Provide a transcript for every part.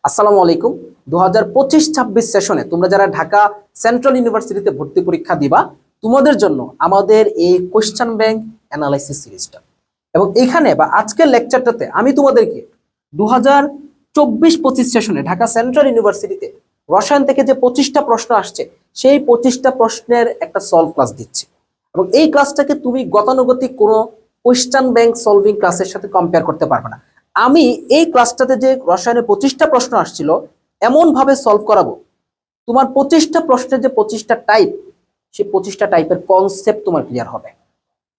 আসসালামু আলাইকুম। 2025-26 সেশনে তোমরা যারা ঢাকা সেন্ট্রাল ইউনিভার্সিটিতে ভর্তি পরীক্ষা দিবা, তোমাদের জন্য আমাদের এই কোশ্চেন ব্যাংক অ্যানালাইসিস সিরিজটা এবং এখানে বা আজকের লেকচারটাতে আমি তোমাদেরকে 2024-25 সেশনে ঢাকা সেন্ট্রাল ইউনিভার্সিটিতে রসায়ন থেকে যে 25টা প্রশ্ন আসছে, সেই 25টা প্রশ্নের একটা সলভ ক্লাস দিচ্ছি এবং এই ক্লাসটাকে তুমি গতানুগতিক কোনো কোশ্চেন ব্যাংক সলভিং ক্লাসের সাথে কম্পেয়ার করতে পারবে না। আমি এই ক্লাসটাতে যে রসায়নে 25টা প্রশ্ন আসছিল এমন ভাবে সলভ করাবো, তোমার 25টা প্রশ্নের যে 25টা টাইপ, সেই 25টা টাইপের কনসেপ্ট তোমার ক্লিয়ার হবে।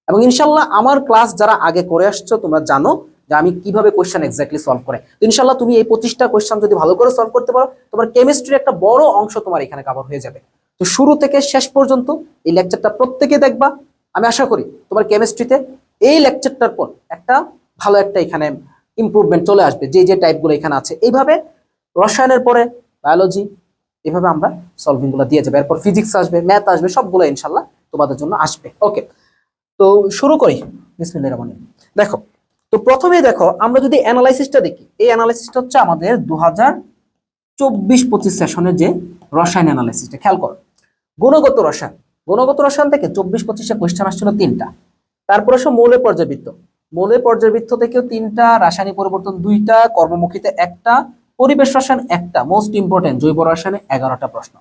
এবং ইনশাল্লাহ আমার ক্লাস যারা আগে করে আসছো তোমরা জানো যে আমি কিভাবে কোয়েশ্চেন এক্স্যাক্টলি সলভ করে। তো ইনশাল্লাহ তুমি এই 25টা কোয়েশ্চেন যদি ভালো করে সলভ করতে পারো, তোমার কেমিস্ট্রির একটা বড় অংশ তোমার এখানে কভার হয়ে যাবে। তো শুরু থেকে শেষ পর্যন্ত এই লেকচারটা প্রত্যেকে দেখবা। আমি আশা করি তোমার কেমিস্ট্রিতে এই লেকচারটার পর একটা ভালো একটা এখানে ইমপ্রুভমেন্ট চলে আসবে, যে যে টাইপগুলো এখানে আছে। এইভাবে রসায়নের পরে বায়োলজি, এভাবে আমরা সলভিং গুলো দিয়ে যাবে। এরপর ফিজিক্স আসবে, ম্যাথ আসবে, সবগুলো ইনশাল্লাহ তোমাদের জন্য আসবে। ওকে, তো শুরু করি। বিসমিল্লাহির রহমানির রহিম। দেখো, তো প্রথমেই দেখো আমরা যদি অ্যানালাইসিসটা দেখি, এই অ্যানালাইসিসটা হচ্ছে আমাদের 2024-25 সেশনের যে রসায়ন অ্যানালাইসিসটা। খেয়াল করো, গুণগত রসায়ন, গুণগত রসায়ন থেকে 24-25-এ কোয়েশ্চেন আসছিল 3টা। তারপর আসো মৌলের পর্যাবৃত্ত, মৌলের পর্যাবৃত্ত থেকেও 3টা, রাসায়নিক পরিবর্তন 2টা, কর্মমুখিতে 1টা, পরিবেশ রসায়ন 1টা, মোস্ট ইম্পর্টেন্ট জৈব রসায়নে 11টা প্রশ্ন,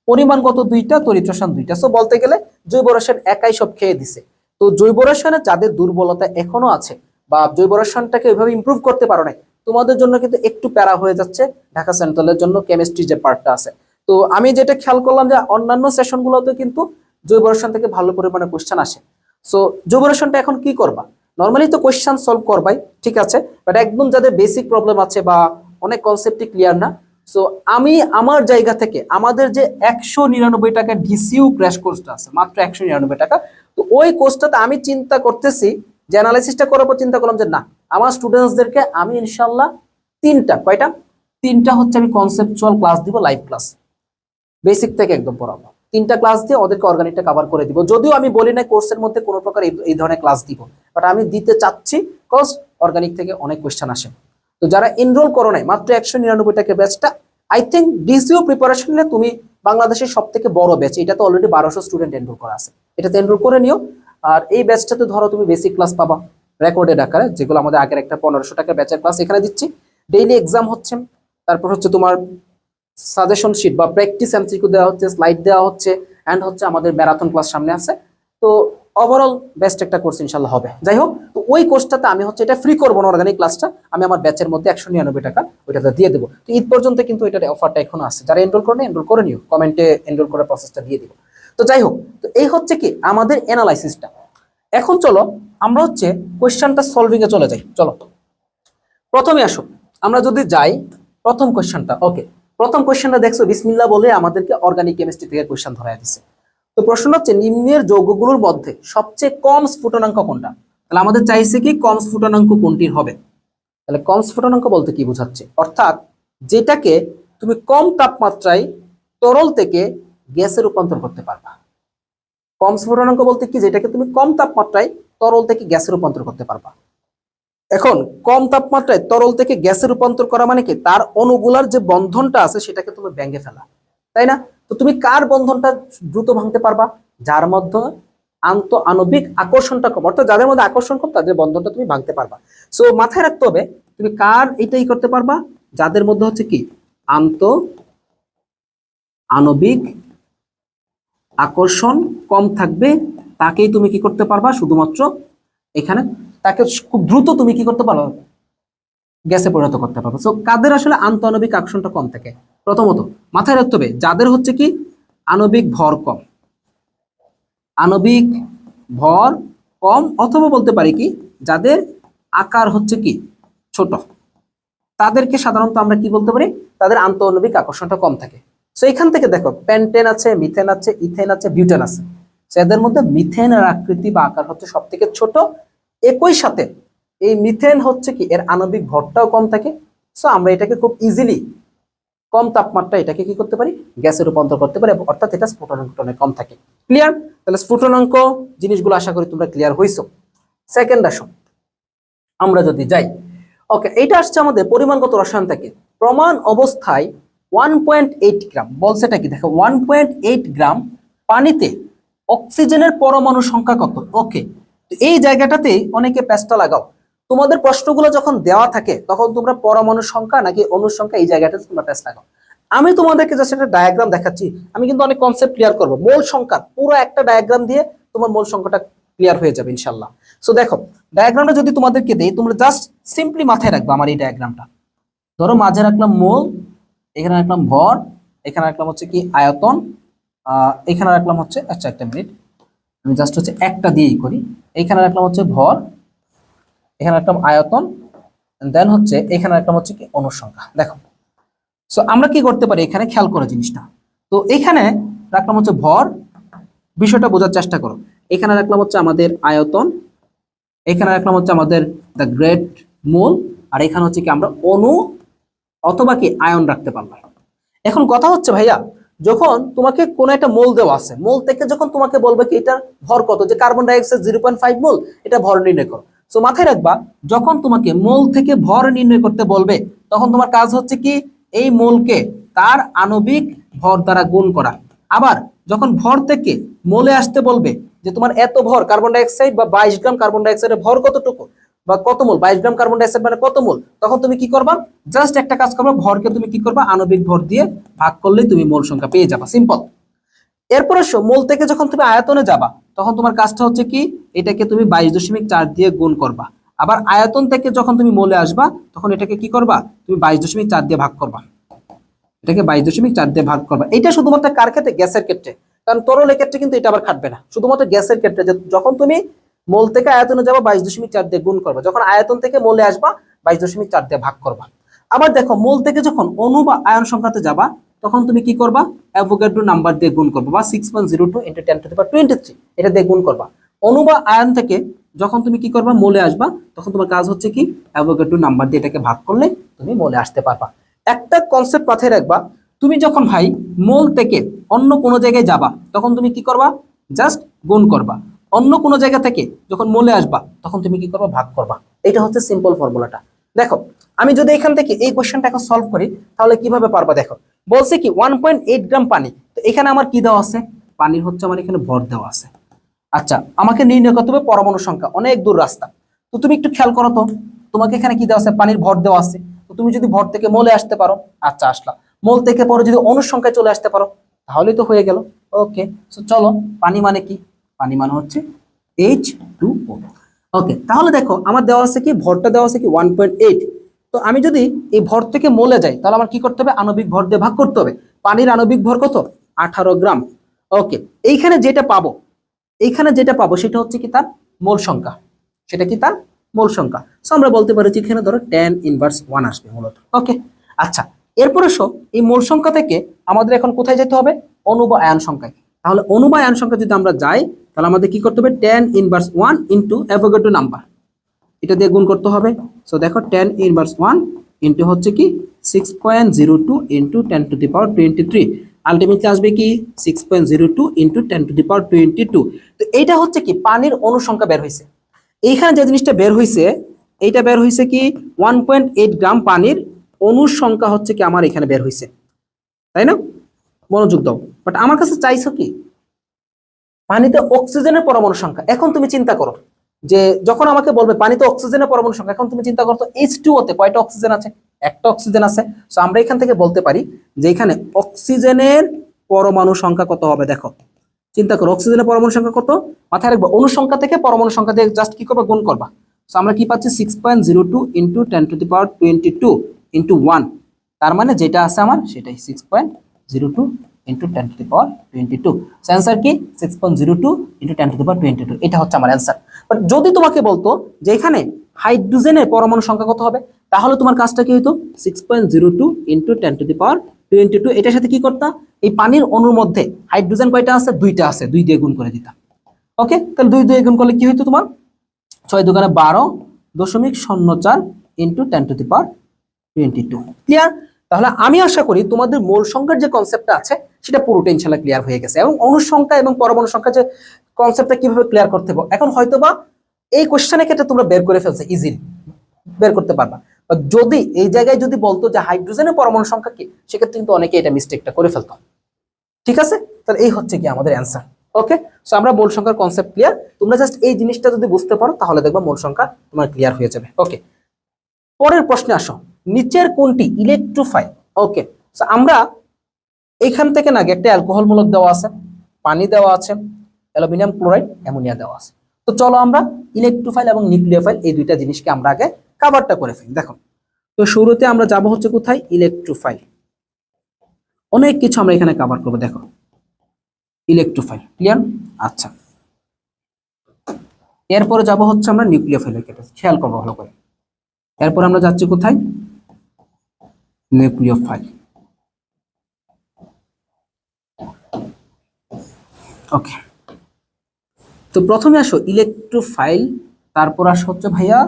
পরিমাণগত 2টা, তড়িৎ রসায়ন 2টা। সো বলতে গেলে জৈব রসায়ন একাই সব খেয়ে দিছে। তো জৈব রসায়নে যাদের দুর্বলতা এখনো আছে বা জৈব রসায়নটাকে ওইভাবে ইমপ্রুভ করতে পারো নাই, তোমাদের জন্য কিন্তু একটু প্যারা হয়ে যাচ্ছে ঢাকা সেন্ট্রালের জন্য কেমিস্ট্রি যে পার্টটা আছে। তো আমি যেটা খেয়াল করলাম যে অন্যান্য সেশনগুলোতে কিন্তু জৈব রসায়ন থেকে ভালো পরিমাণে কোশ্চেন আসে। সো জৈব রসায়নটা এখন কি করবা? নর্মালি তো কোশ্চেন সলভ করবাই, ঠিক আছে, বাট একদম যাদের বেসিক প্রবলেম আছে বা অনেক কনসেপ্টই ক্লিয়ার না, সো আমি আমার জায়গা থেকে আমাদের যে 199 টাকা ডিসিউ ক্র্যাশ কোর্সটা আছে, মাত্র 199 টাকা, তো ওই কোর্সটাতে আমি চিন্তা করতেছি যে অ্যানালাইসিসটা করার পর চিন্তা করলাম যে না, আমার স্টুডেন্টসদেরকে আমি ইনশাল্লাহ 3টা, কয়টা 3টা হচ্ছে আমি কনসেপচুয়াল ক্লাস দিব, লাইভ ক্লাস, বেসিক থেকে একদম পড়াবো। 3টা ক্লাস দিয়ে ওদেরকে অর্গানিকটা কভার করে দিব। যদিও আমি বলি না কোর্সের মধ্যে কোনো প্রকার এই ধরনের ক্লাস দিব, বাট আমি দিতে চাচ্ছি কজ অর্গানিক থেকে অনেক কোয়েশ্চেন আসে। তো যারা এনরোল করো নাই, মাত্র 199 টাকা ব্যাচটা, আই থিঙ্ক ডিসিও প্রিপারেশনে তুমি বাংলাদেশের সব থেকে বড় ব্যাচ, এটা তো অলরেডি 1200 স্টুডেন্ট এনরোল করা আছে, এটাতে এনরোল করে নিও। আর এই ব্যাচটাতে ধরো তুমি বেসিক ক্লাস পাবা রেকর্ডেড আকারে, যেগুলো আমাদের আগের একটা 1500 টাকা ব্যাচের ক্লাস এখানে দিচ্ছি। ডেইলি এক্সাম হচ্ছে, তারপর হচ্ছে তোমার সাজেশন শিট বা প্র্যাকটিস এমসিকিউ দেওয়া হচ্ছে, স্লাইড দেওয়া হচ্ছে, এন্ড হচ্ছে আমাদের ম্যারাথন ক্লাস সামনে আছে। তো ওভারঅল বেস্ট একটা কোর্স ইনশাল্লাহ হবে। যাই হোক, তো ওই কোর্সটাতে আমি হচ্ছে এটা ফ্রি করবো না, অর্গানিক ক্লাসটা আমি আমার ব্যাচের মধ্যে 199 টাকা ওইটাতে দিয়ে দেবো। তো ঈদ পর্যন্ত কিন্তু এটার অফারটা এখনো আছে, যারা এনরোল করে এনরোল করে নিও, কমেন্টে এনরোল করার প্রসেসটা দিয়ে দিব। তো যাই হোক, তো এই হচ্ছে কি আমাদের অ্যানালাইসিসটা। এখন চলো আমরা হচ্ছে কোয়েশ্চেনটা সলভিং এ চলে যাই। চলো প্রথমে আসো, আমরা যদি যাই প্রথম কোয়েশ্চেনটা। ওকে, প্রথম কোয়েশ্চেনটা দেখছো বিসমিল্লাহ বলে আমাদেরকে অর্গানিক কেমিস্ট্রি থেকে কোয়েশ্চেন ধরায় দিছে। তো প্রশ্ন হচ্ছে নিম্নের যৌগগুলোর মধ্যে সবচেয়ে কম স্ফুটনাঙ্ক কোনটা? তাহলে আমাদের চাইছে কি কম স্ফুটনাঙ্ক কোনটির হবে। তাহলে কম স্ফুটনাঙ্ক বলতে কি বোঝাচ্ছে, অর্থাৎ যেটাকে তুমি কম তাপমাত্রায় তরল থেকে গ্যাসে রূপান্তর করতে পারবা। কম স্ফুটনাঙ্ক বলতে কি, যেটাকে তুমি কম তাপমাত্রায় তরল থেকে গ্যাসে রূপান্তর করতে পারবা। এখন কম তাপমাত্রায় তরল থেকে গ্যাসে রূপান্তর করা মানে কি, তার অণুগুলার যে বন্ধনটা আছে সেটাকে তুমি ভেঙে ফেলা, তাই না? তো তুমি কার বন্ধনটা দ্রুত ভাঙতে পারবা? যার মধ্যে আন্ত আণবিক আকর্ষণটা কম, অর্থাৎ যাদের মধ্যে আকর্ষণ কম তাদের বন্ধনটা তুমি ভাঙতে পারবা। সো মাথায় রাখতে হবে তুমি কার এইটাই করতে পারবা, যাদের মধ্যে হচ্ছে কি আন্ত আণবিক আকর্ষণ কম থাকবে, তাকেই তুমি কি করতে পারবা, শুধুমাত্র এখানে তাকে খুব দ্রুত তুমি কি করতে পারো, গ্যাসে পরিণত করতে পারবো। সো কাদের আসলে আন্তঃআণবিক আকর্ষণটা কম থাকে? প্রথমত মাথায় রাখতে হবে যাদের হচ্ছে কি আণবিক ভর কম, আণবিক ভর কম, অথবা বলতে পারি কি যাদের আকার হচ্ছে কি ছোট, তাদেরকে সাধারণত আমরা কি বলতে পারি, তাদের আন্তঃআণবিক আকর্ষণটা কম থাকে। সো এখান থেকে দেখো পেন্টেন আছে, মিথেন আছে, ইথেন আছে, বিউটেন আছে। সো এদের মধ্যে মিথেনের আকৃতি বা আকার হচ্ছে সব থেকে ছোট। একই সাথে এই মিথেন হচ্ছে কি এর আণবিক ভরটাও কম থাকে। সো আমরা এটাকে খুব ইজিলি কম তাপমাত্রা এটাকে কি করতে পারি, গ্যাসে রূপান্তর করতে পারি, অর্থাৎ এটা স্ফুটনাঙ্ক অনেক কম থাকে। ক্লিয়ার? তাহলে স্ফুটনাঙ্ক জিনিসগুলো আশা করি তোমরা ক্লিয়ার হইছো। সেকেন্ড আসো আমরা যদি যাই, ওকে, এইটা আসছে আমাদের পরিমাণগত রসায়ন থেকে। প্রমাণ অবস্থায় 1.8 গ্রাম বলছেটা কি দেখো 1.8 গ্রাম পানিতে অক্সিজেনের পরমাণু সংখ্যা কত। ওকে, এই জায়গাটাতেই অনেকে প্যাচটা লাগাও। তোমাদের প্রশ্নগুলো যখন দেওয়া থাকে তখন তোমরা পরমাণু সংখ্যা নাকি অণুর সংখ্যা এই জায়গাটাতে তোমরা প্যাচ লাগাও। আমি তোমাদেরকে জাস্ট একটা ডায়াগ্রাম দেখাচ্ছি, আমি কিন্তু অনেক কনসেপ্ট ক্লিয়ার করবো। মোল সংখ্যা পুরো একটা ডায়াগ্রাম দিয়ে তোমার মোল সংখ্যাটা ক্লিয়ার হয়ে যাবে ইনশাল্লাহ। সো দেখো ডায়াগ্রামটা যদি তোমাদেরকে দেই তোমরা জাস্ট সিম্পলি মাথায় রাখবে আমার এই ডায়াগ্রামটা। ধরো মাঝে রাখলাম মোল, এখানে রাখলাম ভর, এখানে রাখলাম হচ্ছে কি আয়তন, এখানে রাখলাম হচ্ছে, আচ্ছা একটা মিনিট আমি জাস্ট হচ্ছে একটা দিয়েই করি। এখানে রাখলাম হচ্ছে ভর, এখানে রাখলাম আয়তন, দেন হচ্ছে এখানে রাখলাম হচ্ছে কি অণুর সংখ্যা। দেখো সো আমরা কি করতে পারি এখানে খেয়াল করো জিনিসটা। তো এখানে রাখলাম হচ্ছে ভর, বিষয়টা বোঝার চেষ্টা করো। এখানে রাখলাম হচ্ছে আমাদের আয়তন, এখানে রাখলাম হচ্ছে আমাদের দ্য গ্রেট মোল, আর এখানে হচ্ছে কি আমরা অণু অথবা কি আয়ন রাখতে পারলাম। এখন কথা হচ্ছে ভাইয়া, যখন তোমাকে কোন একটা মোল দেওয়া আছে, মোল থেকে যখন তোমাকে বলবে কি এটার ভর কত, যে কার্বন ডাইঅক্সাইড 0.5 মোল, এটা ভর নির্ণয় করো। সো মাথায় রাখবা যখন তোমাকে মোল থেকে ভর নির্ণয় করতে বলবে তখন তোমার কাজ হচ্ছে কি এই মোলকে তার আণবিক ভর দ্বারা গুণ করা। আবার যখন ভর থেকে মোলে আসতে বলবে যে তোমার এত ভর কার্বন ডাইঅক্সাইড বা 22 গ্রাম কার্বন ডাইঅক্সাইডের ভর কতটুকু বা কত মোল, 22 গ্রাম কার্বন ডাইঅক্সাইড মানে কত মোল, তখন তুমি কি করবা, জাস্ট একটা কাজ করবা, ভরকে তুমি কি করবা আণবিক ভর দিয়ে ভাগ করলেই তুমি মোল সংখ্যা পেয়ে যাবা, সিম্পল। এরপরে মোল থেকে যখন তুমি আয়তনে যাবা তখন তোমার কাজটা হচ্ছে কি এটাকে তুমি 22.4 দিয়ে গুণ করবা। আবার আয়তন থেকে যখন তুমি মোলে আসবা তখন এটাকে কি করবা, তুমি 22.4 দিয়ে ভাগ করবা, এটাকে 22.4 দিয়ে ভাগ করবা। এটা শুধুমাত্র কার ক্ষেত্রে, গ্যাসের ক্ষেত্রে, কারণ তরলের ক্ষেত্রে কিন্তু এটা আবার খাটবে না, শুধুমাত্র গ্যাসের ক্ষেত্রে। যে যখন তুমি মোল থেকে আয়তনে যাবা 22.4 দিয়ে গুণ করবা, যখন আয়তন থেকে মোলে আসবা 22.4 দিয়ে ভাগ করবা। আবার দেখো মোল থেকে যখন অণু বা আয়ন সংখ্যাতে যাবা তখন তুমি কি করবা, অ্যাভোগাড্রো নাম্বার দিয়ে গুণ করবা, বা 6.02 × 10⁻23 এটা দিয়ে গুণ করবা। অণু বা আয়ন থেকে যখন তুমি কি করবা মোলে আসবা তখন তোমার কাজ হচ্ছে কি অ্যাভোগাড্রো নাম্বার দিয়ে এটাকে ভাগ করলে তুমি মোলে আসতে পারবা। একটা কনসেপ্ট মাথায় রাখবা, তুমি যখন ভাই মোল থেকে অন্য কোনো জায়গায় যাবা তখন তুমি কি করবা, জাস্ট গুণ করবা। অন্য কোনো জায়গা থেকে যখন মোলে আসবা তখন তুমি কি করবা, ভাগ করবা। এটা হচ্ছে সিম্পল ফর্মুলাটা। দেখো আমি যদি এখান থেকে এই কোশ্চেনটা এখন সলভ করি তাহলে কিভাবে পারবা। দেখো বলছে কি 1.8 গ্রাম পানি, তো এখানে আমার কি দেওয়া আছে, পানির হচ্ছে আমার এখানে ভর দেওয়া আছে। আচ্ছা আমাকে নির্ণয় করতে হবে পরমাণু সংখ্যা, অনেক দূর রাস্তা। তো তুমি একটু খেয়াল করো তো, তোমাকে এখানে কি দেওয়া আছে, পানির ভর দেওয়া আছে। তো তুমি যদি ভর থেকে মোলে আসতে পারো, আচ্ছা আসলা, মোল থেকে পরে যদি অণুর সংখ্যায় চলে আসতে পারো তাহলেই তো হয়ে গেল। ওকে সো চলো, পানি মানে কি, পানি মানে হচ্ছে H2O। ওকে তাহলে দেখো আমার দেওয়া আছে কি, ভরটা দেওয়া আছে কি 1.8। তো আমি যদি এই ভর থেকে মোলে যাই তাহলে আমার কি করতে হবে, আণবিক ভর দিয়ে ভাগ করতে হবে। পানির আণবিক ভর কত, 18 গ্রাম। ওকে এইখানে যেটা পাবো, এইখানে যেটা পাবো সেটা হচ্ছে কি তার মোল সংখ্যা, সেটা কি তার মোল সংখ্যা। সো আমরা বলতে পারি যে এখানে ধরো tan−1 আসবে মূলত। ওকে আচ্ছা এরপরে এই মোল সংখ্যা থেকে আমাদের এখন কোথায় যেতে হবে, অণু বা আয়ন সংখ্যায়। তাহলে অণু বা আয়ন সংখ্যা যদি আমরা যাই তাহলে আমাদের কি করতে হবে, tan−1 ইন্টু অ্যাভোগাড্রো নাম্বার, এটা দিয়ে গুণ করতে হবে। সো দেখো tan−1 ইন্টু হচ্ছে কি 6.02 ইন্টু 10⁻23, আলটিমেটলি আসবে কি 6.02 ইন্টু 10⁻22। তো এইটা হচ্ছে কি পানির অণু সংখ্যা বের হয়েছে। এইখানে যে জিনিসটা বের হয়েছে, এইটা বের হয়েছে কি 1.8 গ্রাম পানির অণুর সংখ্যা হচ্ছে কি আমার এখানে বের হয়েছে, তাই না, মনোযোগ দাও। বাট আমার কাছে চাইছো কি পানিতে অক্সিজেনের পরমাণু সংখ্যা। এখন তুমি চিন্তা করো যে যখন আমাকে বলবে পানিতে অক্সিজেনের পরমাণু সংখ্যা, এখন তুমি চিন্তা করো তো H2O তে কয়টা অক্সিজেন আছে, একটা অক্সিজেন আছে। সো আমরা এখান থেকে বলতে পারি যে এখানে অক্সিজেনের পরমাণু সংখ্যা কত হবে। দেখো চিন্তা করো অক্সিজেনের পরমাণু সংখ্যা কত, মাথায় রাখবো অণু সংখ্যা থেকে পরমাণু সংখ্যা দিয়ে জাস্ট কি করবে, গুণ করবা। সো আমরা কি পাচ্ছি 6.02 ইন্টু 10⁻22 ইন্টু 1, তার মানে যেটা আছে আমার সেটাই 6.02 ইন্টু 10⁻22। অ্যান্সার কি 6.02 ইন্টু 10⁻22, এটা হচ্ছে আমার অ্যান্সার। বাট যদি তোমাকে বলতো যে এখানে হাইড্রোজেনের পরমাণু সংখ্যা কত হবে, তাহলে তোমার কাজটা কি হইতো 6.02 ইন্টু 10⁻22, এটার সাথে কি করতা, এই পানির অণুর মধ্যে হাইড্রোজেন কয়টা আছে, দুইটা আছে, 2 দিয়ে গুণ করে দিতাম। ওকে তাহলে 2 দিয়ে গুণ করলে কি হইতো তোমার 6×12.04 ইন্টু 10⁻22। ক্লিয়ার? তাহলে আমি আশা করি তোমাদের মোল সংখ্যার যে কনসেপ্টটা আছে সেটা পুরোটা ইনশাআল্লাহ ক্লিয়ার হয়ে গেছে, এবং অণু সংখ্যা এবং পরমাণু সংখ্যা যে কনসেপ্টটা কিভাবে ক্লিয়ার করতে হবে এখন হয়তোবা এই কোশ্চেনের ক্ষেত্রে তোমরা বের করে ফেলছো, ইজিলি বের করতে পারবা। যদি এই জায়গায় যদি বলতো যে হাইড্রোজেনের পরমাণু সংখ্যা কি, সেক্ষেত্রে কিন্তু অনেকে এটা মিস্টেকটা করে ফেলতো। ঠিক আছে, তাহলে এই হচ্ছে কি আমাদের অ্যান্সার। ওকে, সো আমরা মোল সংখ্যার কনসেপ্ট ক্লিয়ার। তোমরা জাস্ট এই জিনিসটা যদি বুঝতে পারো তাহলে দেখবা মোল সংখ্যা তোমার ক্লিয়ার হয়ে যাবে। ওকে, পরের প্রশ্নে আসো, নিচের কোনটি ইলেকট্রোফাইল? ওকে, সো আমরা এইখান থেকে না একটা অ্যালকোহল মূলক দেওয়া আছে, পানি দেওয়া আছে, অ্যালুমিনিয়াম ক্লোরাইড, অ্যামোনিয়া দেওয়া আছে। তো চলো আমরা ইলেকট্রোফাইল এবং নিউক্লিওফাইল এই দুইটা জিনিসকে আমরা আগে কভারটা করে ফেলি। দেখো, তো শুরুতে আমরা যাব হচ্ছে কোথায়, ইলেকট্রোফাইল। অনেক কিছু আমরা এখানে কভার করবো। দেখো, ইলেকট্রোফাইল ক্লিয়ার। আচ্ছা, এরপরে যাব হচ্ছে আমরা নিউক্লিওফাইলের ক্ষেত্রে, খেয়াল করবো ভালো করে। এরপর আমরা যাচ্ছি কোথায়, নিউক্লিওফাইল। ওকে, তো প্রথমে আসো ইলেকট্রোফাইল, তারপর আসো হচ্ছে ভাইয়া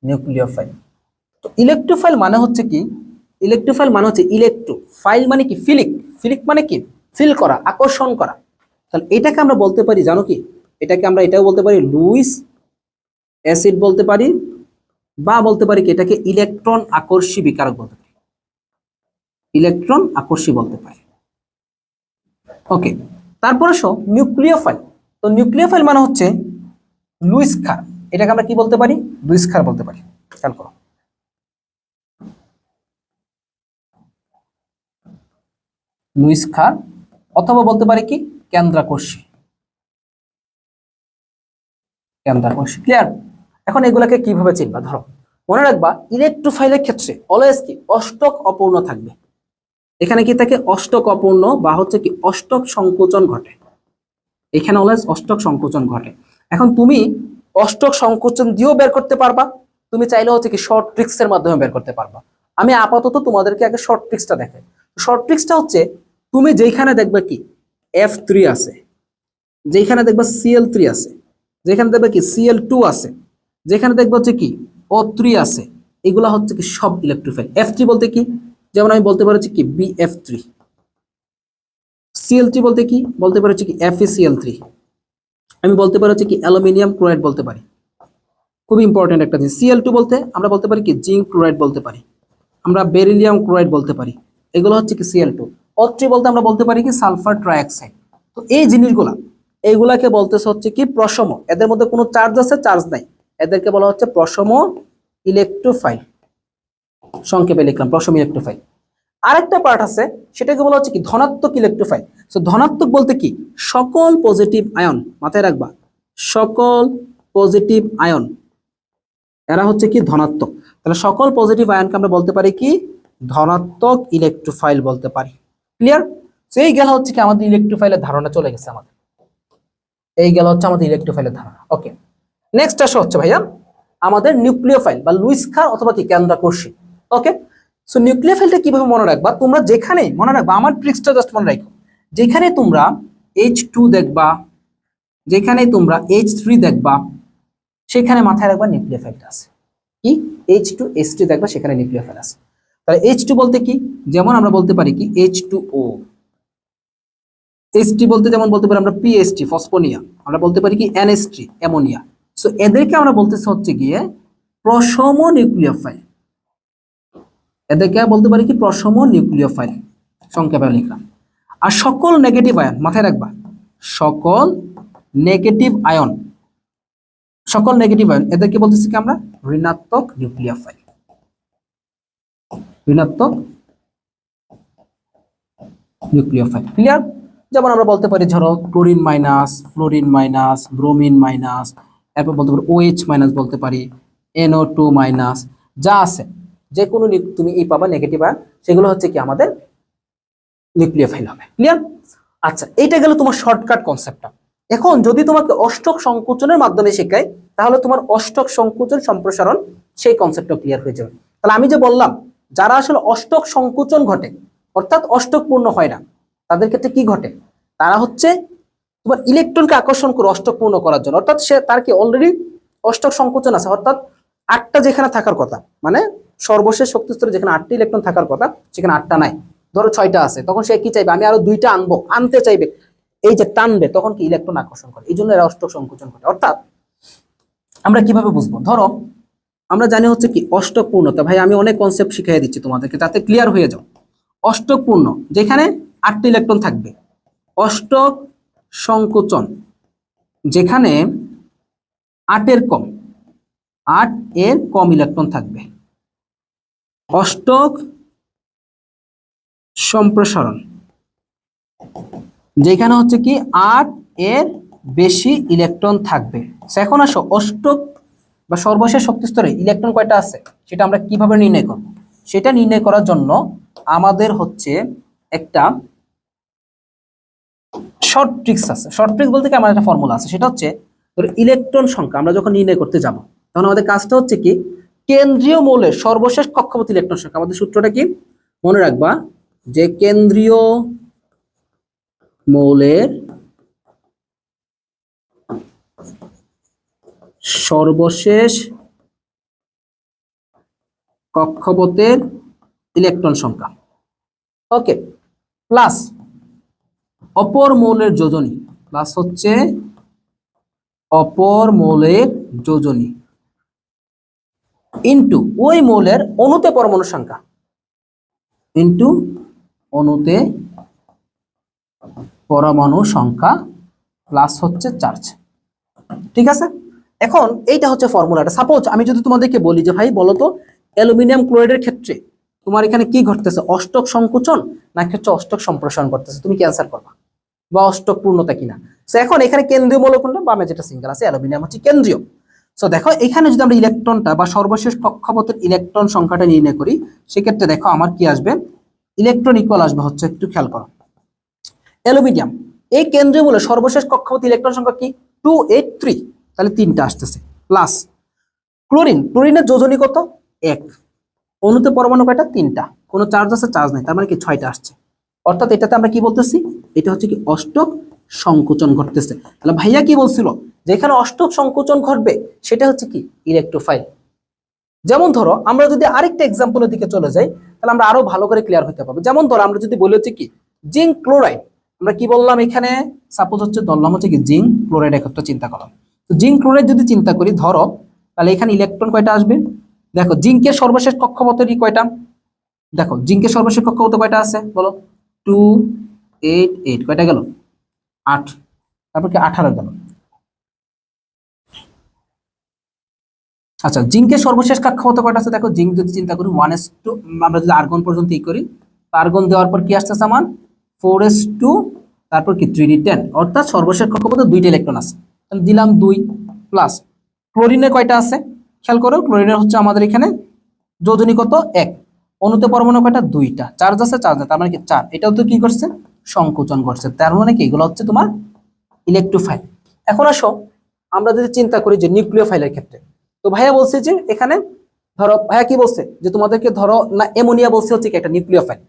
নিউক্লিওফাইল। তো ইলেকট্রোফাইল মানে হচ্ছে কি, ইলেকট্রোফাইল মানে হচ্ছে ইলেকট্রো, ফাইল মানে কি ফিলিক, ফিলিক মানে কি ফিল করা, আকর্ষণ করা। তাহলে এটাকে আমরা বলতে পারি জানো কি, এটাকে আমরা এটাও বলতে পারি লুইস অ্যাসিড বলতে পারি, বা বলতে পারি কি এটাকে ইলেকট্রন আকর্ষী বিকারক বলতে পারি, ইলেকট্রন আকর্ষী বলতে পারি। ওকে, তারপর আসো নিউক্লিওফাইল। তো নিউক্লিওফাইল মানে হচ্ছে লুইস ক্ষার, এটাকে আমরা কি বলতে পারি, লুইস ক্ষার বলতে পারি। খেয়াল করো, লুইস ক্ষার, অথবা বলতে পারি কি কেন্দ্রাকর্ষী, কেন্দ্রাকর্ষী। ক্লিয়ার। এখন এগুলাকে কিভাবে চিনবা, ধরো মনে রাখবা ইলেকট্রোফাইলের ক্ষেত্রে অলওয়েজ কি অষ্টক অপূর্ণ থাকবে। এখানে কি থাকে, অষ্টক অপূর্ণ বা হচ্ছে কি অষ্টক সংকোচন ঘটে, এখানে অলওয়েজ অষ্টক সংকোচন ঘটে। এখন তুমি অষ্টক সংকোচন দিয়েও বের করতে পারবা, তুমি চাইলে হচ্ছে কি শর্ট ট্রিক্স এর মাধ্যমে বের করতে পারবা। আমি আপাতত তোমাদেরকে আগে শর্ট ট্রিক্সটা দেখাই। শর্ট ট্রিক্সটা হচ্ছে, তুমি যেখানে দেখবে কি F3 আছে, যেখানে দেখবা Cl3 আছে, যেখানে দেখবে কি Cl2 আছে, যেখানে দেখবে হচ্ছে কি O3 আছে, এগুলা হচ্ছে কি সব ইলেকট্রোফাইল। F3 বলতে কি, যেমন আমি বলতে পারছি কি BF3, Cl3 বলতে কি, বলতে পারছি কি FeCl3, আমি বলতে পারি হচ্ছে কি অ্যালুমিনিয়াম ক্লোরাইড বলতে পারি, খুব ইম্পর্টেন্ট একটা জিনিস। Cl2 বলতে আমরা বলতে পারি কি জিঙ্ক ক্লোরাইড বলতে পারি, আমরা বেরিলিয়াম ক্লোরাইড বলতে পারি, এগুলো হচ্ছে কি Cl2। O3 বলতে আমরা বলতে পারি কি সালফার ট্রাইঅক্সাইড। তো এই জিনিসগুলা, এইগুলাকে বলতেছে হচ্ছে কি প্রশম, এদের মধ্যে কোনো চার্জ আছে চার্জ নাই, এদেরকে বলা হচ্ছে প্রশম ইলেকট্রোফাইল, সংক্ষেপে লিখলাম প্রশম ইলেকট্রোফাইল। আরেকটা পার্ট আছে, সেটাকে বলা হচ্ছে কি ধনাত্মক ইলেকট্রোফাইল। সো ধনাত্মক বলতে কি সকল পজিটিভ আয়ন, মাথায় রাখবা সকল পজিটিভ আয়ন, এরা হচ্ছে কি ধনাত্মক। তাহলে সকল পজিটিভ আয়নকে আমরা বলতে পারি কি ধনাত্মক ইলেকট্রোফাইল বলতে পারি। ক্লিয়ার। সো এই গেল হচ্ছে কি আমাদের ইলেকট্রোফাইলের ধারণা চলে গেছে আমাদের, এই গেল হচ্ছে আমাদের ইলেকট্রোফাইলের ধারণা। ওকে, নেক্সট আসা হচ্ছে ভাইয়া আমাদের নিউক্লিওফাইল বা লুইস ক্ষার অথবা কি কেন্দ্রাকর্ষী। ওকে, সো নিউক্লিওফাইলটা কিভাবে মনে রাখবা, তোমরা যেখানে মনে রাখবা, আমার ট্রিক্সটা জাস্ট মনে রাখো, যেখানে তোমরা H2 দেখবা, যেখানে তোমরা H3 দেখবা, সেখানে মাথায় রাখবা নিউক্লিওফাইলটা আছে। কি H2H3 দেখবা, সেখানে নিউক্লিওফাইল আছে। তাহলে H2 বলতে কি, যেমন আমরা বলতে পারি কি H2O, H3 বলতে যেমন বলতে পারি আমরা PH3 ফসফোনিয়া, আমরা বলতে পারি কি NH3 অ্যামোনিয়া। সো এদেরকে আমরা বলতেছি হচ্ছে গিয়ে প্রশম নিউক্লিওফাইল, এদেরকে বলতে পারি কি প্রশম নিউক্লিওফাইল, সংক্ষেপে লিখলাম। আর সকল নেগেটিভ আয়ন, মাথায় রাখবা সকল নেগেটিভ আয়ন, সকল নেগেটিভ আয়ন এদেরকে বলতেছি কি আমরা ঋণাত্মক নিউক্লিওফাইল, ঋণাত্মক নিউক্লিওফাইল। ক্লিয়ার। যেমন আমরা বলতে পারি ধরো chlorine minus, fluorine minus, bromine minus, এরপর বলতে পারি OH মাইনাস বলতে পারি, NO2 মাইনাস, যা আছে যে কোনো তুমি এই পাবা নেগেটিভ আয়ন, সেগুলো হচ্ছে কি আমাদের নিউক্লিওফাইল হবে। ক্লিয়ার। আচ্ছা, এইটা গেল তোমার শর্টকাট কনসেপ্টটা। এখন যদি তোমাকে অষ্টক সংকোচনের মাধ্যমে শেখায়, তাহলে তোমার অষ্টক সংকোচন সম্প্রসারণ সেই কনসেপ্টটা ক্লিয়ার হয়ে যাবে। তাহলে আমি যে বললাম যারা আসলে অষ্টক সংকোচন ঘটে, অর্থাৎ অষ্টক পূর্ণ হয় না, তাদের ক্ষেত্রে কি ঘটে, তারা হচ্ছে তোমার ইলেকট্রনকে আকর্ষণ করে অষ্টক পূর্ণ করার জন্য, অর্থাৎ সে তার কি অলরেডি অষ্টক সংকোচন আছে, অর্থাৎ 8টা যেখানে থাকার কথা, মানে সর্বশেষ শক্তি স্তরে যেখানে 8টি ইলেকট্রন থাকার কথা সেখানে 8টা নাই, ধরো 6টা আছে, তখন সে কি চাইবে, আমি আরো 2টা আনবো, আনতে চাইবে, এই যে টানবে, তখন কি ইলেকট্রন আকর্ষণ করে, এই জন্য এরা অষ্টক সংকোচন ঘটে। অর্থাৎ আমরা কিভাবে বুঝবো, ধরো আমরা জানি হচ্ছে কি অষ্টক পূর্ণতা। ভাই আমি অনেক কনসেপ্ট শিখিয়ে দিচ্ছি তোমাদেরকে যাতে ক্লিয়ার হয়ে যাও। অষ্টক পূর্ণ যেখানে 8টি ইলেকট্রন থাকবে। অষ্টক সংকোচন যেখানে 8 এর কম ইলেকট্রন থাকবে। অষ্টক সম্প্রসারণ যেখানে হচ্ছে কি 8 এর বেশি ইলেকট্রন থাকবে। এখন আসো অষ্টক বা সর্বশেষ শক্তি স্তরে ইলেকট্রন কয়টা আছে সেটা আমরা কিভাবে নির্ণয় করব। সেটা নির্ণয় করার জন্য আমাদের হচ্ছে একটা শর্ট ট্রিক্স আছে। শর্ট ট্রিক্স বলতে কি আমার একটা ফর্মুলা আছে, সেটা হচ্ছে ধরো ইলেকট্রন সংখ্যা আমরা যখন নির্ণয় করতে যাব তখন আমাদের কাজটা হচ্ছে কি কেন্দ্রীয় মৌলের সর্বশেষ কক্ষপথ ইলেকট্রন সংখ্যা। আমাদের সূত্রটা কি মনে রাখবা যে কেন্দ্রীয় মৌলের সর্বশেষ কক্ষপথের ইলেকট্রন সংখ্যা, ওকে, প্লাস অপর মৌলের যোজনী, প্লাস হচ্ছে অপর মৌলের যোজনী ইনটু ওই মৌলের অণুতে পরমাণু সংখ্যা, ইনটু অণুতে পরমাণু সংখ্যা প্লাস হচ্ছে চার্জ। ঠিক আছে, এখন এইটা হচ্ছে ফর্মুলাটা। সাপোজ আমি যদি তোমাদেরকে বলি যে ভাই বলো তো অ্যালুমিনিয়াম ক্লোরাইডের ক্ষেত্রে তোমার এখানে কি ঘটতেছে, অষ্টক সংকোচন নাকি হচ্ছে অষ্টক সম্প্রসারণ করতেছে, তুমি কি অ্যান্সার করবা, বা অষ্টক পূর্ণতা কিনা। সো এখন এখানে কেন্দ্রীয় মৌল কোনটা, বামে যেটা সিঙ্গেল আছে অ্যালুমিনিয়াম হচ্ছে কেন্দ্রীয়। সো দেখো এখানে যদি আমরা ইলেকট্রনটা বা সর্বশেষ কক্ষপথের ইলেকট্রন সংখ্যাটা নির্ণয় করি, সেক্ষেত্রে দেখো আমার কি আসবে, ইলেকট্রন ইকুয়াল আসবে হচ্ছে, একটু খেয়াল করো, অ্যালুমিনিয়াম এই কেন্দ্রীয় মৌলের সর্বশেষ কক্ষপথ ইলেকট্রন সংখ্যা কি 283, তাহলে 3টা আসতেছে, প্লাস ক্লোরিন, ক্লোরিনের যোজনী কত 1, অণুতে পরমাণু কয়টা 3টা, কোনো চার্জ আছে চার্জ নাই, তার মানে কি 6টা আসছে। অর্থাৎ এটাতে আমরা কি বলতেছি, এটা হচ্ছে কি অষ্টক সংকোচন ঘটতেছে। তাহলে ভাইয়া কি বলছিল, যেখানে অষ্টক সংকোচন ঘটবে সেটা হচ্ছে কি ইলেকট্রোফাইল। যেমন ধরো আমরা যদি আরেকটা এক্সাম্পলের দিকে চলে যাই তাহলে আমরা আরো ভালো করে ক্লিয়ার হতে পারবো। যেমন ধরো আমরা যদি বলি হচ্ছে কি জিঙ্ক ক্লোরাইড, আমরা কি বললাম এখানে সাপোজ হচ্ছে ধরলাম হচ্ছে কি জিঙ্ক ক্লোরাইড একটা চিন্তা করলাম। তো জিঙ্ক ক্লোরাইড যদি চিন্তা করি ধরো, তাহলে এখানে ইলেকট্রন কয়টা আসবে, দেখো জিঙ্কের সর্বশেষ কক্ষপথেরই কয়টা, দেখো জিঙ্কের সর্বশেষ কক্ষপথ কয়টা আছে বলো, 288, কয়টা গেল 8, তারপর কি 18 গেল। আচ্ছা জিঙ্কের সর্বশেষ কক্ষপথ কয়টা আছে, দেখো জিঙ্ক যদি চিন্তা করি 1s2, আমরা যদি আর্গন পর্যন্ত ই করি, আর্গন দেওয়ার পর কি আসতেছে আমার 4s2, তারপর কি 3d10, অর্থাৎ সর্বশেষ কক্ষপথে 2টা ইলেকট্রন আছে, তাহলে দিলাম 2, প্লাস ক্লোরিনের কয়টা আছে খেয়াল করো, ক্লোরিনের হচ্ছে আমাদের এখানে যোজনী কত 1, অণুতে পরমাণু কয়টা 2টা, চার্জ আছে চার্জ আছে, তার মানে কি 4, এটাও তো কি করছে সংকোচন করছে, তার মানে কি এগুলো হচ্ছে তোমার ইলেকট্রোফাইল। এখন আসো আমরা যদি চিন্তা করি যে নিউক্লিওফাইলের ক্ষেত্রে, তো ভাইয়া বলছে যে এখানে ধরো ভাইয়া কি বলছে যে তোমাদেরকে ধরো না অ্যামোনিয়া বলছে হচ্ছে কি একটা নিউক্লিওফাইল।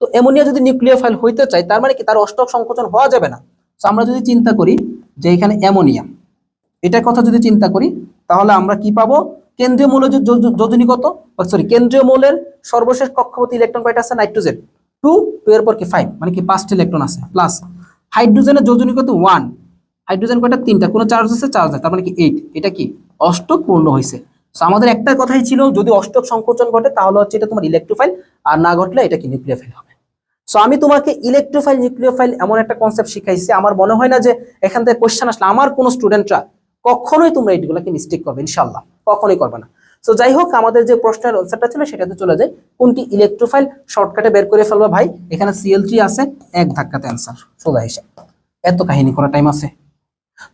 তো অ্যামোনিয়া যদি নিউক্লিওফাইল হইতে চায় তার মানে কি তার অষ্টক সংকোচন হওয়া যাবে না। তো আমরা যদি চিন্তা করি যে এখানে অ্যামোনিয়া এটার কথা যদি চিন্তা করি, তাহলে আমরা কি পাবো, কেন্দ্রীয় মৌলের যোজনী কত, সরি কেন্দ্রীয় মৌলের সর্বশেষ কক্ষপথ ইলেকট্রন কয়টা আছে, নাইট্রোজেন 2, 2 এর পর কি 5, মানে কি 5টি ইলেকট্রন আছে, প্লাস হাইড্রোজেনের যোজনী কত 1, হাইড্রোজেন কয়টা 3টা, কোনো চার্জ আছে চার্জ নাই, তার মানে কি 8, এটা কি অষ্টক পূর্ণ হয়েছে। সো আমাদের একটা কথাই ছিল, যদি অষ্টক সংকোচন ঘটে তাহলে হচ্ছে এটা তোমার ইলেকট্রোফাইল, আর না ঘটলে এটা কি নিউক্লিওফাইল হবে। সো আমি তোমাকে ইলেকট্রোফাইল নিউক্লিওফাইল এমন একটা কনসেপ্ট শিখাইছি, আমার মনে হয় না যে এখান থেকে কোশ্চেন আসলে আমার কোনো স্টুডেন্টরা কখনোই তোমরা এইগুলোকে মিস্টেক করবে, ইনশাআল্লাহ কখনোই করবে না। সো যাই হোক, আমাদের যে প্রশ্নের আনসারটা ছিল সেটাতে চলে যায়, কোনটি ইলেকট্রোফাইল শর্টকাটে বের করে ফেলবা ভাই, এখানে Cl3 আছে, এক ধাক্কাতে আনসার, সোজা হিসাব, এত কাহিনী করা টাইম আছে।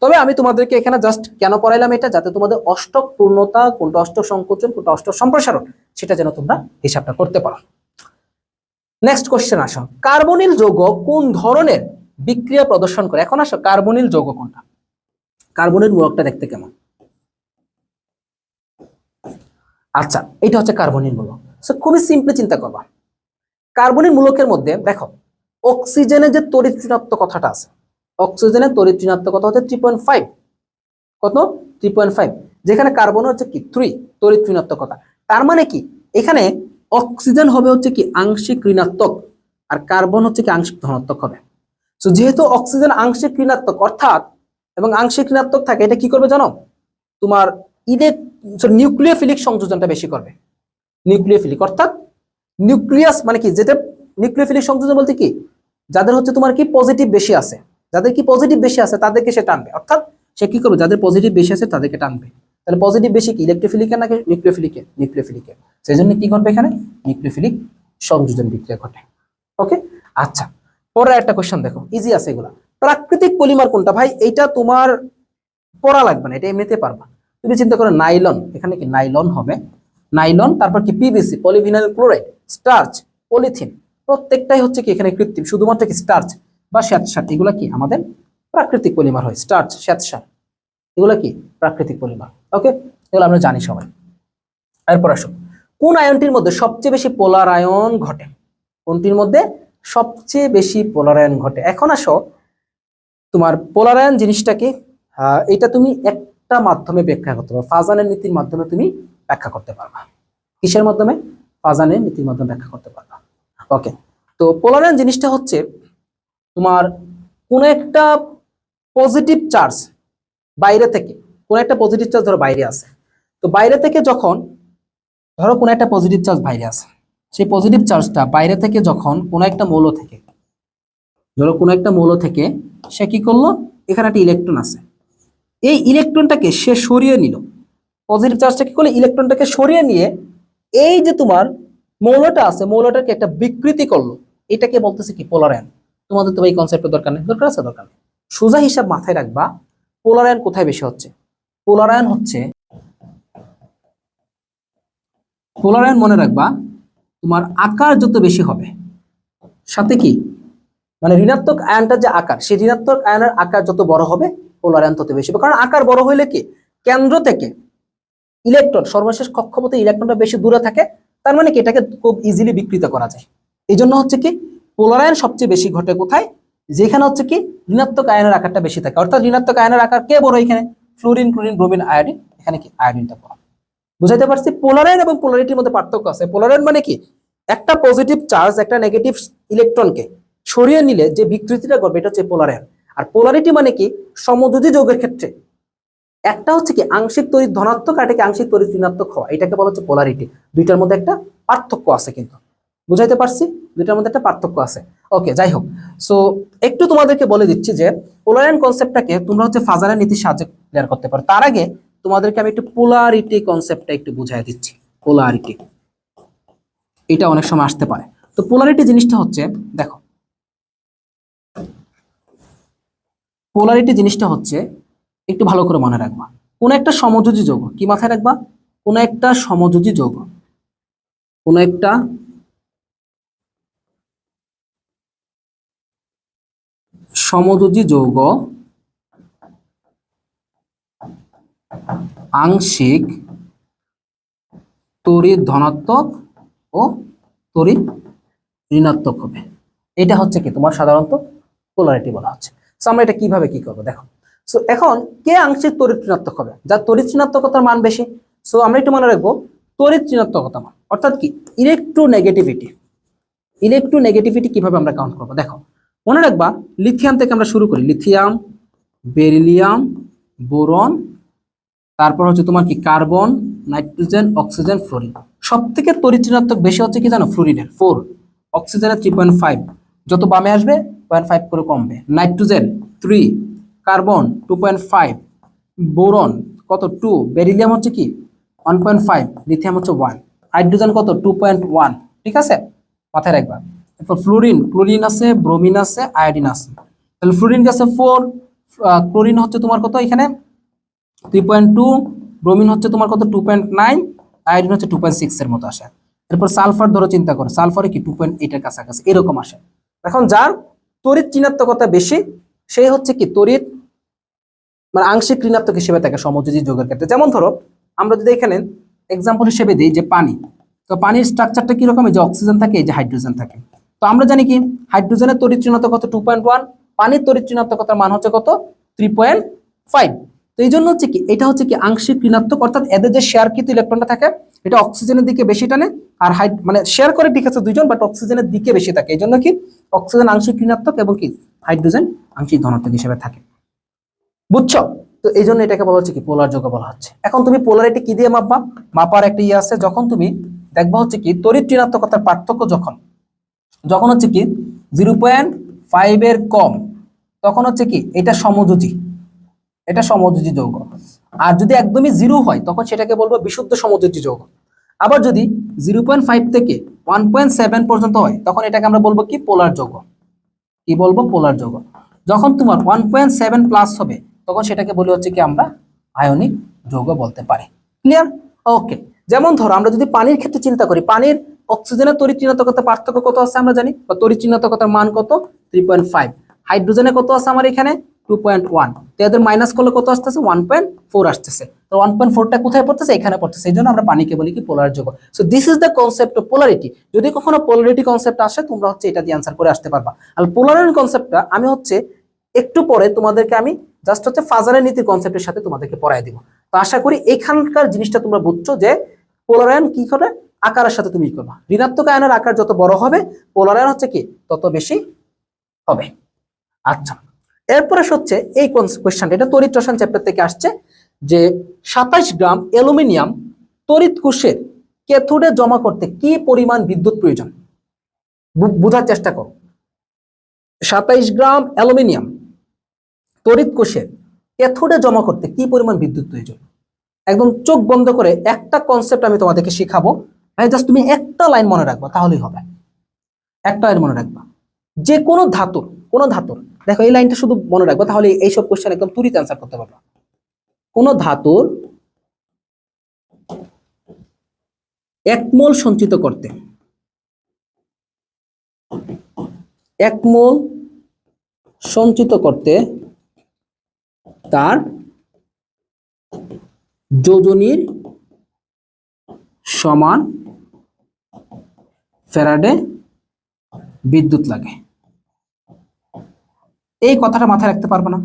তবে আমি তোমাদেরকে এখানে জাস্ট কেন পড়াইলাম এটা, যাতে তোমাদের অষ্টক পূর্ণতা কোনটা, অষ্টক সংকোচন কোনটা, অষ্টক সম্প্রসারণ, সেটা যেন তোমরা হিসাবটা করতে পারো। নেক্সট কোশ্চেন আসো, কার্বনিল যৌগ কোন ধরনের বিক্রিয়া প্রদর্শন করে। এখন আসো কার্বনিল যৌগ কোনটা, কার্বনের মূলকটা দেখতে কেমন, আচ্ছা এটা হচ্ছে কার্বনিল মূলক। সো খুবই সিম্পলি চিন্তা করবা, কার্বনিল মূলকের মধ্যে দেখো অক্সিজেনের যে তড়িৎ ঋণাত্মক কথাটা আছে, অক্সিজেনের তড়িৎ ঋণাত্মকতা হচ্ছে 3.5, কত 3.5, যেখানে কার্বন হচ্ছে কি 3 তড়িৎ ঋণাত্মকতা। তার মানে কি এখানে অক্সিজেন হবে হচ্ছে কি আংশিক ঋণাত্মক, আর কার্বন হচ্ছে কি আংশিক ধনাত্মক হবে। সো যেহেতু অক্সিজেন আংশিক ঋণাত্মক অর্থাৎ এবং আংশিক ঋণাত্মক থাকে, এটা কি করবে জানো, তোমার নিউক্লিওফিলিক সংযোজনটা বেশি করবে। নিউক্লিওফিলিক অর্থাৎ নিউক্লিয়াস মানে কি, যেটা নিউক্লিওফিলিক সংযোজন বলতে কি, যাদের হচ্ছে তোমার কি পজিটিভ বেশি আছে, যাদের কি পজিটিভ বেশি আছে তাদেরকে সে টানবে, অর্থাৎ সে কি করবে, যাদের পজিটিভ বেশি আছে তাদেরকে টানবে। তাহলে পজিটিভ বেশি কি, ইলেকট্রোফিলিকের নাকি নিউক্লিওফিলিকের? নিউক্লিওফিলিকের। সেই জন্য কি ঘটবে এখানে, নিউক্লিওফিলিক সংযোজন বিক্রিয়া ঘটে। ওকে, আচ্ছা পরের একটা কোশ্চেন দেখো, ইজি আছে এগুলা। প্রাকৃতিক পলিমার কোনটা ভাই? এইটা তোমার পড়া লাগবে না, এটা এমনিতে পারবা। তুমি চিন্তা করো নাইলন, এখানে কি নাইলন হবে, নাইলন, তারপর কি PVC, polyvinyl chloride, starch, polythene, প্রত্যেকটাই হচ্ছে কি এখানে কৃত্রিম, শুধুমাত্র কি স্টার্চ বা শ্বেতসার এগুলা কি আমাদের প্রাকৃতিক পলিমার হয়। স্টার্চ, শ্বেতসার এগুলা কি প্রাকৃতিক পলিমার। ওকে, এগুলো আমরা জানি সবাই। এরপর আসো, কোন আয়নটির মধ্যে সবচেয়ে বেশি পোলার আয়ন ঘটে? কোনটির মধ্যে সবচেয়ে বেশি পোলার আয়ন ঘটে? এখন আসো, তোমার পোলার আয়ন জিনিসটা কি, এটা তুমি একটা মাধ্যমে ব্যাখ্যা করতে পারো, ফাজানের নীতির মাধ্যমে তুমি ব্যাখ্যা করতে পারবা। কিসের মাধ্যমে? ফাজানের নীতির মাধ্যমে ব্যাখ্যা করতে পারবা। ওকে, তো পোলার আয়ন জিনিসটা হচ্ছে তোমার কোন একটা পজিটিভ চার্জ বাইরে থেকে, কোন একটা পজিটিভ চার্জ ধরো বাইরে আছে, তো বাইরে থেকে যখন ধরো কোন একটা পজিটিভ চার্জ বাইরে আছে, সেই পজিটিভ চার্জটা বাইরে থেকে যখন কোন একটা মৌল থেকে, ধরো কোন একটা মৌল থেকে সে কি করলো, এখানে একটা ইলেকট্রন আছে, এই ইলেকট্রনটাকে সে সরিয়ে নিল, পজিটিভ চার্জটা কি করলো, ইলেকট্রনটাকে সরিয়ে নিয়ে এই যে তোমার মৌলটা আছে মৌলটাকে একটা বিকৃতি করলো, এটাকে বলতেছে কি পোলার আয়ন। তোমাদের তো এই কনসেপ্টের দরকার নেই, দরকার আছে? দরকার নেই। সোজা হিসাব মাথায় রাখবা, পোলার আয়ন কোথায় বেশি হচ্ছে? পোলার আয়ন হচ্ছে, পোলার আয়ন মনে রাখবা তোমার আকার যত বেশি হবে, সাথে কি মানে ঋণাত্মক আয়নটার যে আকার, সেই ঋণাত্মক আয়নের আকার যত বড় হবে পোলার আয়ন তত বেশি হবে। কারণ আকার বড় হইলে কি, কেন্দ্র থেকে ইলেকট্রন সর্বশেষ কক্ষপথে ইলেকট্রনটা বেশি দূরে থাকে, তার মানে কি এটাকে খুব ইজিলি বিকৃত করা যায়। এই জন্য হচ্ছে কি পোলার আয়ন সবচেয়ে বেশি ঘটে কোথায়, যেখানে হচ্ছে কি ঋণাত্মক আয়নের আকারটা বেশি থাকে। অর্থাৎ ঋণাত্মক আয়নের আকার কে বড়, এখানে ফ্লোরিন, ক্লোরিন, ব্রোমিন, আয়োডিন, এখানে কি আয়োডিনটা বড়। বুঝাইতে পারছি? পোলার আয়ন এবং পোলারিটির মধ্যে পার্থক্য আছে। পোলার আয়ন মানে কি, একটা পজিটিভ চার্জ একটা নেগেটিভ ইলেকট্রনকে সরিয়ে নিলে যে বিকৃতিটা ঘটবে এটা হচ্ছে পোলার আয়ন। আর পোলারিটি মানে কি, সমযোজী যৌগের ক্ষেত্রে একটা হচ্ছে কি আংশিক তড়িৎ ধনাত্মক আর একটা আংশিক তড়িৎ ঋণাত্মক হওয়া, এটাকে বলা হচ্ছে পোলারিটি। দুইটার মধ্যে একটা পার্থক্য আছে কিন্তু, বুঝাইতে পারছি? দুইটার মধ্যে একটা পার্থক্য আছে। ওকে, যাই হোক, সো একটু তোমাদেরকে বলে দিচ্ছি যে পোলার আয়ন কনসেপ্টটাকে তোমরা হচ্ছে ফাজানের নীতির সাহায্যে ক্লিয়ার করতে পারো। তার আগে তোমাদেরকে আমি একটু পোলারিটি কনসেপ্টটা একটু বুঝাই দিচ্ছি। পোলারিটি এটা অনেক সময় আসতে পারে। তো পোলারিটি জিনিসটা হচ্ছে, দেখো পোলারিটি জিনিসটা হচ্ছে একটু ভালো করে মনে রাখবা, কোন একটা সমযোজী যৌগ, কি মাথায় রাখবা, কোন একটা সমযোজী যৌগ, কোন একটা সমযোজী যৌগ আংশিক তড়িৎ ধনাত্মক ও তড়িৎ ঋণাত্মক হবে। এটা হচ্ছে কি তোমার সাধারণত পোলারিটি বলা হচ্ছে। সো আমরা এটা কিভাবে কি করবো দেখো। সো এখন কে আংশিক তড়িৎ ঋণাত্মক হবে, যার তড়িৎ ঋণাত্মকতার মান বেশি। সো আমরা একটু মনে রাখবো তড়িৎ ঋণাত্মকতা মান, অর্থাৎ কি ইলেকট্রোনেগেটিভিটি। ইলেকট্রোনেগেটিভিটি কিভাবে আমরা কাউন্ট করবো দেখো, মনে রাখবা লিথিয়াম থেকে আমরা শুরু করি, লিথিয়াম, বেরিলিয়াম, বোরন, তারপর হচ্ছে তোমার কি কার্বন, নাইট্রোজেন, অক্সিজেন, ফ্লোরিন। সব থেকে তড়িৎ ঋণাত্মক বেশি হচ্ছে কি জানো, ফ্লোরিনের 4, অক্সিজেনের 3.5, যত বামে আসবে 0.5 করে কমবে। নাইট্রোজেন 3, কার্বন 2.5, বোরন কত 2, বেরিলিয়াম হচ্ছে কি 1.5, লিথিয়াম হচ্ছে 1, হাইড্রোজেন কত 2.1। ঠিক আছে, মাথায় রাখবা। এরপর ফ্লোরিন, ক্লোরিন আছে, ব্রোমিন আছে, আয়োডিন আছে। তাহলে ফ্লোরিন গেছে 4, ক্লোরিন হচ্ছে তোমার কত এখানে 3.2, ব্রোমিন হচ্ছে তোমার কত 2.9, আয়োডিন হচ্ছে 2.6 এর মতো আসে। এরপর সালফার ধরো চিন্তা করো, সালফারে কি 2.8 এর কাছাকাছি এরকম আসে। এখন যার তড়িৎ ঋণাত্মকতা বেশি সেই হচ্ছে কি তড়িৎ মানে আংশিক ঋণাত্মক হিসেবে থাকে সমযোজী যৌগের ক্ষেত্রে। যেমন ধরো আমরা যদি এখানে এক্সাম্পল হিসেবে দিই যে পানি, তো পানির স্ট্রাকচারটা কিরকম, এই যে অক্সিজেন থাকে, এই যে হাইড্রোজেন থাকে। তো আমরা জানি কি হাইড্রোজেনের তড়িৎ ঋণাত্মকতা 2.1, পানির তড়িৎ ঋণাত্মকতার মান হচ্ছে কত 3.5। তো এই জন্য হচ্ছে কি এটা হচ্ছে কি আংশিক ঋণাত্মক, অর্থাৎ এদের যে শেয়ারকৃত ইলেকট্রনটা থাকে এটা অক্সিজেনের দিকে বেশি টানে, আর মানে শেয়ার করে ঠিক আছে দুইজন, বাট অক্সিজেনের দিকে বেশি থাকে। এই জন্য কি অক্সিজেন আংশিক ঋণাত্মক এবং কি হাইড্রোজেন আংশিক ধনাত্মক হিসেবে থাকে। বুঝছো? তো এই জন্য এটাকে বলা হচ্ছে কি পোলার যৌগ বলা হচ্ছে। এখন তুমি পোলারিটি কি দিয়ে মাপবা? মাপার একটা ইয়ে আছে, যখন তুমি দেখবা হচ্ছে কি তড়িৎ ঋণাত্মকতার পার্থক্য যখন যখন হচ্ছে কি 0.5 এর কম, তখন হচ্ছে কি এটা সমযোজী, এটা সমযোজী যৌগ। আর যদি একদমই 0 হয় তখন সেটাকে বলবো বিশুদ্ধ সমযোজী যৌগ। আবার যদি 0.5 থেকে 1.7 পর্যন্ত হয় তখন এটাকে আমরা বলবো কি পোলার যৌগ। কি বলবো? পোলার যৌগ। যখন তোমার 1.7 প্লাস হবে তখন সেটাকে বলি হচ্ছে কি আমরা আয়নিক যৌগ বলতে পারি। ক্লিয়ার? ওকে। যেমন ধরো আমরা যদি পানির ক্ষেত্রে চিন্তা করি, পানির অক্সিজেনের তড়িৎ ঋণাত্মকতার পার্থক্য কত আছে আমরা জানি, বা তড়িৎ ঋণাত্মকতার মান কত? 3.5। হাইড্রোজেনে কত আছে আমার এখানে? 2.1। তো এদের মাইনাস করলে কত আসতেছে? 1.4 আসতেছে। তো 1.4টা কোথায় পড়তেছে? এখানে পড়তেছে। এই জন্য আমরা পানিকে বলি কি পোলার যৌগ। So this is the concept of polarity. যদি কখনো পোলারিটি কনসেপ্ট আসে তোমরা হচ্ছে এটা দিয়ে অ্যান্সার করে আসতে পারবা। আর পোলারিটি কনসেপ্টটা আমি হচ্ছে একটু পরে তোমাদেরকে আমি জাস্ট হচ্ছে ফাজারের নীতির কনসেপ্টের সাথে তোমাদেরকে পড়ায় দিব। তো আশা করি এখানকার জিনিসটা তোমরা বুঝছো যে পোলার আয়ন কি করে আকারের সাথে তুমি করবা। ঋণাত্মক আয়নের আকার যত বড় হবে পোলার আয়ন হচ্ছে কি তত বেশি হবে। আচ্ছা, এরপরে হচ্ছে এই কোয়েশ্চনটা, এটা তড়িৎ রসায়ন চ্যাপ্টার থেকে আসছে যে 27 গ্রাম অ্যালুমিনিয়াম তড়িৎ কোষের ক্যাথোডে জমা করতে কি পরিমাণ বিদ্যুৎ প্রয়োজন? বোঝার চেষ্টা করো। 27 গ্রাম অ্যালুমিনিয়াম তড়িৎ কোষের ক্যাথোডে জমা করতে কি পরিমাণ বিদ্যুৎ প্রয়োজন? একদম চোখ বন্ধ করে একটা কনসেপ্ট আমি তোমাদেরকে শেখাবো, ভাই জাস্ট তুমি একটা লাইন মনে রাখবা তাহলেই হবে। একটা লাইন মনে রাখবা, যে কোনো ধাতুর দেখো এই লাইনটা শুধু মনে রাখবা, তাহলে এইসব কোশ্চেন একদম তুরিত অ্যান্সার করতে পারবা। কোন ধাতুর 1 মোল সঞ্চিত করতে 1 মোল সঞ্চিত করতে তার যোজনীর সমান ফ্যারাডে বিদ্যুৎ লাগে। এই কথাটা মাথায় রাখতে পারবে না?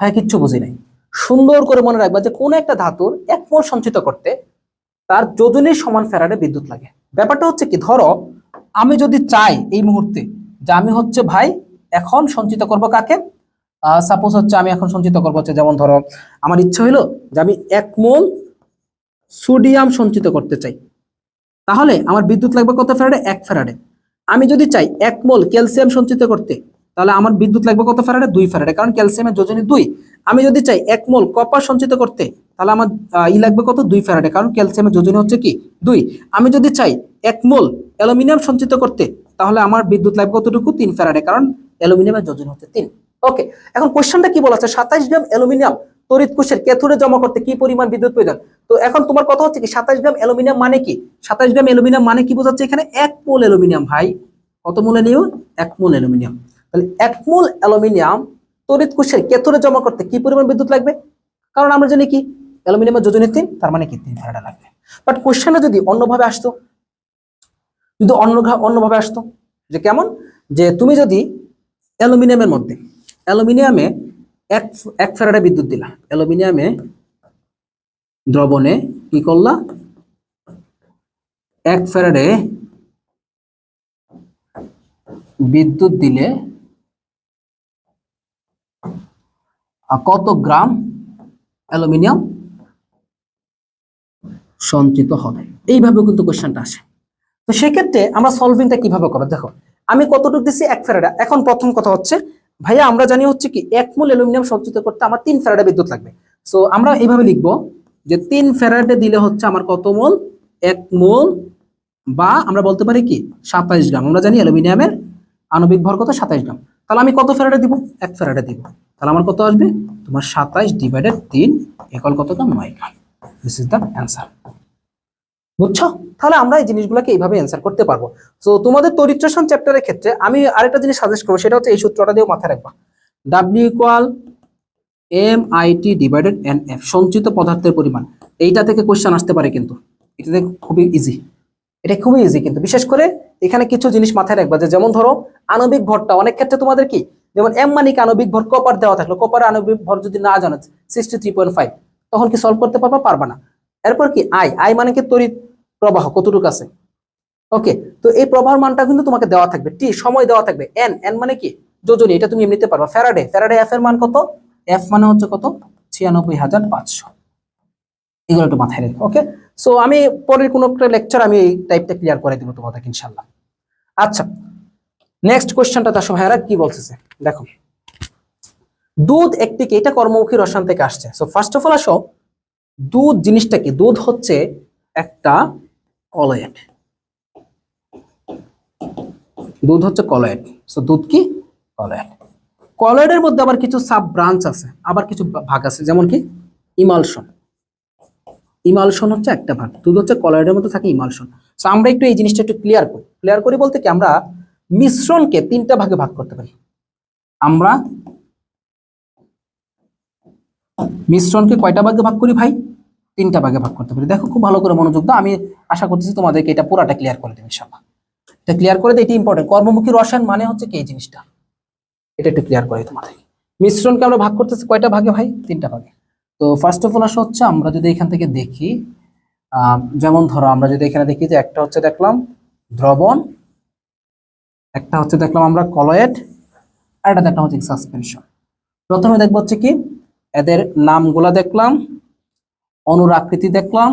হ্যাঁ, কিচ্ছু বুঝি নাই। সুন্দর করে মনে রাখবা যে কোন একটা ধাতুর 1 মোল সঞ্চিত করতে তার যোজনীর সমান ফ্যারাডে বিদ্যুৎ লাগে। ব্যাপারটা হচ্ছে কি, ধরো আমি যদি চাই এই মুহূর্তে যে আমি হচ্ছে ভাই এখন সঞ্চিত করব কাকে, সাপোজ হচ্ছে আমি এখন সঞ্চিত করবো হচ্ছে, যেমন ধরো আমার ইচ্ছা হইলো যে আমি 1 মোল সোডিয়াম সঞ্চিত করতে চাই, তাহলে আমার বিদ্যুৎ লাগবে কত ফ্যারাডে? 1 ফ্যারাডে। আমি যদি চাই 1 মোল ক্যালসিয়াম সঞ্চিত করতে, তাহলে আমার বিদ্যুৎ লাগবে কত ফ্যারাডে? 2 ফ্যারাডে, কারণ ক্যালসিয়ামের যোজনী 2। আমি যদি চাই 1 মোল কপার সঞ্চিত করতে, তাহলে আমার লাগবে কত? 2 ফ্যারাডে, কারণ ক্যালসিয়ামের যোজনী হচ্ছে কি 2। আমি যদি চাই 1 মোল অ্যালুমিনিয়াম সঞ্চিত করতে, তাহলে আমার বিদ্যুৎ লাগবে কতটুকু? 3 ফ্যারাডে, কারণ অ্যালুমিনিয়ামের যোজনী হচ্ছে 3। ওকে, এখন কোশ্চেনটা কি বলা আছে? 27 গ্রাম অ্যালুমিনিয়াম তড়িৎ কোষের ক্যাথোডে জমা করতে কি পরিমাণ বিদ্যুৎ প্রয়োজন? তো এখন তোমার কথা হচ্ছে কি 27 গ্রাম অ্যালুমিনিয়াম মানে কি? 27 গ্রাম অ্যালুমিনিয়াম মানে কি বোঝাচ্ছে এখানে? 1 মোল অ্যালুমিনিয়াম। ভাই কত মোলে নিও? 1 মোল অ্যালুমিনিয়াম। তাহলে 1 মোল অ্যালুমিনিয়াম তড়িৎ কোষের ক্যাথোডে জমা করতে কি পরিমাণ বিদ্যুৎ লাগবে? কারণ আমরা জানি কি অ্যালুমিনিয়ামের যোজনী 3, তার মানে কি 3 ফ্যারাডে লাগবে। বাট কোশ্চেনটা যদি অন্যভাবে আসতো, অন্যভাবে আসতো যে কেমন, যে তুমি যদি অ্যালুমিনিয়ামে 1 ফ্যারাডে বিদ্যুৎ দিলা, অ্যালুমিনিয়ামে দ্রবণে কি করলা? 1 ফ্যারাডে বিদ্যুৎ দিলে কত গ্রাম অ্যালুমিনিয়াম সঞ্চিত হবে? এইভাবে কিন্তু কোশ্চেনটা আসে। তো সেক্ষেত্রে আমরা সলভিংটা কিভাবে করব? দেখো আমি কতটুকু দিচ্ছি? 1 ফ্যারাডে। এখন প্রথম কথা হচ্ছে ভাইয়া আমরা জানি হচ্ছে কি 1 মোল অ্যালুমিনিয়াম সঞ্চিত করতে আমার 3 ফ্যারাডে বিদ্যুৎ লাগবে। সো আমরা এইভাবে লিখব যে 3 ফ্যারাডে দিলে হচ্ছে আমার কত মোল? 1 মোল, বা আমরা বলতে পারি কি 27 গ্রাম। আমরা জানি অ্যালুমিনিয়ামের আণবিক ভর কত? 27 গ্রাম। তাহলে আমি কত ফ্যারাডে দিব? 1 ফ্যারাডে দিব। তাহলে আমার কত আসবে? তোমার 27 ডিভাইডেড 3 ইকুয়াল কত gram? 9 gram. This is the answer. বুঝছো? তাহলে আমরা এই জিনিসগুলোকে এইভাবে অ্যান্সার করতে পারবো। সো তোমাদের তড়িৎ রসায়ন চ্যাপ্টারের ক্ষেত্রে আমি আরেকটা জিনিস সাজেস্ট করবো, সেটা হচ্ছে এই সূত্রটা দিয়েও মাথায় রাখবা। W equal MIT divided NF, সঞ্চিত পদার্থের পরিমাণ। এইটা থেকে কোশ্চেন আসতে পারে, কিন্তু এটা খুবই ইজি। এটা খুবই ইজি, কিন্তু বিশেষ করে এখানে কিছু জিনিস মাথায় রাখবা, যে যেমন ধরো আণবিক ভরটা অনেক ক্ষেত্রে তোমাদের কি, যেমন M মানে কি আণবিক ভর, কপার দেওয়া থাকলো, কপার আণবিক ভর যদি না জানো 63.5, তখন কি সলভ করতে পারবা না। এরপর কি I মানে কি তড়িৎ প্রবাহ কতটুকু আছে। ওকে, তো এই প্রবাহের মানটা কিন্তু তোমাকে দেওয়া থাকবে। T সময় দেওয়া থাকবে। N মানে কি যোজনী, এটা তুমি এমনিতে পারবা। ফ্যারাডে F এর মান কত? F মানে হচ্ছে কত? 6 96,500। এগুলো একটু মাথায় রেখো। ওকে, সো আমি পরের কোনো একটা লেকচার আমি এই টাইপটা ক্লিয়ার করে দিব তোমাদেরকে ইনশাআল্লাহ। আচ্ছা, নেক্সট কোশ্চেনটা আসো ভাইয়ারা কি বলতেছে দেখো। দুধ একটিকে, এটা কর্মমুখী রসায়ন থেকে আসছে। সো ফার্স্ট অফ অল আসো, দুধ জিনিসটা কি? দুধ হচ্ছে একটা কলয়েড। দুধ হচ্ছে কলয়েড। সো দুধ কি? কলয়েড। কলয়েডের মধ্যে আবার কিছু সাব ব্রাঞ্চ আছে, আবার কিছু ভাগ আছে, যেমন কি ইমালশন। ইমালশন হচ্ছে একটা ভাগ। দুধ হচ্ছে কলয়েডের মধ্যে থাকে ইমালশন। সো আমরা একটু এই জিনিসটা একটু ক্লিয়ার করি। ক্লিয়ার করি বলতে কি, আমরা মিশ্রণকে তিনটা ভাগে ভাগ করতে পারি। আমরা মিশ্রণকে কয়টা ভাগে ভাগ করি ভাই? তিনটা ভাগে ভাগ করতে পারি। দেখো খুব ভালো করে মনোযোগ দাও, আমি আশা করতেছি তোমাদেরকে এটা পুরাটা ক্লিয়ার করে দেবে ইনশাআল্লাহ। এটা ক্লিয়ার করে দেয়, এটা ইম্পর্টেন্ট। কর্মমুখী রসায়ন মানে হচ্ছে কি এই জিনিসটা, এটা একটু ক্লিয়ার করে তোমাদের। মিশ্রণকে আমরা ভাগ করতেছি কয়টা ভাগে ভাই? তিনটা ভাগে। তো ফার্স্ট অফ অল আসা হচ্ছে, আমরা যদি এখান থেকে দেখি, যেমন ধরো আমরা যদি এখানে দেখি যে একটা হচ্ছে দেখলাম দ্রবণ, একটা হচ্ছে দেখলাম আমরা কলয়েড, আর একটা দেখলাম হচ্ছে সাসপেনশন। প্রথমে দেখবো হচ্ছে কি, এদের নামগুলা দেখলাম, অনুর আকৃতি দেখলাম,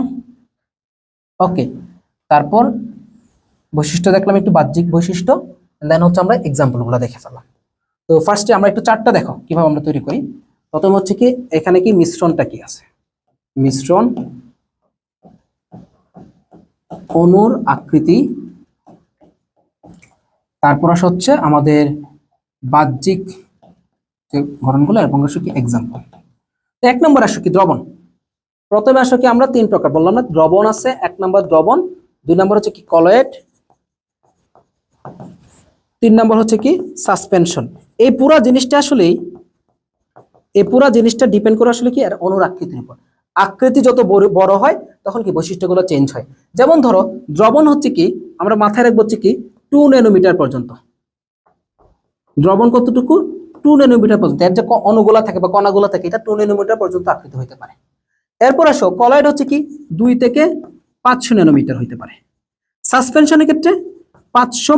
ওকে, তারপর বৈশিষ্ট্য দেখলাম, একটু বাহ্যিক বৈশিষ্ট্য, দেন হচ্ছে আমরা এক্সাম্পল গুলা দেখে ফেললাম। তো ফার্স্টে আমরা একটু চার্টটা দেখো কিভাবে আমরা তৈরি করি। প্রথম হচ্ছে কি, এখানে কি মিশ্রণটা কি আছে, মিশ্রণ, অনুর আকৃতি, তারপর আসা হচ্ছে আমাদের বাহ্যিক যে গঠনগুলো, এবং আসে কি এক্সাম্পল। এক নম্বর আসো কি দ্রবণ। প্রথমে আসো কি, আমরা তিন প্রকার বললাম না, দ্রবণ আছে, এক নম্বর দ্রবণ, দুই নম্বর হচ্ছে কি কলয়েড, তিন নম্বর হচ্ছে কি সাসপেনশন। এই পুরা জিনিসটা আসলেই, এই পুরা জিনিসটা ডিপেন্ড করে আসলে কি এর অনুর আকৃতির উপর। আকৃতি যত বড় হয় তখন কি বৈশিষ্ট্যগুলো চেঞ্জ হয়। যেমন ধরো দ্রবণ হচ্ছে কি, আমরা মাথায় রাখবো হচ্ছে কি 2 ন্যানোমিটার পর্যন্ত। দ্রবণ কতটুকু? 2 ন্যানোমিটার পর্যন্ত। এর যে অণুগুলা থাকে বা কণাগুলা থাকে, এটা 2 ন্যানোমিটার পর্যন্ত আকৃতি হতে পারে। এরপর আসো কলয়েড হচ্ছে কি 2 থেকে 500 ন্যানোমিটার হতে পারে। সাসপেনশনের ক্ষেত্রে 500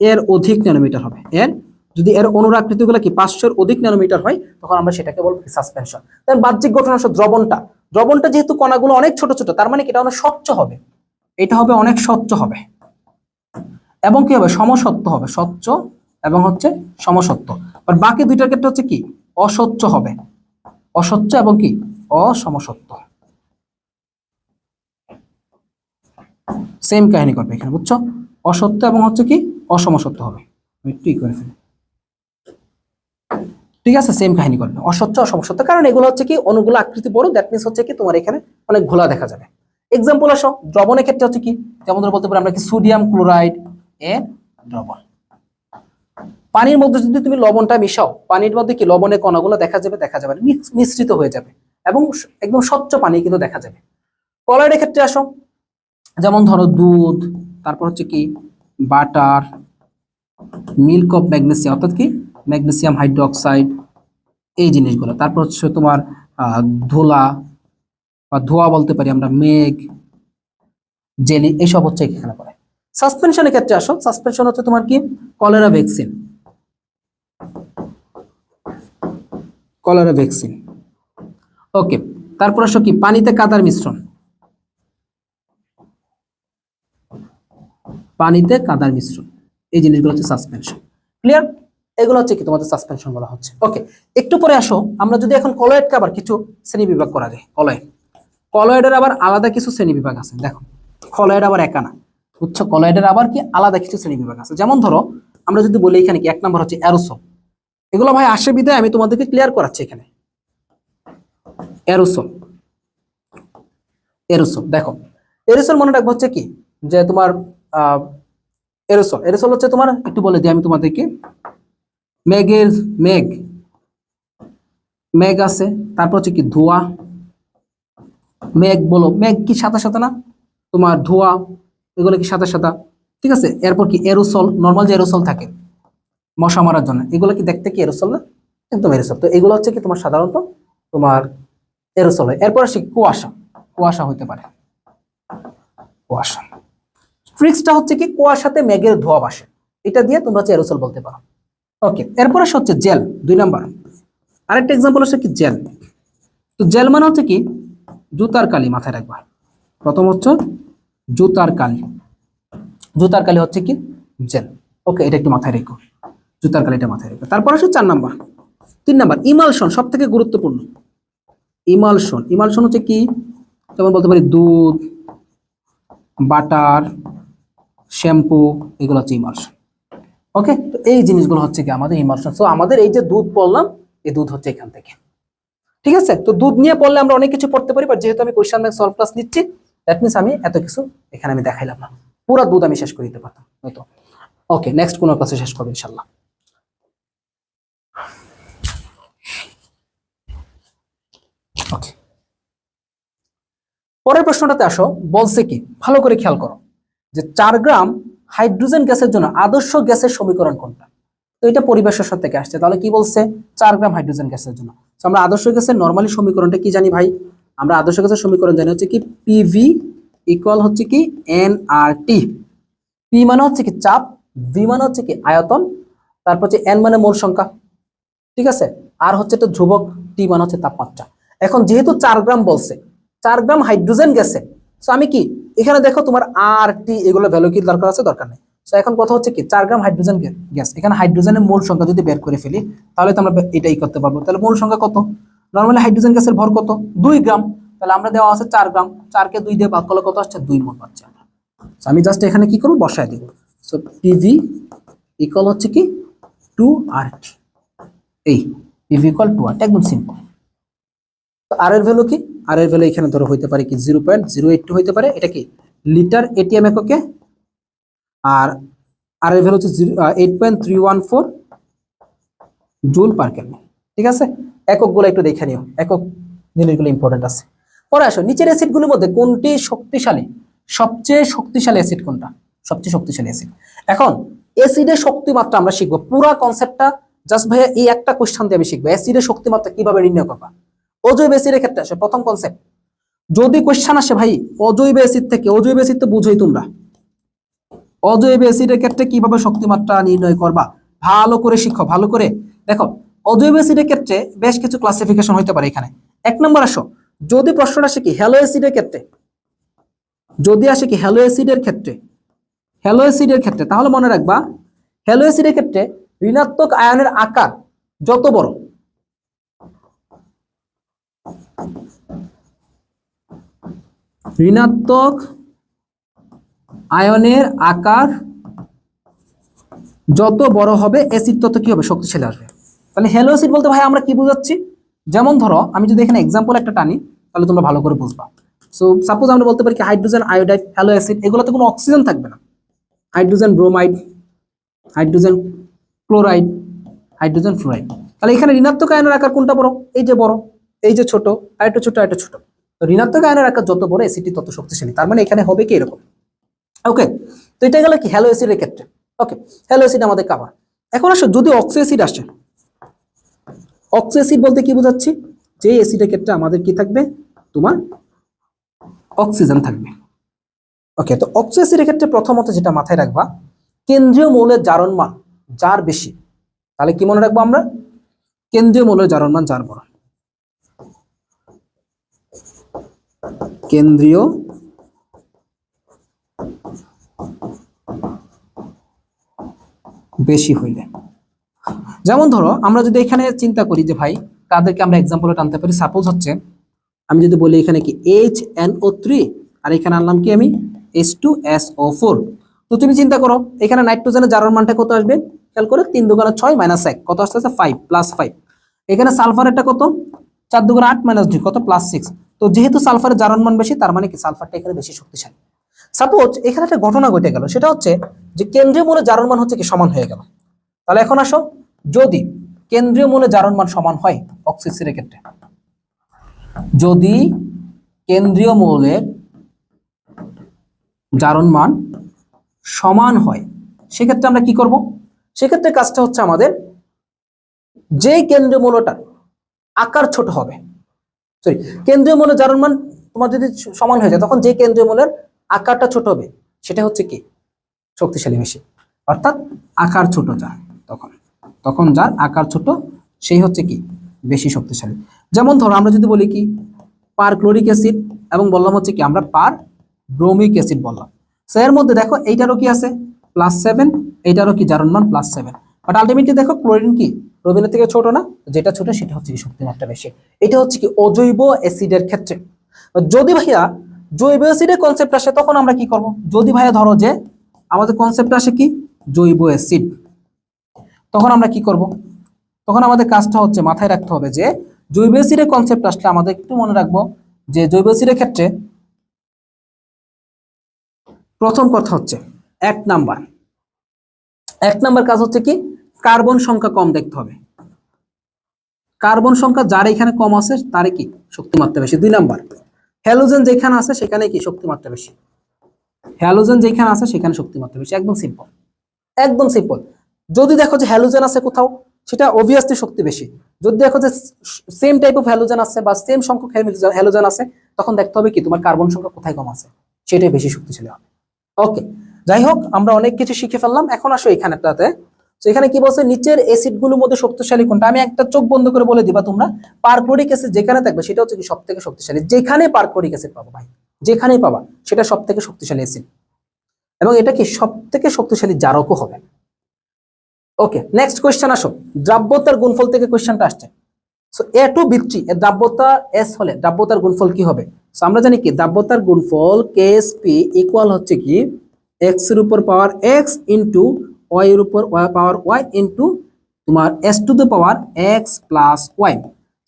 এর অধিক ন্যানোমিটার হবে। এর যদি এর অনুর আকৃতিগুলো কি 500 এর অধিক ন্যানোমিটার হয়, তখন আমরা সেটাকে বলবো কি সাসপেনশন। তার বাহ্যিক গঠন আসো দ্রবণটা। দ্রবণটা যেহেতু কণাগুলো অনেক ছোট ছোট, তার মানে কি এটা অনেক স্বচ্ছ হবে, এটা হবে অনেক স্বচ্ছ হবে, এবং কি হবে সমসত্ব হবে, স্বচ্ছ এবং হচ্ছে সমসত্ব। আর বাকি দুইটার ক্ষেত্রে হচ্ছে কি অস্বচ্ছ হবে, অস্বচ্ছ এবং কি অসমসত্ব। সেম কাহিনী করবে এখানে, বুঝছো? অসত্য এবং হচ্ছে কি অসমসত্ব হবে। একটু করে ফেলি, ঠিক আছে, সেম কাহিনী করবে, অস্বচ্ছ অসমসত্ব। কারণ এগুলো হচ্ছে কি অনুগুলো আকৃতি বড়, দ্যাট মিনস হচ্ছে কি তোমার এখানে অনেক ঘোলা দেখা যাবে। এক্সাম্পল আসো দ্রবণের ক্ষেত্রে হচ্ছে কি, যেমন ধরো বলতে পারি আমরা কি সোডিয়াম ক্লোরাইড এর দ্রবণ। পানির মধ্যে যদি তুমি লবণটা মিশাও, পানির মধ্যে কি লবণের কণাগুলো দেখা যাবে, দেখা যাবে মিশ্রিত হয়ে যাবে, এবং একদম স্বচ্ছ পানি কিন্তু দেখা যাবে। কলয়েডের ক্ষেত্রে আসো, যেমন ধরো দুধ, তারপর হচ্ছে কি বাটার, মিল্ক অফ ম্যাগনেসিয়াম, অর্থাৎ কি ম্যাগনেসিয়াম হাইড্রোক্সাইড, এই জিনিসগুলো। তারপর হচ্ছে তোমার ধুলা বা ধোয়া বলতে পারি আমরা, মেঘ, জেলি, এইসব হচ্ছে এখানে পড়ে। সাসপেনশনের ক্ষেত্রে আসো, সাসপেনশন হচ্ছে তোমার কি কলেরা ভ্যাকসিন, কলেরা ভ্যাকসিন, ওকে। তারপর আসো কি পানিতে কাদার মিশ্রণ, পানিতে কাদার মিশ্রণ, এই জিনিসগুলো হচ্ছে সাসপেনশন। ক্লিয়ার? এগুলো হচ্ছে কি তোমাদের সাসপেনশন বলা হচ্ছে। ওকে, একটু পরে আসো, আমরা যদি এখন কলয়েডকে আবার কিছু শ্রেণী বিভাগ করা যায়। কলয়েডের আবার আলাদা কিছু শ্রেণী বিভাগ আছে। দেখো কলয়েড আবার একা না, বুঝছো? কলয়েডের আবার কি আলাদা কিছু শ্রেণী বিভাগ আছে। যেমন ধরো আমরা যদি বলি এখানে কি এক নম্বর হচ্ছে অ্যারোসল। এগুলো ভাই আসে বিদায় আমি তোমাদেরকে ক্লিয়ার করাচ্ছি এখানে। অ্যারোসল, এরোসল দেখো, এরোসল মনে রাখবো হচ্ছে কি যে তোমার এরোসল, এরোসল হচ্ছে তোমার, একটু বলে দিই আমি তোমাদেরকে, মেঘের মেঘ, মেঘ আছে, তারপর হচ্ছে কি ধোঁয়া, মেঘ বলো, মেঘ কি সাদা সাদা না, তোমার ধোঁয়া, এগুলো কি সাদা সাদা, ঠিক আছে। এরপর কি এরোসল, নর্মাল যে এরোসল থাকে মশা মারার জন্য, এগুলো কি দেখতে কি এরোসল না? একদম এরোসল। তো এগুলো হচ্ছে কি তোমার সাধারণত তোমার এরোসল হয়। এরপর আসি কুয়াশা, কুয়াশা হইতে পারে, কুয়াশা। ট্রিক্সটা হচ্ছে কি কুয়াশাতে মেঘের ধোঁয়া ভাসে, এটা দিয়ে তোমরা হচ্ছে এরোসল বলতে পারো। ওকে, এরপর আসে হচ্ছে জেল, 2 নাম্বার। আরেকটা এক্সাম্পল হচ্ছে কি জেল। তো জেল মানে হচ্ছে কি জুতার কালি, মাথায় রাখবা। প্রথম হচ্ছে জুতার কালি, জুতার কালি হচ্ছে কি জেল। ওকে, এটা একটু মাথায় রেখো, জুতার কালিটা মাথায় রেখো। তারপর আসে 4 নাম্বার। 3 নাম্বার ইমালশন, সব থেকে গুরুত্বপূর্ণ। ইমালশন, ইমালশন হচ্ছে কি, যেমন বলতে পারি দুধ, বাটার, শ্যাম্পু, এগুলো হচ্ছে ইমালশন। ওকে, তো এই জিনিসগুলো হচ্ছে কি আমাদের ইমালশন। সো আমাদের এই যে দুধ পড়লাম, এই দুধ হচ্ছে এখান থেকে। ঠিক আছে, তো দুধ নিয়ে পড়লে আমরা অনেক কিছু পড়তে পারি, বাট যেহেতু আমি কোশ্চেন ব্যাংক সলভ ক্লাস নিচ্ছি, দ্যাট মিনস আমি এত কিছু এখানে আমি দেখাইলাম না, পুরো দুধ আমি শেষ করে দিতে পারতাম হয়তো। ওকে, নেক্সট কোন ক্লাসে শেষ করবো ইনশাল্লাহ। ওকে, পরের প্রশ্নটাতে আসো। বলছে কি, ভালো করে খেয়াল করো, যে 4 গ্রাম হাইড্রোজেন গ্যাসের জন্য আদর্শ গ্যাসের সমীকরণ কোনটা। তো এটা পরিবেশ রসায়ন থেকে আসছে। তাহলে কি বলছে, 4 গ্রাম হাইড্রোজেন গ্যাসের জন্য। তো আমরা আদর্শ গ্যাসের নরমালি সমীকরণটা কি জানি ভাই? আমরা আদর্শ গ্যাসের সমীকরণ জানি হচ্ছে কি পিভি ইকুয়াল হচ্ছে কি এনআরটি। পি মানে হচ্ছে কি চাপ, ভি মানে হচ্ছে কি আয়তন, তারপর হচ্ছে এন মানে মোল সংখ্যা, ঠিক আছে, আর হচ্ছে একটা ধ্রুবক টি মানে হচ্ছে তাপমাত্রা। এখন যেহেতু 4 গ্রাম বলছে, 4 গ্রাম হাইড্রোজেন গ্যাসে, তো আমি কি এখানে দেখো তোমার আর টি এগুলো ভ্যালু কি দরকার আছে? দরকার নেই। তো এখন কথা হচ্ছে কি 4 গ্রাম হাইড্রোজেন গ্যাস, এখানে হাইড্রোজেনের মোল সংখ্যা যদি বের করে ফেলি, তাহলে তো আমরা এটাই করতে পারবো। তাহলে মোল সংখ্যা কত? নরমালি হাইড্রোজেন গ্যাসের ভর কত? 2 গ্রাম। তাহলে আমরা দেওয়া আছে 4 গ্রাম, 4 কে 2 দিয়ে ভাগ করলে কত আসছে? 2 মোল পাচ্ছি আমরা। তো আমি জাস্ট এখানে কি করব, বসায় দেব। সো পিভি ইকুয়াল হচ্ছে কি 2RT। এই পিভি ইকুয়াল 2RT, একদম সিম্পল। তো আর এর ভ্যালু কি? আর এর ভ্যালু এখানে ধরো হইতে পারে কি 0.082 হইতে পারে। এটা কি লিটার এটিএম এককে, আর আর এর ভ্যালু হচ্ছে 8.314 জুল পার কেলভিন। ঠিক আছে, এককগুলো একটু দেখে নিও, একক জিনিসগুলো ইম্পর্টেন্ট আছে। পরে আসো, নিচের অ্যাসিডগুলোর মধ্যে কোনটি শক্তিশালী, সবচেয়ে শক্তিশালী অ্যাসিড কোনটা? সবচেয়ে শক্তিশালী অ্যাসিড। এখন অ্যাসিডের শক্তিমাত্রা আমরা শিখবো, পুরো কনসেপ্টটা জাস্ট ভাইয়া এই একটা কোশ্চেন দিয়ে আমি শিখবো, অ্যাসিডের শক্তিমাত্রা কিভাবে নির্ণয় করবা। অজৈব অ্যাসিডের ক্ষেত্রে আসে প্রথম কনসেপ্ট, যদি কোশ্চেন আসে ভাই অজৈব অ্যাসিড থেকে, অজৈব অ্যাসিড তো বুঝোই তোমরা, অজৈব অ্যাসিডের ক্ষেত্রে কিভাবে শক্তিমাত্রা নির্ণয় করবা ভালো করে শিখো, ভালো করে দেখো। অজৈব অ্যাসিডের ক্ষেত্রে বেশ কিছু ক্লাসিফিকেশন হতে পারে। এখানে 1 নম্বর আসো, যদি প্রশ্নটা আসে কি হ্যালো অ্যাসিডের ক্ষেত্রে, যদি আসে কি হ্যালো অ্যাসিডের ক্ষেত্রে, হ্যালো অ্যাসিডের ক্ষেত্রে, তাহলে মনে রাখবা হ্যালো অ্যাসিডের ক্ষেত্রে ঋণাত্মক আয়নের আকার যত বড়, ঋণাত্মক আয়নের আকার যত বড় হবে অ্যাসিড তত কি হবে? শক্তিশালী আসবে। তাহলে হ্যালো অ্যাসিড বলতে ভাই আমরা কি বোঝাচ্ছি? যেমন ধরো আমি যদি এখানে এক্সাম্পল একটা টানি, তাহলে তোমরা ভালো করে বুঝবা। সো সাপোজ আমরা বলতে পারি কি হাইড্রোজেন আয়োডাইড হ্যালো অ্যাসিড, এগুলোতে কোনো অক্সিজেন থাকবে না। Hydrogen bromide, hydrogen chloride, hydrogen fluoride. তাহলে এখানে ঋণাত্মক আয়নের আকার কোনটা বড়? এই যে বড়, এই যে ছোট, আর একটা ছোট, আর একটা ছোট। তো ঋণাত্মক আয়নের আকার যত বড় অ্যাসিডটি তত শক্তিশালী। তার মানে এখানে হবে কি এরকম। ওকে, তো এটা গেল কি হ্যালো অ্যাসিডের ক্ষেত্রে। ওকে, হ্যালো অ্যাসিড আমাদের কাভার। এখন আসো যদি অক্সো অ্যাসিড আসে, অক্সো অ্যাসিড বলতে কি বোঝাচ্ছি? যে অ্যাসিডের ক্ষেত্রে আমাদের কি থাকবে, তোমার অক্সিজেন থাকবে। ওকে, তো অক্সো অ্যাসিডের ক্ষেত্রে প্রথমত যেটা মাথায় রাখবা, কেন্দ্রীয় মৌলের জারণ মান যার বেশি, তাহলে কি মনে রাখবো আমরা? কেন্দ্রীয় মৌলের জারণ মান যার বড়, কেন্দ্রীয় বেশি হইলে। যেমন ধরো আমরা যদি এখানে চিন্তা করি যে ভাই কাদেরকে আমরা এক্সাম্পলে টানতে পারি, সাপোজ হচ্ছে আমি যদি বলি এখানে কি HNO3 আর এখানে আনলাম কি আমি H2SO4। তো তুমি চিন্তা করো এখানে নাইট্রোজেনের জারণ মানটা কত আসবে? খেয়াল করে 3 দুগুণে 6 মাইনাস 1 কত আসতেছে? 5 প্লাস 5। এখানে সালফারেরটা কত? 4 দুগুণে 8 মাইনাস 2 কত? প্লাস 6। তো যেহেতু সালফারের জারণ মান বেশি, তার মানে কি সালফারটা এখানে বেশি শক্তিশালী। সাপোজ এখানে একটা ঘটনা ঘটে গেল, সেটা হচ্ছে যে কেন্দ্রীয় মৌলের জারণ মান হচ্ছে কি সমান হয়ে গেল। তাহলে এখন আসো, যদি কেন্দ্রীয় মৌলের জারণ মান সমান হয় অক্সো অ্যাসিডের ক্ষেত্রে, যদি কেন্দ্রীয় মৌলের জারণ মান সমান হয়, সেক্ষেত্রে আমরা কি করব? সেক্ষেত্রে কাজটা হচ্ছে আমাদের, যে কেন্দ্রীয় মৌলটার আকার ছোট হবে, সরি কেন্দ্রীয় মৌলের জারণ মান তোমার যদি সমান হয়ে যায়, তখন যে কেন্দ্রীয় মৌলের আকারটা ছোট হবে সেটা হচ্ছে কি শক্তিশালী বেশি। অর্থাৎ আকার ছোট যার, তখন যার আকার ছোট সেই হচ্ছে কি বেশি শক্তিশালী। যেমন ধরো আমরা যদি বলি কি পার ক্লোরিক অ্যাসিড এবং বললাম হচ্ছে কি আমরা পার ব্রোমিক অ্যাসিড বললাম। সো এর মধ্যে দেখো এইটারও কি আছে +7, এইটারও কি জারণ মান +7, বাট আলটিমেটলি দেখো ক্লোরিন কি ব্রোমিনের থেকে ছোট না, যেটা ছোট সেটা হচ্ছে কি শক্তিমাত্রা বেশি। এটা হচ্ছে কি অজৈব অ্যাসিডের ক্ষেত্রে। যদি ভাইয়া জৈব অ্যাসিডের কনসেপ্ট আসে তখন আমরা কি করব, যদি ভাইয়া ধরো যে আমাদের কনসেপ্ট আসে কি জৈব অ্যাসিড, তখন আমরা কি করব, তখন আমাদের কাজটা হচ্ছে মাথায় রাখতে হবে যে জৈব অ্যাসিডের কনসেপ্ট আসলে আমাদের একটু মনে রাখবো যে জৈব অ্যাসিডের ক্ষেত্রে প্রথম কথা হচ্ছে এক নাম্বার কাজ হচ্ছে কি কার্বন সংখ্যা কম দেখতে হবে। কার্বন সংখ্যা যার এখানে কম আছে তারই কি শক্তিমাত্রা বেশি। 2 নাম্বার হ্যালোজেন যেখানে আছে সেখানে কি শক্তিমাত্রা বেশি, হ্যালোজেন যেখানে আছে সেখানে শক্তিমাত্রা বেশি। একদম সিম্পল, একদম সিম্পল। যদি দেখো যে হ্যালোজেন আছে কোথাও সেটা অবভিয়াসলি শক্তি বেশি। যদি দেখো যে সেম টাইপ অফ হ্যালোজেন আছে বা সেম সংখ্যক হ্যালোজেন আছে তখন দেখতে হবে কি তোমার কার্বন সংখ্যা কোথায় কম আছে, সেটাই বেশি শক্তিশালী হবে। ওকে, যাই হোক আমরা অনেক কিছু শিখে ফেললাম। এখন আসো এখানেটাতে, তো এখানে কি বলছে নিচের অ্যাসিড গুলোর মধ্যে শক্তিশালী কোনটা। আমি একটা চোখ বন্ধ করে বলে দিবা তোমরা, পারক্লোরিক অ্যাসিড যেখানে থাকবে সেটা হচ্ছে কি সবথেকে শক্তিশালী। যেখানে পারক্লোরিক অ্যাসিড পাবো ভাই, যেখানেই পাবা সেটা সবথেকে শক্তিশালী অ্যাসিড, এবং এটা কি সবথেকে শক্তিশালী জারকও হবে। ওকে, নেক্সট কোশ্চেন আসো, দ্রাব্যতার গুণফল থেকে কোশ্চেনটা আসছে। সো A2B3 এর দ্রাব্যতা S হলে দ্রাব্যতার গুণফল কি হবে। সো আমরা জানি কি দ্রাব্যতার গুণফল KSP ইকুয়াল হচ্ছে কি x এর উপর পাওয়ার x ইনটু y এর উপর পাওয়ার y ইনটু তোমার s to the power x plus y।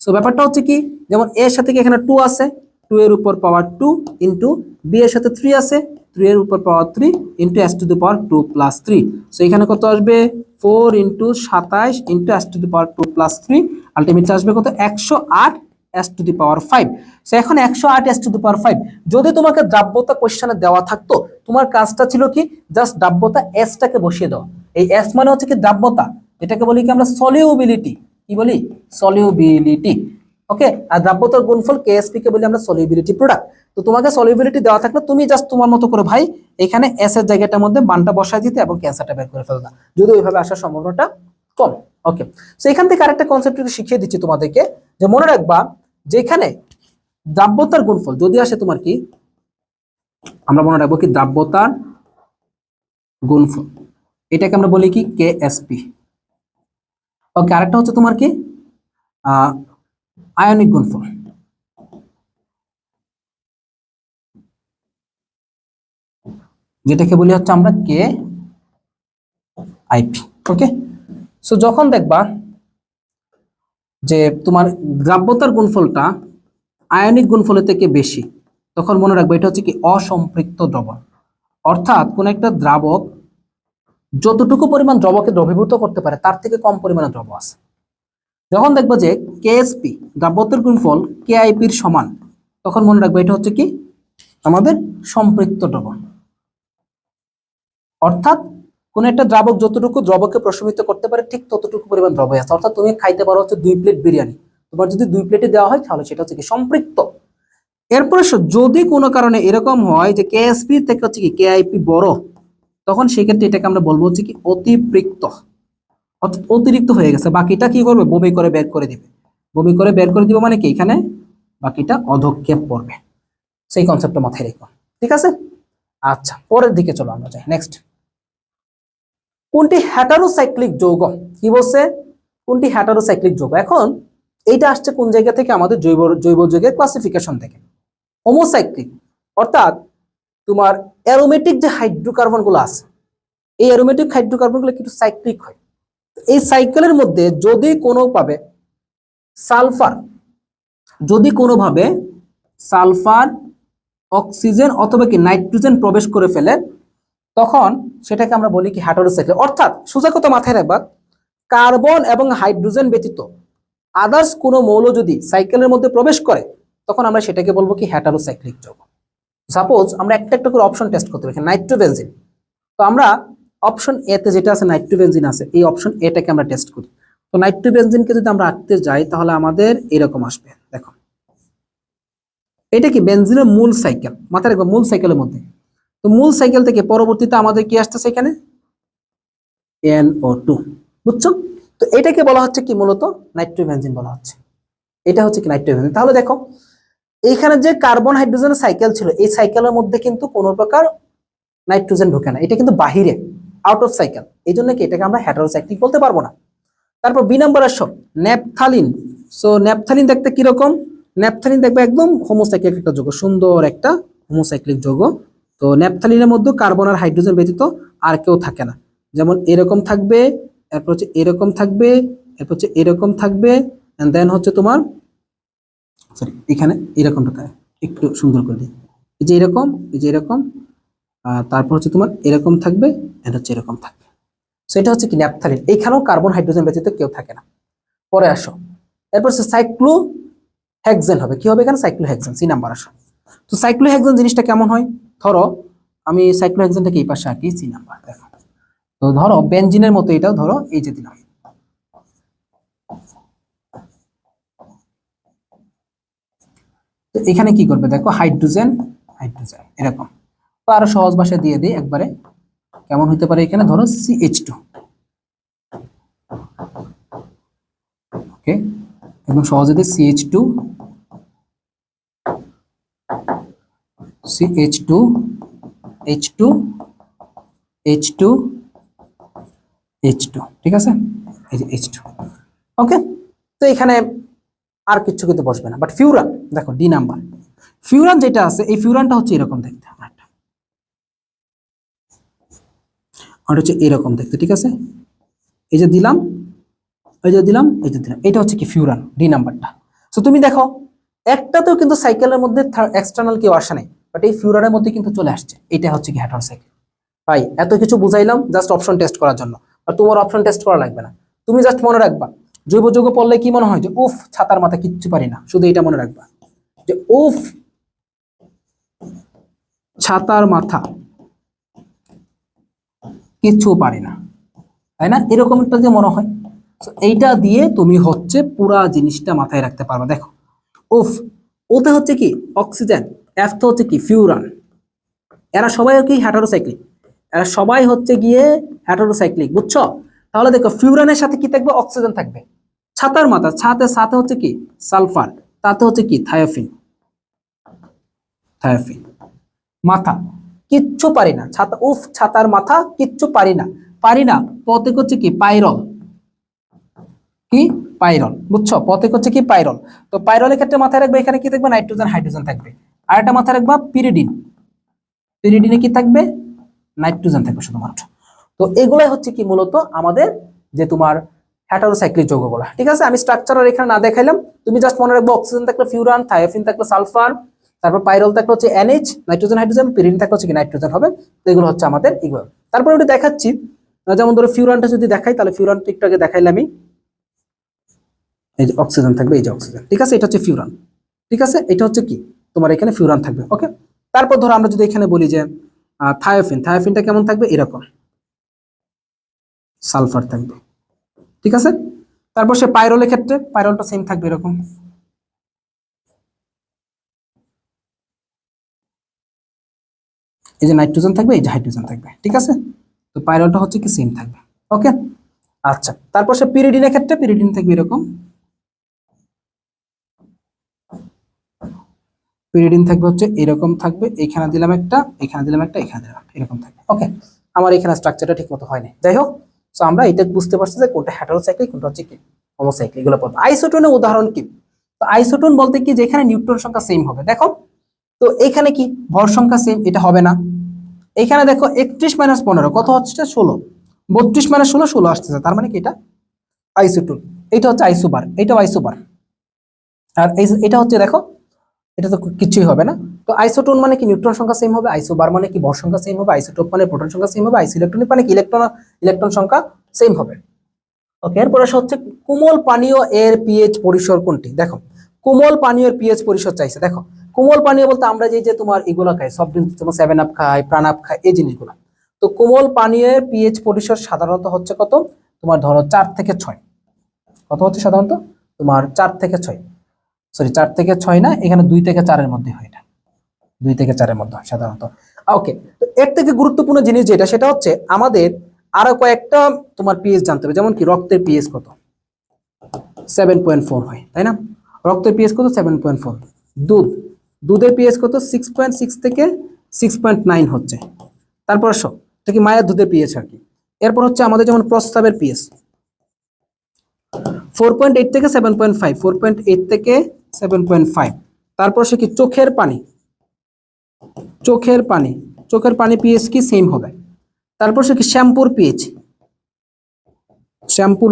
So ব্যাপারটা হচ্ছে কি যেমন a এর সাথে কি এখানে 2 আছে, 2 এর উপর পাওয়ার 2 ইনটু b এর সাথে 3 আছে, 3 এর উপর পাওয়ার 3 into s to the power 2 plus 3। So এখানে কত আসবে 4 into 27 into s to the power 2 plus 3, ultimately আসবে কত 108 s to the power 5। So এখন 108 s টু দি পাওয়ার 5 যদি তোমাকে দ্রাব্যতা কোশ্চেনে দেওয়া থাকতো তোমার কাজটা ছিল কি জাস্ট দ্রাব্যতা s টাকে বসিয়ে দাও। এই s মানে হচ্ছে কি দ্রাব্যতা, এটাকে বলি কি আমরা সলিউবিলিটি, কি বলি সলিউবিলিটি। ওকে, আর দ্রাব্যতার গুণফল KSP কে বলি আমরা সলিউবিলিটি প্রোডাক্ট। তো তোমাকে সলিউবিলিটি দেওয়া থাকলে তুমি জাস্ট তোমার মতো করে ভাই এখানে s এর জায়গাটার মধ্যে মানটা বসায় দিতে এবং ক্যান্সারটা বের করে ফেলতা, যদি ওইভাবে আসার সম্ভাবনাটা কম। ওকে, সো এখান থেকে আরেকটা কনসেপ্ট একটু শিখিয়ে দিচ্ছি তোমাদেরকে, যে মনে রাখবা যেখানে দ্রাব্যতার গুণফল যদি আসে তোমার কি আমরা মনে রাখবো কি দ্রাব্যতার গুণফল, এটাকে আমরা বলি কি KSP। ওকে, আরেকটা হচ্ছে তোমার কি আয়নিক গুণফল, যেটাকে বলি হচ্ছে আমরা KIP। ওকে, সো যখন দেখবা যে তোমার দ্রাব্যতার গুণফলটা আয়নিক গুণফলের থেকে বেশি তখন মনে রাখবে এটা হচ্ছে কি অসম্পৃক্ত দ্রবণ। অর্থাৎ কোন একটা দ্রাবক যতটুকু পরিমাণ দ্রবকে দ্রবীভূত করতে পারে তার থেকে কম পরিমাণে দ্রব আছে। যখন দেখবো যে KSP দ্রাব্যতার গুণফল KIP এর সমান তখন মনে রাখবে এটা হচ্ছে কি আমাদের সম্পৃক্ত দ্রবণ। অর্থাৎ কোন একটা দ্রাবক যতটুকু দ্রবকে প্রশমিত করতে পারে ঠিক ততটুকু পরিমাণ দ্রব আছে। অর্থাৎ তুমি খাইতে পারো হচ্ছে 2 প্লেট বিরিয়ানি, তোমার যদি 2 প্লেটে দেওয়া হয় তাহলে সেটা হচ্ছে কি সম্পৃক্ত। এরপরে যদি কোনো কারণে এরকম হয় যে KSP থেকে হচ্ছে কি KIP বড় তখন সেক্ষেত্রে এটাকে আমরা বলবো হচ্ছে কি অতিপৃক্ত, অর্থাৎ অতিরিক্ত হয়ে গেছে। বাকিটা কি করবে বমি করে বের করে দিবে, বমি করে বের করে দিবে মানে কি এখানে বাকিটা অধঃক্ষেপ পড়বে। সেই কনসেপ্টটা মাথায় রেখো, ঠিক আছে। আচ্ছা, পরের দিকে চলো আমরা যাই। নেক্সট, কোনটি হেটারোসাইক্লিক যৌগ, কি বলছে কোনটি হেটারোসাইক্লিক যৌগ। এখন এইটা আসছে কোন জায়গা থেকে আমাদের জৈব যৌগের ক্লাসিফিকেশন থেকে। হোমোসাইক্লিক অর্থাৎ তোমার অ্যারোমেটিক যে হাইড্রোকার্বন গুলো আছে এই অ্যারোমেটিক হাইড্রোকার্বন গুলো কিন্তু সাইক্লিক হয়। এই সাইকেলের মধ্যে যদি কোনোভাবে সালফার অক্সিজেন অথবা কি নাইট্রোজেন প্রবেশ করে ফেলে তখন সেটাকে আমরা বলি কি হেটারোসাইক্লিক। অর্থাৎ সোজা কথা মাথায় রাখবা কার্বন এবং হাইড্রোজেন ব্যতীত আদার্স কোনো মৌল যদি সাইকেলের মধ্যে প্রবেশ করে তখন আমরা সেটাকে বলবো কি হেটারোসাইক্লিক যৌগ। সাপোজ আমরা একটা একটা করে অপশন টেস্ট করতে পারি, নাইট্রোবেনজিন, তো আমরা অপশন এ তে যেটা আছে নাইট্রোবেনজিন আছে এই অপশন এটাকে আমরা টেস্ট করি। তো নাইট্রোবেনজিনকে যদি আমরা আঁকতে যাই তাহলে আমাদের এরকম আসবে, দেখো এটা কি বেনজিনের মূল সাইকেল, মাথায় রাখবো মূল সাইকেলের মধ্যে। তো মূল সাইকেল থেকে পরবর্তীতে আমাদের কি আসতেছে এখানে NO2, বুঝছো। তো এটাকে বলা হচ্ছে কি মূলত নাইট্রোবেনজিন বলা হচ্ছে। এটা হচ্ছে কি নাইট্রোজেন। তাহলে দেখো এইখানে যে কার্বন হাইড্রোজেনের সাইকেল ছিল, এই সাইকেলের মধ্যে কিন্তু কোনো প্রকার নাইট্রোজেন ঢোকে না, এটা কিন্তু বাহিরে, আউট অফ সাইকেল। এই জন্য কি এটাকে আমরা হেটারোসাইক্লিক বলতে পারবো না। তারপর বি নাম্বার আসো ন্যাপথালিন। সো ন্যাপথালিন দেখতে কিরকম? ন্যাপথালিন দেখবে একদম হোমোসাইক্লিক একটা যৌগ, সুন্দর একটা হোমোসাইক্লিক যৌগ। তো ন্যাপথালিনের মধ্যে কার্বন আর হাইড্রোজেন ব্যতীত আর কেউ থাকে না। যেমন এরকম থাকবে, এরপর হচ্ছে এরকম থাকবে, এরপর হচ্ছে এরকম থাকবে, এন্ড দেন হচ্ছে তোমার সরি এখানে এরকমটা একটু সুন্দর করে দিই, এই যে এরকম, এই যে এরকম, তারপর হচ্ছে তোমার এরকম থাকবে, এন্ড হচ্ছে এরকম থাকবে। সেটা হচ্ছে কি ন্যাপথালিন। এইখানেও কার্বন হাইড্রোজেন ব্যতীত কেউ থাকে না। পরে আসো, এরপর সাইক্লোহেক্সেন হবে। কি হবে এখানে? সাইক্লোহেক্সেন। সি নাম্বার আসো। তো সাইক্লোহেক্সেন জিনিসটা কেমন হয়? ধরো আমি সাইক্লোহেক্সেনটাকে এই পাশে আঁকি, সি নাম্বার দেখো। তো ধরো বেনজিনের মতো এটাও ধরো, এই যে দিলাম। তো এখানে কি করবে দেখো, হাইড্রোজেন হাইড্রোজেন এরকম। তো আরো সহজ ভাষায় দিয়ে দিই একবারে, কেমন হতে পারে? এখানে ধরো CH2, ওকে, একদম সহজে দিই CH2 CH2 H2 H2 H2, ঠিক আছে, এই যে H2, ওকে। তো এখানে আর কিছু কিন্তু বসবে না। বাট ফিউরান দেখো ডি নাম্বার, ফিউরান যেটা আছে, এই ফিউরানটা হচ্ছে এরকম দেখতে, আর হচ্ছে এরকম দেখতে, ঠিক আছে। এই যে দিলাম, এই যে দিলাম, এই যে দিলাম, এটা হচ্ছে কি ফিউরান, ডি নাম্বারটা। সো তুমি দেখো একটাতেও কিন্তু সাইকেলের মধ্যে এক্সটার্নাল কেউ আসে নাই, বাট এই ফিউরানের মধ্যে কিন্তু চলে আসছে। এটা হচ্ছে কি হেটারোসাইকেল। ভাই এত কিছু বুঝাইলাম জাস্ট অপশন টেস্ট করার জন্য, আর তোমার অপশন টেস্ট করা লাগবে না। তুমি জাস্ট মনে রাখবা জৈব যৌগ পড়লে কি মনে হয়? যে উফ ছাতার মাথা কিচ্ছু পারি না। শুধু এটা মনে রাখবা যে উফ ছাতার মাথা কিচ্ছু পারি না, তাই না? এরকম একটা যে মনে হয়। এইটা দিয়ে তুমি হচ্ছে পুরা জিনিসটা মাথায় রাখতে পারবা। দেখো উফ, ওতে হচ্ছে কি অক্সিজেন, এফ তো হচ্ছে কি ফিউরান। এরা সবাই কি হেটারোসাইক্লিক, এরা সবাই হচ্ছে গিয়ে হেটারোসাইক্লিক, বুঝছো? তাহলে দেখো ফিউরানের সাথে কি থাকবে? অক্সিজেন থাকবে। ছাতার মাথা, সাথে হচ্ছে কি সালফার, তাতে হচ্ছে কি থায়োফিন, থায়োফিন। মাথা কিচ্ছু পারি না, ছাতা উফ ছাতার মাথা কিচ্ছু পারি না, পারি না পথে হচ্ছে কি পাইরল, কি পাইরল, বুঝছো? পথে হচ্ছে কি পাইরল। তো পাইরলের ক্ষেত্রে মাথায় রাখবে এখানে কি থাকবে? নাইট্রোজেন হাইড্রোজেন থাকবে। আর একটা মাথায় রাখবা পিরিডিন, পিরিডিনে কি থাকবে? নাইট্রোজেন থাকবে শুধুমাত্র। তো এগুলাই হচ্ছে কি মূলত আমাদের যে তোমার হেটারোসাইক্লিক যৌগগুলো, ঠিক আছে। আমি স্ট্রাকচার আর এখানে না দেখাইলাম, তুমি জাস্ট মনে রাখবে অক্সিজেন থাকলে ফিউরান, থায়োফিন থাকলে সালফার, তারপর পাইরল থাকলে হচ্ছে NH নাইট্রোজেন হাইড্রোজেন, পিরিডিন থাকলে হচ্ছে কি নাইট্রোজেন হবে। তো এগুলো হচ্ছে আমাদের এগুলো। তারপর ওটা দেখাচ্ছি, যেমন ধরো ফিউরানটা যদি দেখাই, তাহলে ফিউরানটা একটু আগে দেখাইলাম আমি, এই যে অক্সিজেন থাকবে, এই যে অক্সিজেন, ঠিক আছে, এটা হচ্ছে ফিউরান, ঠিক আছে। এটা হচ্ছে কি তোমার এখানে ফিউরান থাকবে, ওকে। তারপর ধরো আমরা যদি এখানে বলি যে থায়োফিন, থায়োফিনটা কেমন থাকবে? এরকম সালফার থাকবে, ঠিক আছে। তারপর সে পাইরলের ক্ষেত্রে পাইরলটা সেম থাকবে এরকম, এই যে নাইট্রোজেন থাকবে, এই যে হাইড্রোজেন থাকবে, ঠিক আছে। তো পাইরলটা হচ্ছে কি সেম থাকবে, ওকে। আচ্ছা, তারপর সে পিরিডিনের ক্ষেত্রে পিরিডিন থাকবে এরকম, পিরিডিন থাকবে হচ্ছে এরকম থাকবে, এখানে দিলাম একটা, এখানে দিলাম একটা, এখানে দিলাম এরকম থাকবে, ওকে। আমার এখানে স্ট্রাকচারটা ঠিক মতো হয়নি, যাই হোক। সো আমরা এটা বুঝতে পারছি যে কোনটা হেটারোসাইক্লিক, কোনটা হচ্ছে কি হোমোসাইক্লিক, এগুলো পড়বো। আইসোটোনের উদাহরণ কি? তো আইসোটোন বলতে কি যেখানে নিউট্রন সংখ্যা সেম হবে। দেখো তো এখানে কি ভর সংখ্যা সেম, এটা হবে না। এখানে দেখো 31 - 15 কত হচ্ছে? 16। 32 - 16 16 আসতেছে, তার মানে কি এটা আইসোটোন। এটা হচ্ছে আইসোবার, এটাও আইসোবার। আর এটা হচ্ছে দেখো, এটা তো কিছুই হবে না। তো আইসোটোন মানে কি নিউট্রন সংখ্যা সেম হবে, আইসোবার মানে কি ভর সংখ্যা সেম হবে, আইসোটোপ মানে প্রোটন সংখ্যা সেম হবে, আইসোইলেকট্রনিক মানে কি ইলেকট্রন সংখ্যা সেম হবে, ওকে। এরপর আসা হচ্ছে কোমল পানীয় এর পিএইচ পরিসর কোনটি? দেখো কোমল পানীয় এর পিএইচ পরিসর চাইছে। দেখো কোমল পানীয় বলতে আমরা যে তোমার এগুলো খাই, সফট ড্রিঙ্কস যেমন 7 আপ খাই, প্রাণ আপ খাই, এই জিনিসগুলো। তো কোমল পানীয়ের পিএইচ পরিসর সাধারণত হচ্ছে কত? তোমার ধরো 4 থেকে 6। কত হচ্ছে সাধারণত? তোমার 4 থেকে 6, সরি 4 থেকে 6 না, এখানে 2 থেকে 4 মধ্যে হয়, এটা 2 থেকে 4 মধ্যে হয় সাধারণত, ওকে। তো এর থেকে গুরুত্বপূর্ণ জিনিস যেটা, সেটা হচ্ছে আমাদের আরো কয়েকটা তোমার পিএইচ জানতে হবে। যেমন কি রক্তের পিএইচ কত? 7.4 হয়, তাই না? রক্তের পিএইচ কত 7.4। দুধের পিএইচ কত 6.6 থেকে 6.9 হচ্ছে। তারপর আসো এটা কি মায়ের দুধের পিএইচ আর কি। এরপর হচ্ছে আমাদের যেমন প্রস্রাবের পিএইচ 4.8 থেকে 7.5, 4.8 থেকে 7.5। তারপর সে কি চোখের পানি পিএইচ কি সেম হবে। তারপর সে কি শ্যাম্পুর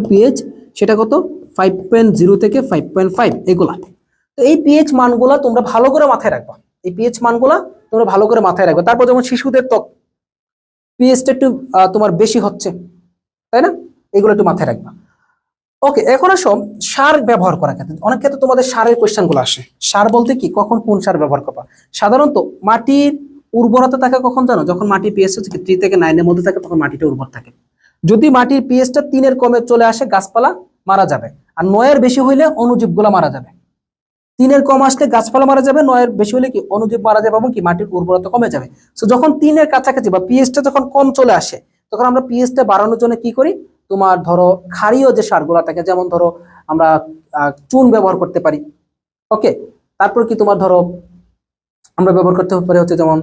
পিএইচ সেটা কত 5.0 থেকে 5.5 এগুলা। তো এই পিএইচ মানগুলা তোমরা ভালো করে মাথায় রাখবা, তারপর যেমন শিশুদের ত্বক পিএইচটা একটু তোমার বেশি হচ্ছে, তাই না, এগুলো একটু মাথায় রাখবা। ওকে, এখন আসো সার ব্যবহার করার ক্ষেত্রে। অনেক ক্ষেত্রে তোমাদের সারের কোয়েশ্চেন গুলো আসে। সার বলতে কি, কখন কোন সার ব্যবহার করবা। সাধারণত মাটির উর্বরতা থাকে কখন জানো, যখন মাটির পিএইচ হচ্ছে 3 থেকে 9 এর মধ্যে থাকে, তখন মাটিটা উর্বর থাকে। যদি মাটির পিএইচটা 3 এর কমে চলে আসে, গাছপালা মারা যাবে। আর 9 এর বেশি হইলে অণুজীবগুলো মারা যাবে। 3 এর কম আসলে গাছপালা মারা যাবে, 9 এর বেশি হলে কি অণুজীব মারা যাবে এবং কি মাটির উর্বরতা কমে যাবে। সো যখন 3 এর কাছাকাছি বা পিএইচটা যখন কম চলে আসে, তখন আমরা পিএইচটা বাড়ানোর জন্য কি করি, তোমার ধরো ক্ষারীয় যে সারগুলো থাকে, যেমন ধরো আমরা চুন ব্যবহার করতে পারি। ওকে, তারপর কি তোমার ধরো আমরা ব্যবহার করতে পারি হচ্ছে যেমন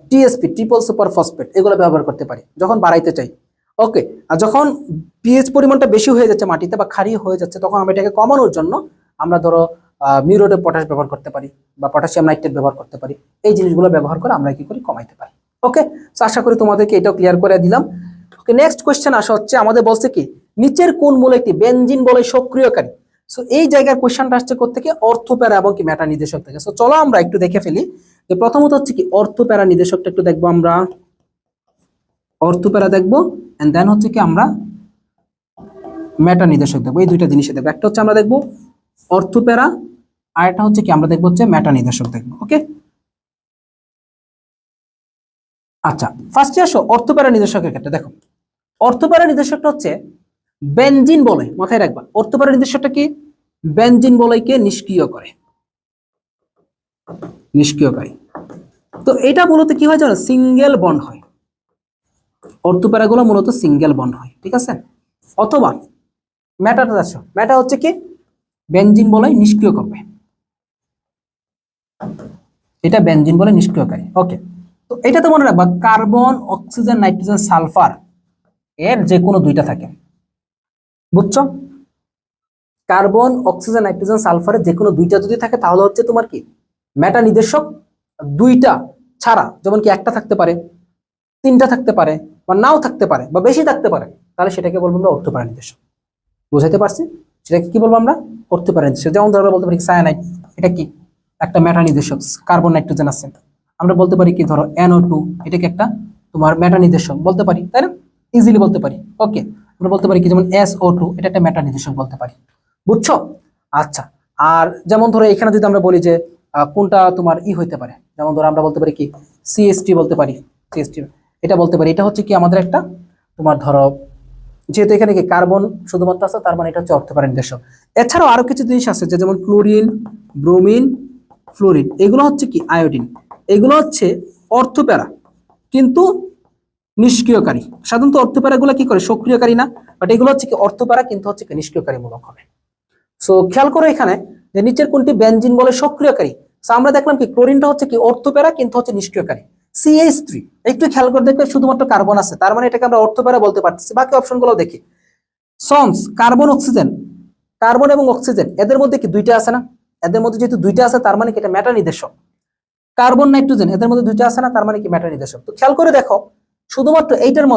টিএসপি, ট্রিপল সুপার ফসফেট, এগুলো ব্যবহার করতে পারি যখন বাড়াইতে চাই। ওকে, আর যখন পিএইচ পরিমাণটা বেশি হয়ে যাচ্ছে মাটিতে বা ক্ষারীয় হয়ে যাচ্ছে, তখন আমরা এটাকে কমানোর জন্য আমরা ধরো মিউরেট অফ পটাশ ব্যবহার করতে পারি বা পটাশিয়াম নাইট্রেট ব্যবহার করতে পারি। এই জিনিসগুলো ব্যবহার করে আমরা কি করি, কমাইতে পারি। ওকে, তো আশা করি তোমাদেরকে এটাও ক্লিয়ার করে দিলাম। ওকে, নেক্সট কোয়েশ্চেন আসা হচ্ছে, আমাদের বলছে কি নিচের কোন মূল একটি বেনজিন বলয় সক্রিয়কারী। সো এই জায়গার কোয়েশ্চেনটা আসছে কোত্থেকে, অর্থপ্যারা এবং কি মেটা নির্দেশক থেকে। সো চলো আমরা একটু দেখে ফেলি যে প্রথমত হচ্ছে কি অর্থপ্যারা নির্দেশকটা একটু দেখবো আমরা, অর্থপ্যারা দেখবো, এন্ড দেন হচ্ছে কি আমরা মেটা নির্দেশক দেখবো। এই দুইটা জিনিসে দেখবো, একটা হচ্ছে আমরা দেখবো অর্থপ্যারা, আর একটা হচ্ছে কি আমরা দেখবো হচ্ছে মেটা নির্দেশক দেখবো। ওকে, আচ্ছা ফার্স্টে আসো অর্থপ্যারা নির্দেশকের ক্ষেত্রে। দেখো অর্থপ্যারা নির্দেশকটা হচ্ছে বেনজিন বলয়, মাথায় রাখবা অর্থপ্যারা নির্দেশকটা কি বেনজিন বলয়কে নিষ্ক্রিয়কারী। তো এটা মূলত কি হয় জানো, সিঙ্গেল বন্ড হয়। অর্থপ্যারাগুলো মূলত সিঙ্গেল বন্ড হয়, ঠিক আছে। অথবা মেটাটা আসো, মেটা হচ্ছে কি বেনজিন বলয় নিষ্ক্রিয় করবে, এটা বেনজিন বলয় নিষ্ক্রিয়কারী। ওকে, তো এটা তো মনে রাখবা কার্বন, অক্সিজেন, নাইট্রোজেন, সালফার এর যে কোনো দুইটা থাকে, বুঝছো। কার্বন, অক্সিজেন, নাইট্রোজেন, সালফারের যে কোনো দুইটা যদি থাকে, তাহলে হচ্ছে তোমার কি মেটা নির্দেশক। দুইটা ছাড়া যেমন কি একটা থাকতে পারে, তিনটা থাকতে পারে, বা নাও থাকতে পারে, বা বেশি থাকতে পারে, তাহলে সেটাকে বলবো আমরা অর্থপ্যারা নির্দেশক। বুঝাইতে পারছি, সেটাকে কি বলবো আমরা অর্থপ্যারা নির্দেশক। যেমন ধরো বলতে পারি সায়ানাইড, এটা কি একটা মেটা নির্দেশক, কার্বন নাইট্রোজেন আছে। আমরা বলতে পারি কি ধরো NO2, এটাকে একটা তোমার মেটা নির্দেশক বলতে পারি, তাই না, ইজিলি বলতে পারি। ওকে, আমরা বলতে পারি কি যেমন SO2, এটা একটা মেটা নির্দেশক বলতে পারি, বুঝছো। আচ্ছা, আর যেমন ধরো এখানে যদি আমরা বলি যে কোনটা তোমার হইতে পারে, যেমন ধরো আমরা বলতে পারি কি CH3 বলতে পারি, CH3 এটা বলতে পারি, এটা হচ্ছে কি আমাদের একটা তোমার ধরো, যেহেতু এখানে কি কার্বন শুধুমাত্র আছে, তার মানে এটা হচ্ছে অর্থপ্যারা নির্দেশক। এছাড়াও আরো কিছু জিনিস আছে, যে যেমন ক্লোরিন, ব্রোমিন, ফ্লোরিন, এগুলো হচ্ছে কি আয়োডিন, এগুলো হচ্ছে অর্থপ্যারা কিন্তু নিষ্ক্রিয়কারী। সাধারণত অর্থপ্যারাগুলো কি করে, সক্রিয়কারী না, বাট এগুলো হচ্ছে কি অর্থপ্যারা কিন্তু হচ্ছে কি নিষ্ক্রিয়কারী মূলক হবে। সো খেয়াল করো এখানে যে নিচের কোনটি বেনজিন বলে সক্রিয়কারী। সো আমরা দেখলাম কি ক্লোরিনটা হচ্ছে কি অর্থপ্যারা কিন্তু হচ্ছে নিষ্ক্রিয়কারী। CH3 একটু খেয়াল করে দেখবে শুধুমাত্র কার্বন আছে, তার মানে এটাকে আমরা অর্থপ্যারা বলতে পারতেছি। বাকি অপশনগুলো দেখি, সন্স, কার্বন, অক্সিজেন, কার্বন এবং অক্সিজেন এদের মধ্যে কি দুইটা আছে না, এদের মধ্যে যেহেতু দুইটা আছে, তার মানে কি এটা মেটা নির্দেশক। কার্বন, নাইট্রোজেন এদের মধ্যে দুইটা আছে না, তার মানে কি মেটা নির্দেশক। তো খেয়াল করে দেখো শুধুমাত্র এইটার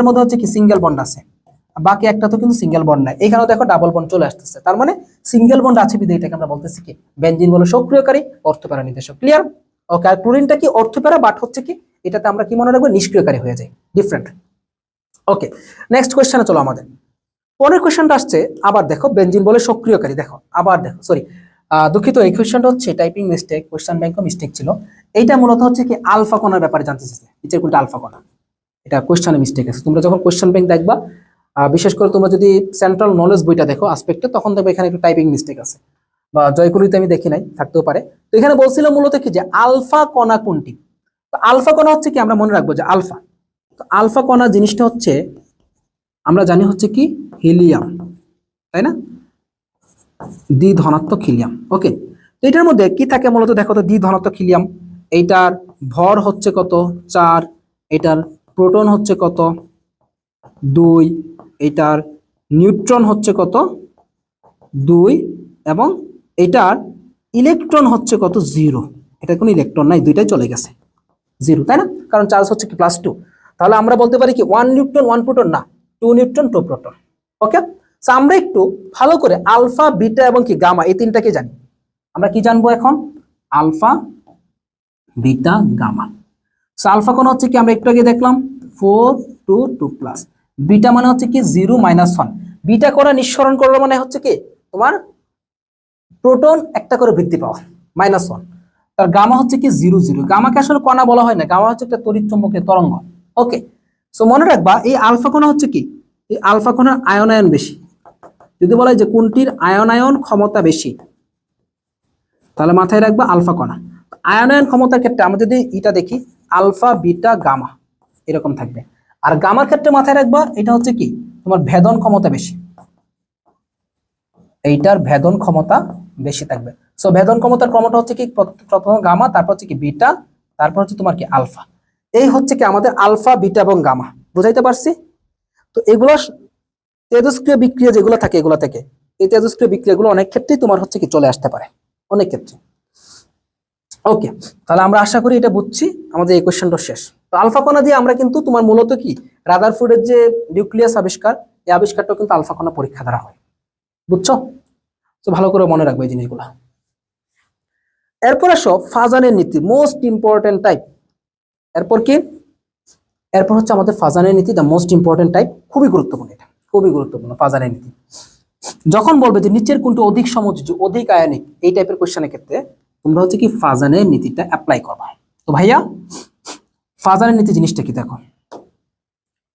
মধ্যে হচ্ছে কি সিঙ্গেল বন্ড আছে, বাকি একটা তো কিন্তু সিঙ্গেল বন্ড নাই। এখানেও দেখো ডাবল বন্ড চলে আসতেছে, তার মানে সিঙ্গেল বন্ড আছে বিধায় এটাকে আমরা বলতেছি কি বেনজিন বলে সক্রিয়কারী, অর্থপ্যারা নির্দেশক। ক্লিয়ার? ওকে, আর ক্লোরিনটা কি অর্থপ্যারা, বাট হচ্ছে কি এটাতে আমরা কি মনে রাখবো, নিষ্ক্রিয়কারী হয়ে যায়, ডিফারেন্ট। ওকে, নেক্সট কোশ্চেনে চলো আমাদের। পরের কোশ্চেনটা আসছে, আবার দেখো বেনজিন বলে সক্রিয়কারী। দেখো আবার দেখো, সরি দুঃখিত, এই কোশ্চেনটা হচ্ছে টাইপিং মিস্টেক, কোশ্চেন ব্যাংকও মিস্টেক ছিল। এইটা মূলত হচ্ছে কি আলফা কণার ব্যাপারে জানতে চাইছে, নিচের কোনটা আলফা কণা, এটা কোশ্চেনে মিস্টেক আছে। তোমরা যখন কোশ্চেন ব্যাংক দেখবা, বিশেষ করে তোমরা যদি সেন্ট্রাল নলেজ বইটা দেখো আসপেক্টে, তখন দেখবে এখানে একটু টাইপিং মিস্টেক আছে, বা জয়কুলিতে আমি দেখি নাই, থাকতেও পারে। তো এখানে বলছিল মূলত কি যে আলফা কণা কোনটি। তো আলফা কণা হচ্ছে কি, আমরা মনে রাখবো যে আলফা, তো আলফা কণা জিনিসটা হচ্ছে আমরা জানি হচ্ছে কি হিলিয়াম, তাই না। দ্বি ধনাত্মক হিলিয়াম। ওকে, তো এটার মধ্যে কি থাকে মূলত দেখো তো, দ্বি ধনাত্মক হিলিয়াম, এইটার ভর হচ্ছে কত 4, এটার প্রোটন হচ্ছে কত 2, এটার নিউট্রন হচ্ছে কত 2, এবং এটার ইলেকট্রন হচ্ছে কত 0। এটা কোনো ইলেকট্রন নাই, দুইটাই চলে গেছে 0, তাই না? কারণ চার্জ হচ্ছে কি +2। তাহলে আমরা বলতে পারি কি 1 নিউট্রন 1 প্রোটন না, 2 নিউট্রন 2 প্রোটন। ওকে, সো আমরা একটু ভালো করে আলফা বিটা এবং কি গামা এই তিনটাকে জানি। আমরা কি জানবো এখন? Alpha beta gamma. So alpha কোন হচ্ছে কি, আমরা একটু আগে দেখলাম 4 2 2 প্লাস, বিটা মানে হচ্ছে কি 0 -1। বিটা করা নিঃসরণ করা মানে হচ্ছে কি তোমার প্রোটন একটা করে বৃদ্ধি পাওয়া -1। তার গামা হচ্ছে কি 0 0। গামাকে আসলে কণা বলা হয় না, গামা হচ্ছে একটা তড়িৎ চুম্বকীয় তরঙ্গ। ওকে, সো মনে রাখবা এই আলফা কণা হচ্ছে কি, এই আলফা কণার আয়নায়ন বেশি। যদি বলা হয় যে কোনটির আয়নায়ন ক্ষমতা বেশি, তাহলে মাথায় রাখবা আলফা কণা। আয়নায়ন ক্ষমতার ক্ষেত্রে আমরা যদি এটা দেখি আলফা বিটা গামা এরকম থাকবে। আর গামার ক্ষেত্রে মাথায় রাখবা এটা হচ্ছে কি তোমার ভেদন ক্ষমতা বেশি, এইটার ভেদন ক্ষমতা বেশি থাকবে। সো ভেদন ক্ষমতার ক্রমটা হচ্ছে কি প্রথম গামা, তারপর হচ্ছে কি বিটা, তারপর হচ্ছে তোমার কি আলফা। এই হচ্ছে কি আমাদের আলফা বিটা এবং গামা, বুঝাইতে পারছি? তো এগুলো তেজস্ক্রিয় বিক্রিয়া যেগুলো থাকে এগুলো থেকে, এই তেজস্ক্রিয় বিক্রিয়াগুলো অনেক ক্ষেত্রেই তোমার হচ্ছে কি চলে আসতে পারে, অনেক ক্ষেত্রে। ওকে, তাহলে আমরা আশা করি এটা বুঝছি, আমাদের এই কোশ্চেনটা শেষ। তো আলফা কণা দিয়ে আমরা কিন্তু তোমার মূলত কি রাদারফোর্ডের যে নিউক্লিয়াস আবিষ্কার, এই আবিষ্কারটাও কিন্তু আলফা কণা পরীক্ষা দ্বারা হয়, বুঝছো? তো ভালো করে মনে রাখবে এই জিনিসগুলো। এরপর আসো ফাজানের নীতি, মোস্ট ইম্পর্টেন্ট টাইপ। এরপর কি? এরপর হচ্ছে আমাদের ফাজানের নীতি, দ্য মোস্ট ইম্পর্টেন্ট টাইপ, খুবই গুরুত্বপূর্ণ, এটা খুবই গুরুত্বপূর্ণ ফাজানের নীতি। যখন বলবে যে নিচের কোনটি অধিক সমযোজী অধিক আয়নিক, এই টাইপের কোশ্চেনের ক্ষেত্রে তোমরা হচ্ছে কি ফাজানের নীতিটা অ্যাপ্লাই করবা। তো ভাইয়া ফাজানের নীতি জিনিসটা কি দেখো,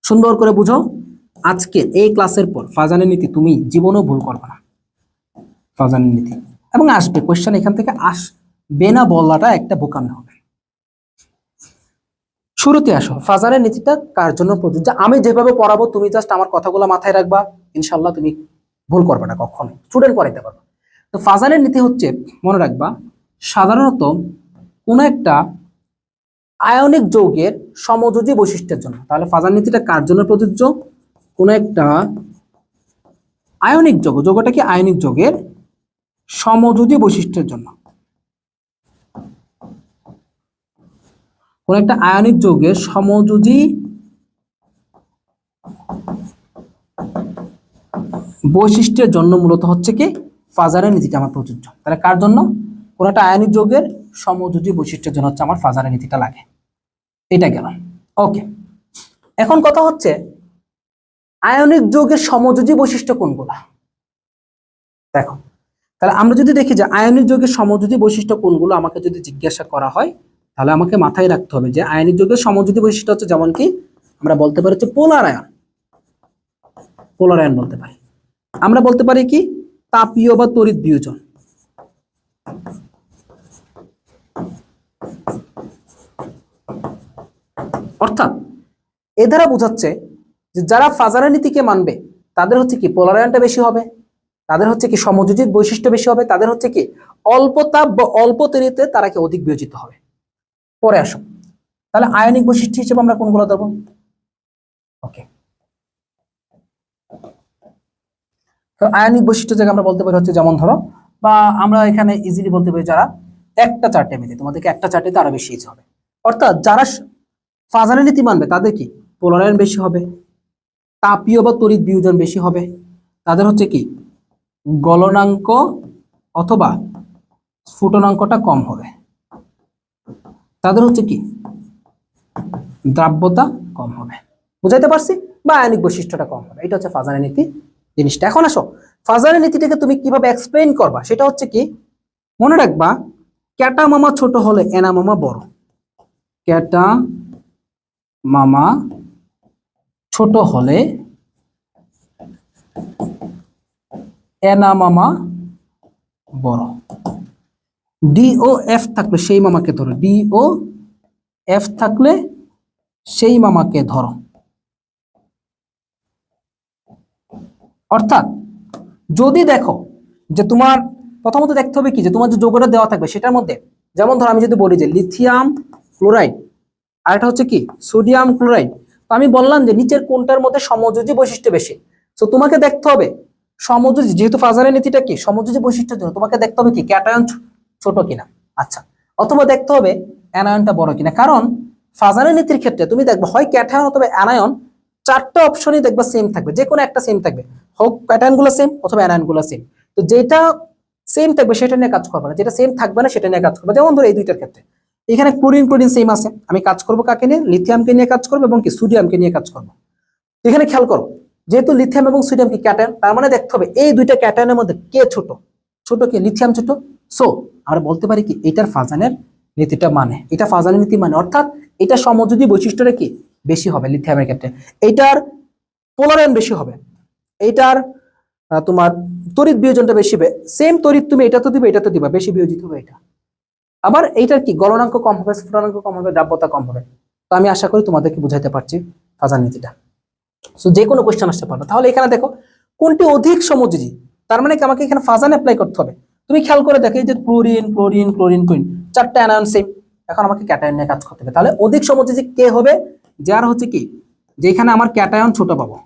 সুন্দর করে বুঝো। আজকে এই ক্লাসের পর ফাজানের নীতি তুমি জীবনেও ভুল করবে না, ফাজানের নীতি। এবং আসবে কোশ্চেন, এখান থেকে আসবে না বলাটা একটা বোকামি হবে। শুরুতে আসো, ফাজানের নীতিটা কার জন্য প্রযোজ্য? আমি যেভাবে পড়াবো তুমি জাস্ট আমার কথাগুলো মাথায় রাখবা, ইনশাল্লাহ তুমি ভুল করবে না কখনো, স্টুডেন্ট পড়াইতে পারবে। তো ফাজানের নীতি হচ্ছে, মনে রাখবা, সাধারণত কোন একটা আয়নিক যৌগের সমযোজী বৈশিষ্ট্যের জন্য। তাহলে ফাজার নীতিটা কার জন্য প্রযোজ্য? কোন একটা আয়নিক যৌগ, যৌগটা কি আয়নিক যৌগের সমযোজী বৈশিষ্ট্যের জন্য। কোন একটা আয়নিক যৌগের সমযোজী বৈশিষ্ট্যের জন্য মূলত হচ্ছে কি ফাজারের নীতিটা আমার প্রযোজ্য। তাহলে কার জন্য? কোন একটা আয়নিক যৌগের সমযোজী বৈশিষ্ট্যের জন্য হচ্ছে আমার ফাজারের নীতিটা লাগে। এটা গেল। ওকে, এখন কথা হচ্ছে আয়নিক যৌগের সমযোজী বৈশিষ্ট্য কোনগুলা? দেখো, তাহলে আমরা যদি দেখি যে আয়নিক যৌগের সমযোজী বৈশিষ্ট্য কোনগুলো আমাকে যদি জিজ্ঞাসা করা হয়, তাহলে আমাকে মাথায় রাখতে হবে যে আয়নিক যৌগের সমযোজী বৈশিষ্ট্য হচ্ছে, যেমন কি আমরা বলতে পারি হচ্ছে পোলার আয়ন, পোলার আয়ন বলতে পারি। আমরা বলতে পারি কি তাপীয় বা তড়িৎ বিয়োজন। অর্থাৎ এ দ্বারা বোঝাচ্ছে যে যারা ফাজারের নীতিকে মানবে তাদের হচ্ছে কি পোলার আয়নটা বেশি হবে, তাদের হচ্ছে কি সমযোজী বৈশিষ্ট্য বেশি হবে, তাদের হচ্ছে কি অল্প তাপ বা অল্প তড়িতে তারা কি অধিক বিয়োজিত হবে। পরে আসো, তাহলে আয়নিক বৈশিষ্ট্য হিসেবে আমরা কোনগুলো দেবো? ওকে, তো আয়নিক বৈশিষ্ট্য জায়গায় আমরা বলতে পারি হচ্ছে, যেমন ধরো, বা আমরা এখানে ইজিলি বলতে পারি যারা একটা চার্টে মিলে, তোমাদেরকে একটা চার্টেতে আরো বেশি ইজি হবে। অর্থাৎ যারা ফাজারের নীতি মানবে তাদের কি পোলার আয়ন বেশি হবে, তাপীয় বা তড়িৎ বিয়োজন বেশি হবে, তাদের হচ্ছে কি গলনাঙ্ক অথবা স্ফুটনাঙ্কটা কম হবে, তাদের হচ্ছে কি দ্রাব্যতা কম হবে। বুঝাইতে পারছি? বা আয়নিক বৈশিষ্ট্যটা কম হবে। এটা হচ্ছে ফাজারের নীতি জিনিসটা। এখন আসো ফাজারের নীতিটাকে তুমি কিভাবে এক্সপ্লেইন করবা, সেটা হচ্ছে কি মনে রাখবা, ক্যাটা মামা ছোট হলে এনা মামা বড়। ক্যাটা মামা ছোট হলে এনা মামা বড়। ডি ও এফ থাকলে সেই মামাকে ধরো, ডি ও এফ থাকলে সেই মামাকে ধরো। অর্থাৎ যদি দেখো যে তোমার প্রথমত দেখতে হবে কি যে তোমার যে যৌগটা দেওয়া থাকবে সেটার মধ্যে, যেমন ধর আমি যদি বলি যে লিথিয়াম ক্লোরাইড আর এটা হচ্ছে কি সোডিয়াম ক্লোরাইড, তো আমি বললাম যে নিচের কোনটার মধ্যে সমযোজী বৈশিষ্ট্য বেশি। তো তোমাকে দেখতে হবে সমযোজী, যেহেতু ফাজারের নীতিটা কি সমযোজী বৈশিষ্ট্যের জন্য তোমাকে দেখতে হবে কি ক্যাটায়ন ছোট কিনা, আচ্ছা, অথবা দেখতে হবে অ্যানায়নটা বড় কিনা। কারণ ফাজারের নীতির ক্ষেত্রে তুমি দেখবে হয় ক্যাটায়ন অথবা অ্যানায়ন, চারটা অপশনই দেখবা সেম থাকবে, যে কোনো একটা সেম থাকবে, হোক ক্যাটায়ন গুলো সেম অথবা অ্যানায়ন গুলো সেম। তো যেটা সেম থাকবে সেটা নিয়ে কাজ করবে না, যেটা সেম থাকবে না সেটা নিয়ে কাজ করবে। যেমন ধরো এই দুইটার ক্ষেত্রে এখানে ক্লোরিন ক্লোরিন সেম আছে, আমি কাজ করবো কাকে নিয়ে, লিথিয়ামকে নিয়ে কাজ করবো এবং কি সোডিয়ামকে নিয়ে কাজ করবো। এখানে খেয়াল করো যেহেতু লিথিয়াম এবং সোডিয়াম কি ক্যাটায়ন, তার মানে দেখতে হবে এই দুইটা ক্যাটায়নের মধ্যে কে ছোট, ছোট কে লিথিয়াম ছোট। সো আমরা বলতে পারি কি এটার ফাজানের নীতিটা মানে, এটা ফাজানের নীতি মানে, অর্থাৎ এটা সমযোজী বৈশিষ্ট্যটা কি বেশি হবে লিথিয়ামের ক্ষেত্রে, এইটার পোলারায়ন বেশি হবে, এইটার তোমার তড়িৎ বিয়োজনটা বেশি হবে। সেম তড়িৎ তুমি এটা তো দিবে এটা তো দিবা, বেশি বিয়োজিত হবে এটা। আবার এইটার কি গলনাঙ্ক কম হবে, স্ফুটনাঙ্ক কম হবে, দ্রাব্যতা কম হবে। তো আমি আশা করি তোমাদেরকে বুঝাইতে পারছি ফাজার নীতিটা। সো যে কোনো কোশ্চেন আসতে পারবে। তাহলে এখানে দেখো কোনটি অধিক সমযোজী, তার মানে কি আমাকে এখানে ফাজান অ্যাপ্লাই করতে হবে। তুমি খেয়াল করে দেখো এই যে ক্লোরিন ক্লোরিন ক্লোরিন ক্লোরিন চারটা অ্যানায়ন সেম, এখন আমাকে ক্যাটায়ন নিয়ে কাজ করতে হবে। তাহলে অধিক সমযোজী কে হবে, যার হচ্ছে কি যেখানে আমার ক্যাটায়ন ছোট পাবো।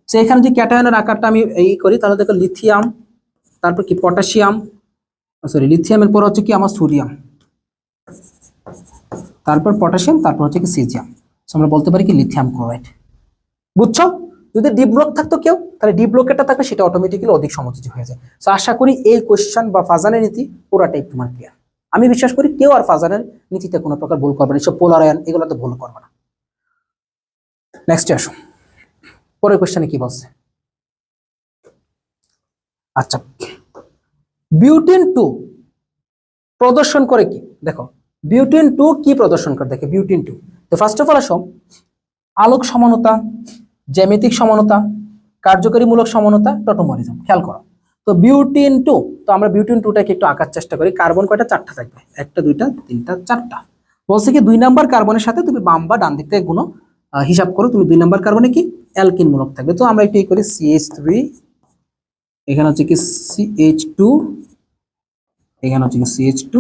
সো এখানে যদি ক্যাটায়নের আকারটা আমি এই করি তাহলে দেখো লিথিয়াম, তারপর কি পটাশিয়াম, সরি লিথিয়ামের পর হচ্ছে কি আমার সোডিয়াম, তারপর পটাশিয়াম, তারপর হচ্ছে কি সিজিয়াম। আমরা বলতে পারি কি লিথিয়াম ক্লোরাইড। বুঝছো? যদি ডি ব্লক থাকতো কেউ, তাহলে ডি ব্লকেরটা থাকবে সেটা অটোমেটিক্যালি অধিক সমযোজী হয়ে যায়। তো আশা করি এই কোশ্চেন বা ফাজানের নীতি পুরাটাই তোমার ক্লিয়ার। আমি বিশ্বাস করি কেউ আর ফাজানের নীতিতে কোনো প্রকার ভুল করবে না, সব পোলারায়ন এগুলো তো ভুল করবে না। নেক্সট আসো, পরের কোশ্চেনে কি বলছে। আচ্ছা, বিউটেন 2 প্রদর্শন করে কি, দেখো বিউটেন 2 কি প্রদর্শন করে, দেখে বিউটেন 2। তো ফার্স্ট অফ অল আসো আলোক সমানতা, জ্যামিতিক সমানতা, কার্যকরীমূলক সমানতা, টটোমরিজম। খেয়াল করো তো বিউটেন 2, তো আমরা বিউটেন 2টাকে একটু আঁকার চেষ্টা করি। কার্বন কয়টা, চারটা থাকবে, একটা দুইটা তিনটা চারটা। বলছে কি 2 নাম্বার কার্বনের সাথে তুমি বাম বা ডান দিক থেকে গুণ হিসাব করো, তুমি 2 নাম্বার কার্বনে কি অ্যালকিন মূলক থাকবে। তো আমরা একটু এই করি CH3, এখানে হচ্ছে কি CH2, এখানে হচ্ছে কি CH2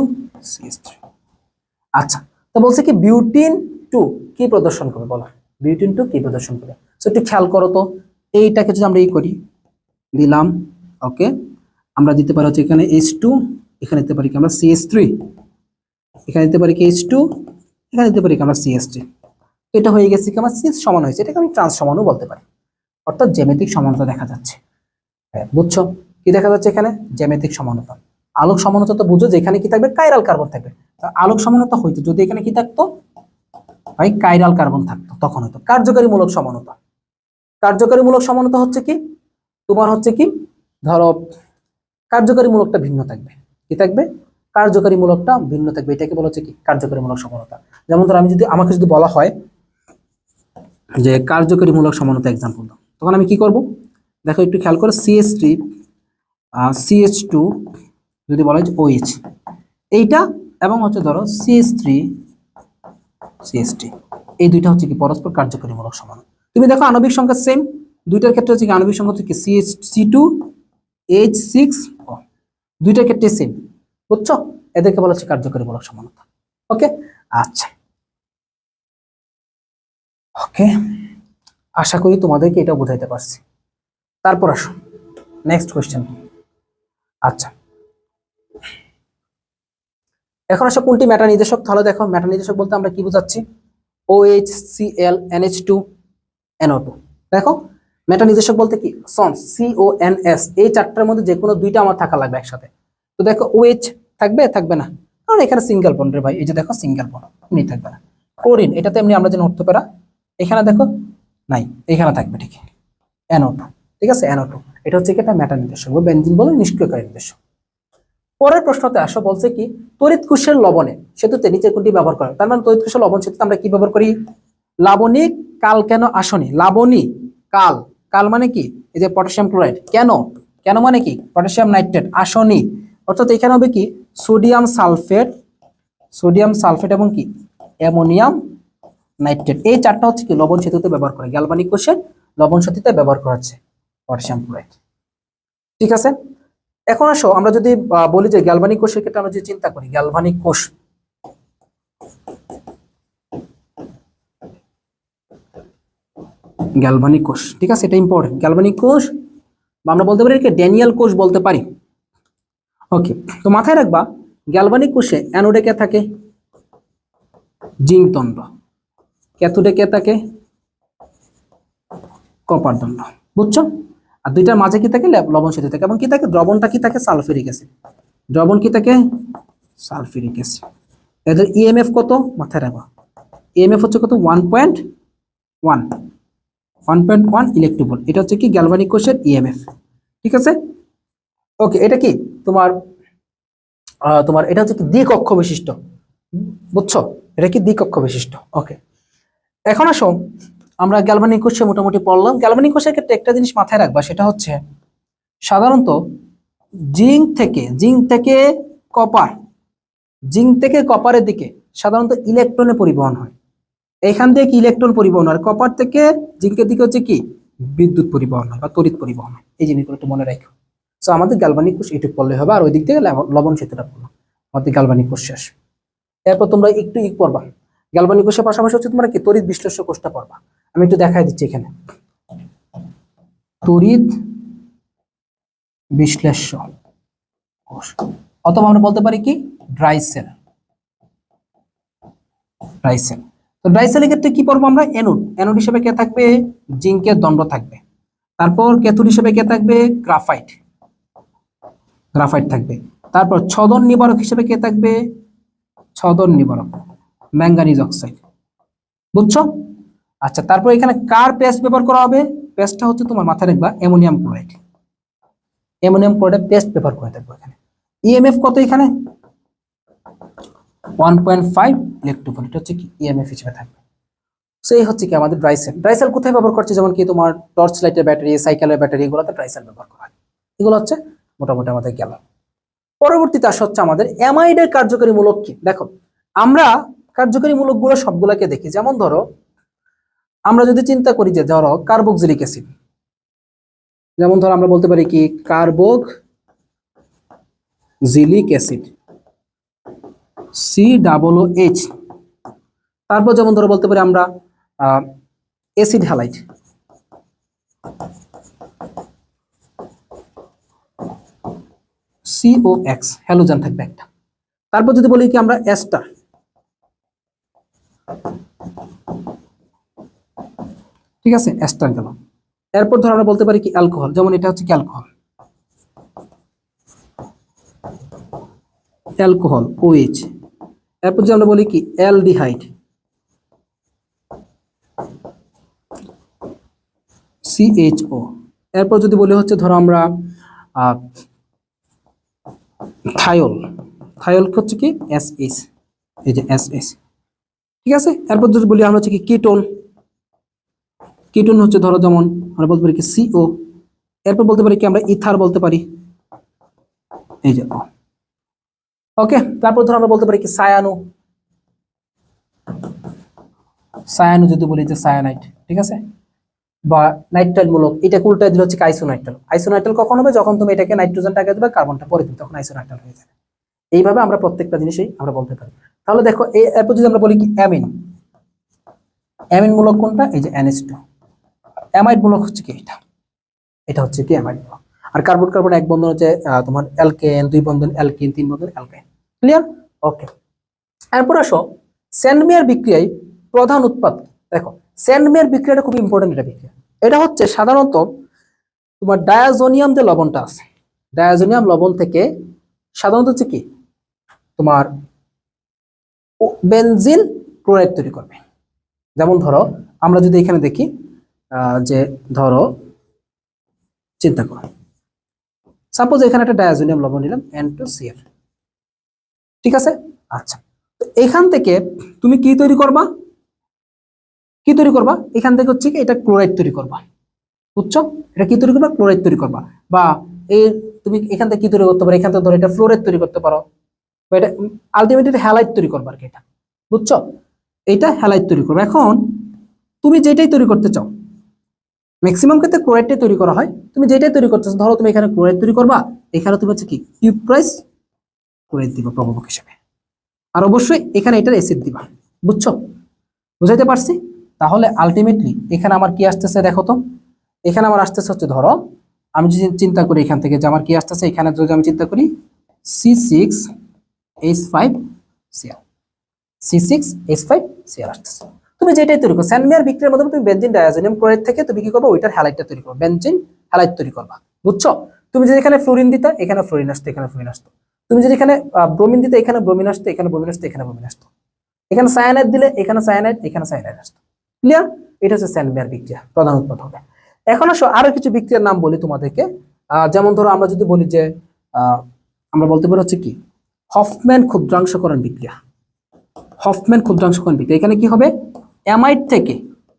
CH3। আচ্ছা, তো বলছে কি বিউটেন 2 কি প্রদর্শন করবে বলো, বিউটেন 2 কি প্রদর্শন করবে। সো একটু খেয়াল করো তো, এইটাকে যদি আমরা এই করি দিলাম, ওকে, আমরা দিতে পারি হচ্ছে এখানে H2, এখানে দিতে পারি কি আমরা CH3, এখানে দিতে পারি কি H2, এখানে দিতে পারি কি আমরা CH3। এটা হয়ে গেছে কি আমার সিস সমান হয়েছে, এটাকে আমি ট্রান্স সমানও বলতে পারি, অর্থাৎ জ্যামিতিক সমানতা দেখা যাচ্ছে। হ্যাঁ বুঝছো কি দেখা যাচ্ছে এখানে, জ্যামিতিক সমানতা। আলোক সমানতা তো বুঝো যেখানে কি থাকবে কাইরাল কার্বন থাকবে। আলোক সমানতা হইতো যদি এখানে কি থাকতো ভাই কাইরাল কার্বন থাকতো, তখন হয়তো কার্যকারীমূলক সমানতা। কার্যকারীমূলক সমানতা হচ্ছে কি তোমার হচ্ছে কি ধরো কার্যকারীমূলকটা ভিন্ন থাকবে, কি থাকবে কার্যকারীমূলকটা ভিন্ন থাকবে, এটাকে বলা হচ্ছে কি কার্যকারীমূলক সমানতা। যেমন ধরো আমি যদি আমাকে যদি বলা হয় যে কার্যকারীমূলক সমানতা এক্সাম্পল দাও, তখন আমি কি করব, দেখো একটু খেয়াল করো CH3 CH2 যদি বলা হয় OH এইটা, এবং হচ্ছে ধরো CH3 CH3, এই দুইটা হচ্ছে কি পরস্পর কার্যকরীমূলক সমান। তুমি দেখো আণবিক সংখ্যা সেম, দুইটার ক্ষেত্রে হচ্ছে কি আণবিক সংখ্যা হচ্ছে কি C2H6O, দুইটার ক্ষেত্রে সেম। বুঝছো, এদেরকে বলা হচ্ছে কার্যকরীমূলক সমানতা। ওকে, আচ্ছা ওকে, আশা করি তোমাদেরকে এটা বোঝাইতে পারছি। তারপর আসো নেক্সট কোয়েশ্চেন। আচ্ছা, এখন আসো কোনটি মেটা নির্দেশক। তাহলে দেখো মেটা নির্দেশক বলতে আমরা কি বোঝাচ্ছি, OHCl NH2 NO2। দেখো মেটা নির্দেশক বলতে কি সন্স CONS, এই চারটার মধ্যে যে কোনো দুইটা আমার থাকা লাগবে একসাথে। তো দেখো OH থাকবে থাকবে না, কারণ এখানে সিঙ্গেল বন্ড রে ভাই, এই যে দেখো সিঙ্গেল বন্ড এমনি থাকবে না। ক্লোরিন এটাতে এমনি আমরা যেন উঠতে পারা, এখানে দেখো নাই, এখানে থাকবে ঠিক NO2, ঠিক আছে NO2। এটা হচ্ছে কি একটা মেটা নির্দেশক বা বেনজিন বলে নিষ্ক্রিয়কারী নির্দেশক। পরের প্রশ্নতে আসো, বলছে কি তড়িৎ কোষের লবণে সেতুতে নিচে কোনটি ব্যবহার করে। তার মানে তড়িৎ কোষের লবণ সেতুতে আমরা কি ব্যবহার করি, লাবণিক কাল কেন আসনি, লাবণী কাল, কাল মানে কি এই যে পটাশিয়াম ক্লোরাইড, কেন কেন মানে কি পটাশিয়াম নাইট্রেট, আসনি অর্থাৎ এখানে হবে কি সোডিয়াম সালফেট, সোডিয়াম সালফেট এবং কি অ্যামোনিয়াম নাইট্রেট, এই চারটা হচ্ছে কি লবণ সেতুতে ব্যবহার করে, গ্যালভানিক কোষে লবণ সেতুতে ব্যবহার করা হচ্ছে পটাশিয়াম ক্লোরাইড। ঠিক আছে, এখন আসো আমরা যদি বলি যে গ্যালভানিক কোষের ক্ষেত্রে আমরা যদি চিন্তা করি গ্যালভানিক কোষ, গ্যালভানিক কোষ, ঠিক আছে, এটা ইম্পর্টেন্ট। গ্যালভানিক কোষ বা আমরা বলতে পারি একে ড্যানিয়েল কোষ বলতে পারি। ওকে, তো মাথায় রাখবা গ্যালভানিক কোষে অ্যানোডে কে থাকে? জিঙ্ক দণ্ড। ক্যাথোডে কে থাকে? কপার দণ্ড। বুঝছো? আর দুইটার মাঝে কি থাকে? লবণ সেতু থাকে। এবং কি থাকে? দ্রবণটা কি থাকে? Sulphuric acid. দ্রবণ কি থাকে? Sulphuric acid. এদের ইএমএফ কত? মাথায় রাখবা, ইএমএফ হচ্ছে কত? 1.1 ইলেকট্রন। এটা হচ্ছে কি গ্যালভানিক কোষের ইএমএফ। ঠিক আছে, ওকে। এটা কি তোমার তোমার এটা হচ্ছে কি দ্বিকক্ষ বিশিষ্ট। বুঝছো? এটা কি দ্বিকক্ষ বিশিষ্ট। ওকে, এখন আসো আমরা গ্যালভানিক কোষে মোটামুটি পড়লাম। গ্যালভানিক কোষের ক্ষেত্রে একটা জিনিস মাথায় রাখবা, সেটা হচ্ছে সাধারণত জিঙ্ক থেকে কপার, জিঙ্ক থেকে কপারের দিকে সাধারণত ইলেকট্রনের পরিবহন হয়। এখান থেকে কি ইলেকট্রন পরিবহন হয়, কপার থেকে জিঙ্কের দিকে হচ্ছে কি বিদ্যুৎ পরিবহন হয় বা তড়িৎ পরিবহন হয়। এই জিনিসগুলো একটু মনে রাখো। সো আমাদের গ্যালভানিক কোষ এটুকু পড়লে হবে, আর ওই দিক থেকে লবণ সেতুটা পড়লো, আমাদের গ্যালভানিক কোষ শেষ। এরপর তোমরা একটু পড়বা গ্যালভানিক কোষের পাশাপাশি হচ্ছে তোমরা কি তড়িৎ বিশ্লেষ্য কোষটা পড়বা। আমি একটু দেখাই দিচ্ছি এখানে, তড়িৎ বিশ্লেষ্য কোষ, অথবা আমরা বলতে পারি কি ড্রাই সেল। তো ড্রাই সেলের ক্ষেত্রে কি পড়বো আমরা? অ্যানোড হিসেবে কে থাকবে? জিঙ্কের দণ্ড থাকবে। তারপর ক্যাথোড হিসেবে কে থাকবে? গ্রাফাইট থাকবে। তারপর ছদন নিবারক হিসেবে কে থাকবে? ছদন নিবারক, ম্যাঙ্গানিজ অক্সাইড। বুঝছো? আচ্ছা, তারপর এখানে কার পেস্ট ব্যবহার করা হবে? পেস্টটা হচ্ছে তোমার মাথায় রাখবা অ্যামোনিয়াম ক্লোরাইড। পেস্ট ব্যবহার করে থাকবো এখানে। ইএমএফ কত এখানে? 1.5 ইলেকট্রন। এটা হচ্ছে কি ইএমএফ হিসেবে থাকবে। সো এই হচ্ছে কি আমাদের ড্রাই সেল। ড্রাই সেল কোথায় ব্যবহার করছে? যেমন কি তোমার টর্চ লাইটের ব্যাটারি, সাইকেলের ব্যাটারি, এগুলোতে ড্রাই সেল ব্যবহার করা হয়। এগুলো হচ্ছে মোটামুটি আমাদের গেল। পরবর্তীতে আসা হচ্ছে আমাদের অ্যামাইডের কার্যকরী মূলক কি। দেখো, আমরা কার্যকরী মূলকগুলো সবগুলোকে দেখি। যেমন ধরো আমরা যদি চিন্তা করি যে ধরো কার্বক্সিলিক অ্যাসিড, যেমন ধরো আমরা বলতে পারি কি কার্বক্সিলিক অ্যাসিড, COOH। তারপর যেমন ধরো বলতে পারি আমরা অ্যাসিড হ্যালাইড, COX, হ্যালোজেন থাকবে একটা। তারপর যদি বলি কি আমরা এস্টার, ঠিক আছে, এস্টার গেল। এরপর ধরো আমরা বলতে পারি কি অ্যালকোহল, যেমন এটা হচ্ছে কি অ্যালকোহল OH। এরপর যদি আমরা বলি কি অ্যালডিহাইড, CHO। এরপর যদি বলি হচ্ছে ধরো আমরা থায়োল হচ্ছে কি SH, এই যে SH। ঠিক আছে, এরপর যদি বলি আমরা হচ্ছে কি কিটোন হচ্ছে ধরো যেমন আমরা বলতে পারি কি CO। এরপর বলতে পারি কি আমরা ইথার বলতে পারি, এই যে ওকে। তারপর ধরো আমরা বলতে পারি কি সায়ানো যদি বলি যে সায়ানাইড, ঠিক আছে, বা নাইট্রাইল মূলক। এটা উল্টায় দিলে হচ্ছে আইসোনাইট্রাল কখন হবে? যখন তুমি এটাকে নাইট্রোজেনটাকে দেবে, কার্বনটা পরে দিবে, তখন আইসোনাইট্রাল হয়ে যাবে। এইভাবে আমরা প্রত্যেকটা জিনিসই আমরা বলতে পারি। তাহলে দেখো এরপর যদি আমরা বলি কি অ্যামিন মূলক কোনটা? এই যে NH2। অ্যামাইড মূলক হচ্ছে কি এটা হচ্ছে কি অ্যামাইড মূলক। আর কার্বন এক বন্ধন হচ্ছে তোমার অ্যালকেন, 2 বন্ধন অ্যালকিন, 3 বন্ধন অ্যালকাইন। ক্লিয়ার? ওকে। এরপর আসো স্যান্ডমেয়ার বিক্রিয়ায় প্রধান উৎপাদ। দেখো স্যান্ডমেয়ার বিক্রিয়াটা খুব ইম্পর্টেন্ট একটা বিক্রিয়া। এটা হচ্ছে সাধারণত তোমার ডায়াজোনিয়াম যে লবণটা আছে, ডায়াজোনিয়াম লবণ থেকে সাধারণত হচ্ছে কি তোমার বেনজিন ক্লোরাইড তৈরি করবে। যেমন ধরো আমরা যদি এখানে দেখি যে ধরো চিন্তা করো, সাপোজ এখানে একটা ডায়াজোনিয়াম লবণ নিলাম N2Cl, ঠিক আছে। আচ্ছা, তো এখান থেকে তুমি কি তৈরি করবা? এখান থেকে হচ্ছে কি এটা ক্লোরাইড তৈরি করবা। বুঝছো? এটা কি তৈরি করবা? ক্লোরাইড তৈরি করবা। বা এই তুমি এখান থেকে কি তৈরি করতে পারো? এখান থেকে ধরো এটা ফ্লোরাইড তৈরি করতে পারো, বা এটা আলটিমেটলি হ্যালাইড তৈরি করবা আর কি। এটা বুঝছো? এটা হ্যালাইড তৈরি করবে। এখন তুমি যেটাই তৈরি করতে চাও, ম্যাক্সিমাম ক্ষেত্রে ক্লোরাইডটাই তৈরি করা হয়। তুমি যেটাই তৈরি করতেছো, ধরো তুমি এখানে ক্লোরাইড তৈরি করবা, এখানে তুমি হচ্ছে কি কিউপ্রাইস ক্লোরাইড দিবা প্রভাবক হিসেবে, আর অবশ্যই এখানে এটার অ্যাসিড দিবা। বুঝছো? বুঝাইতে পারছি? তাহলে আলটিমেটলি এখানে আমার কি আসতেছে দেখো তো, এখানে আমার আসতেছে হচ্ছে, ধরো আমি যদি চিন্তা করি এখান থেকে যে আমার কি আসতেছে, এখানে যদি আমি চিন্তা করি C6H5Cl, C6H5Cl আসতেছে। তুমি যেটাই তৈরি করো স্যান্ডমেয়ার বিক্রিয়ার মাধ্যমে তুমি বেনজিন ডায়াজোনিয়াম ক্লোরাইড থেকে তুমি কি করবে, ওইটার হ্যালাইডটা তৈরি করবে, বেনজিন হ্যালাইড তৈরি করবা। বুঝছো? তুমি যদি এখানে ফ্লোরিন দিতে, এখানে ফ্লোরিন আসতো, এখানে ফ্লোরিন আসতো। তুমি যদি এখানে ব্রোমিন দিতে, এখানে ব্রোমিন আসতো, এখানে ব্রোমিন আসতো, এখানে ব্রোমিন আসতো। এখানে সায়ানাইড দিলে এখানে সায়ানাইড, এখানে সায়ানাইড আসতো। ক্লিয়ার? এটা হচ্ছে স্যান্ডমেয়ার বিক্রিয়া, প্রধান উৎপাদ হবে। এখন আসো আরো কিছু বিক্রিয়ার নাম বলি তোমাদেরকে। যেমন ধরো আমরা যদি বলি যে আমরা বলতে পারি হচ্ছে কি হফম্যান ক্ষুদ্রাংশকরণ বিক্রিয়া। হফম্যান ক্ষুদ্রাংশকরণ বিক্রিয়া, এখানে কি হবে, অ্যামাইড থেকে,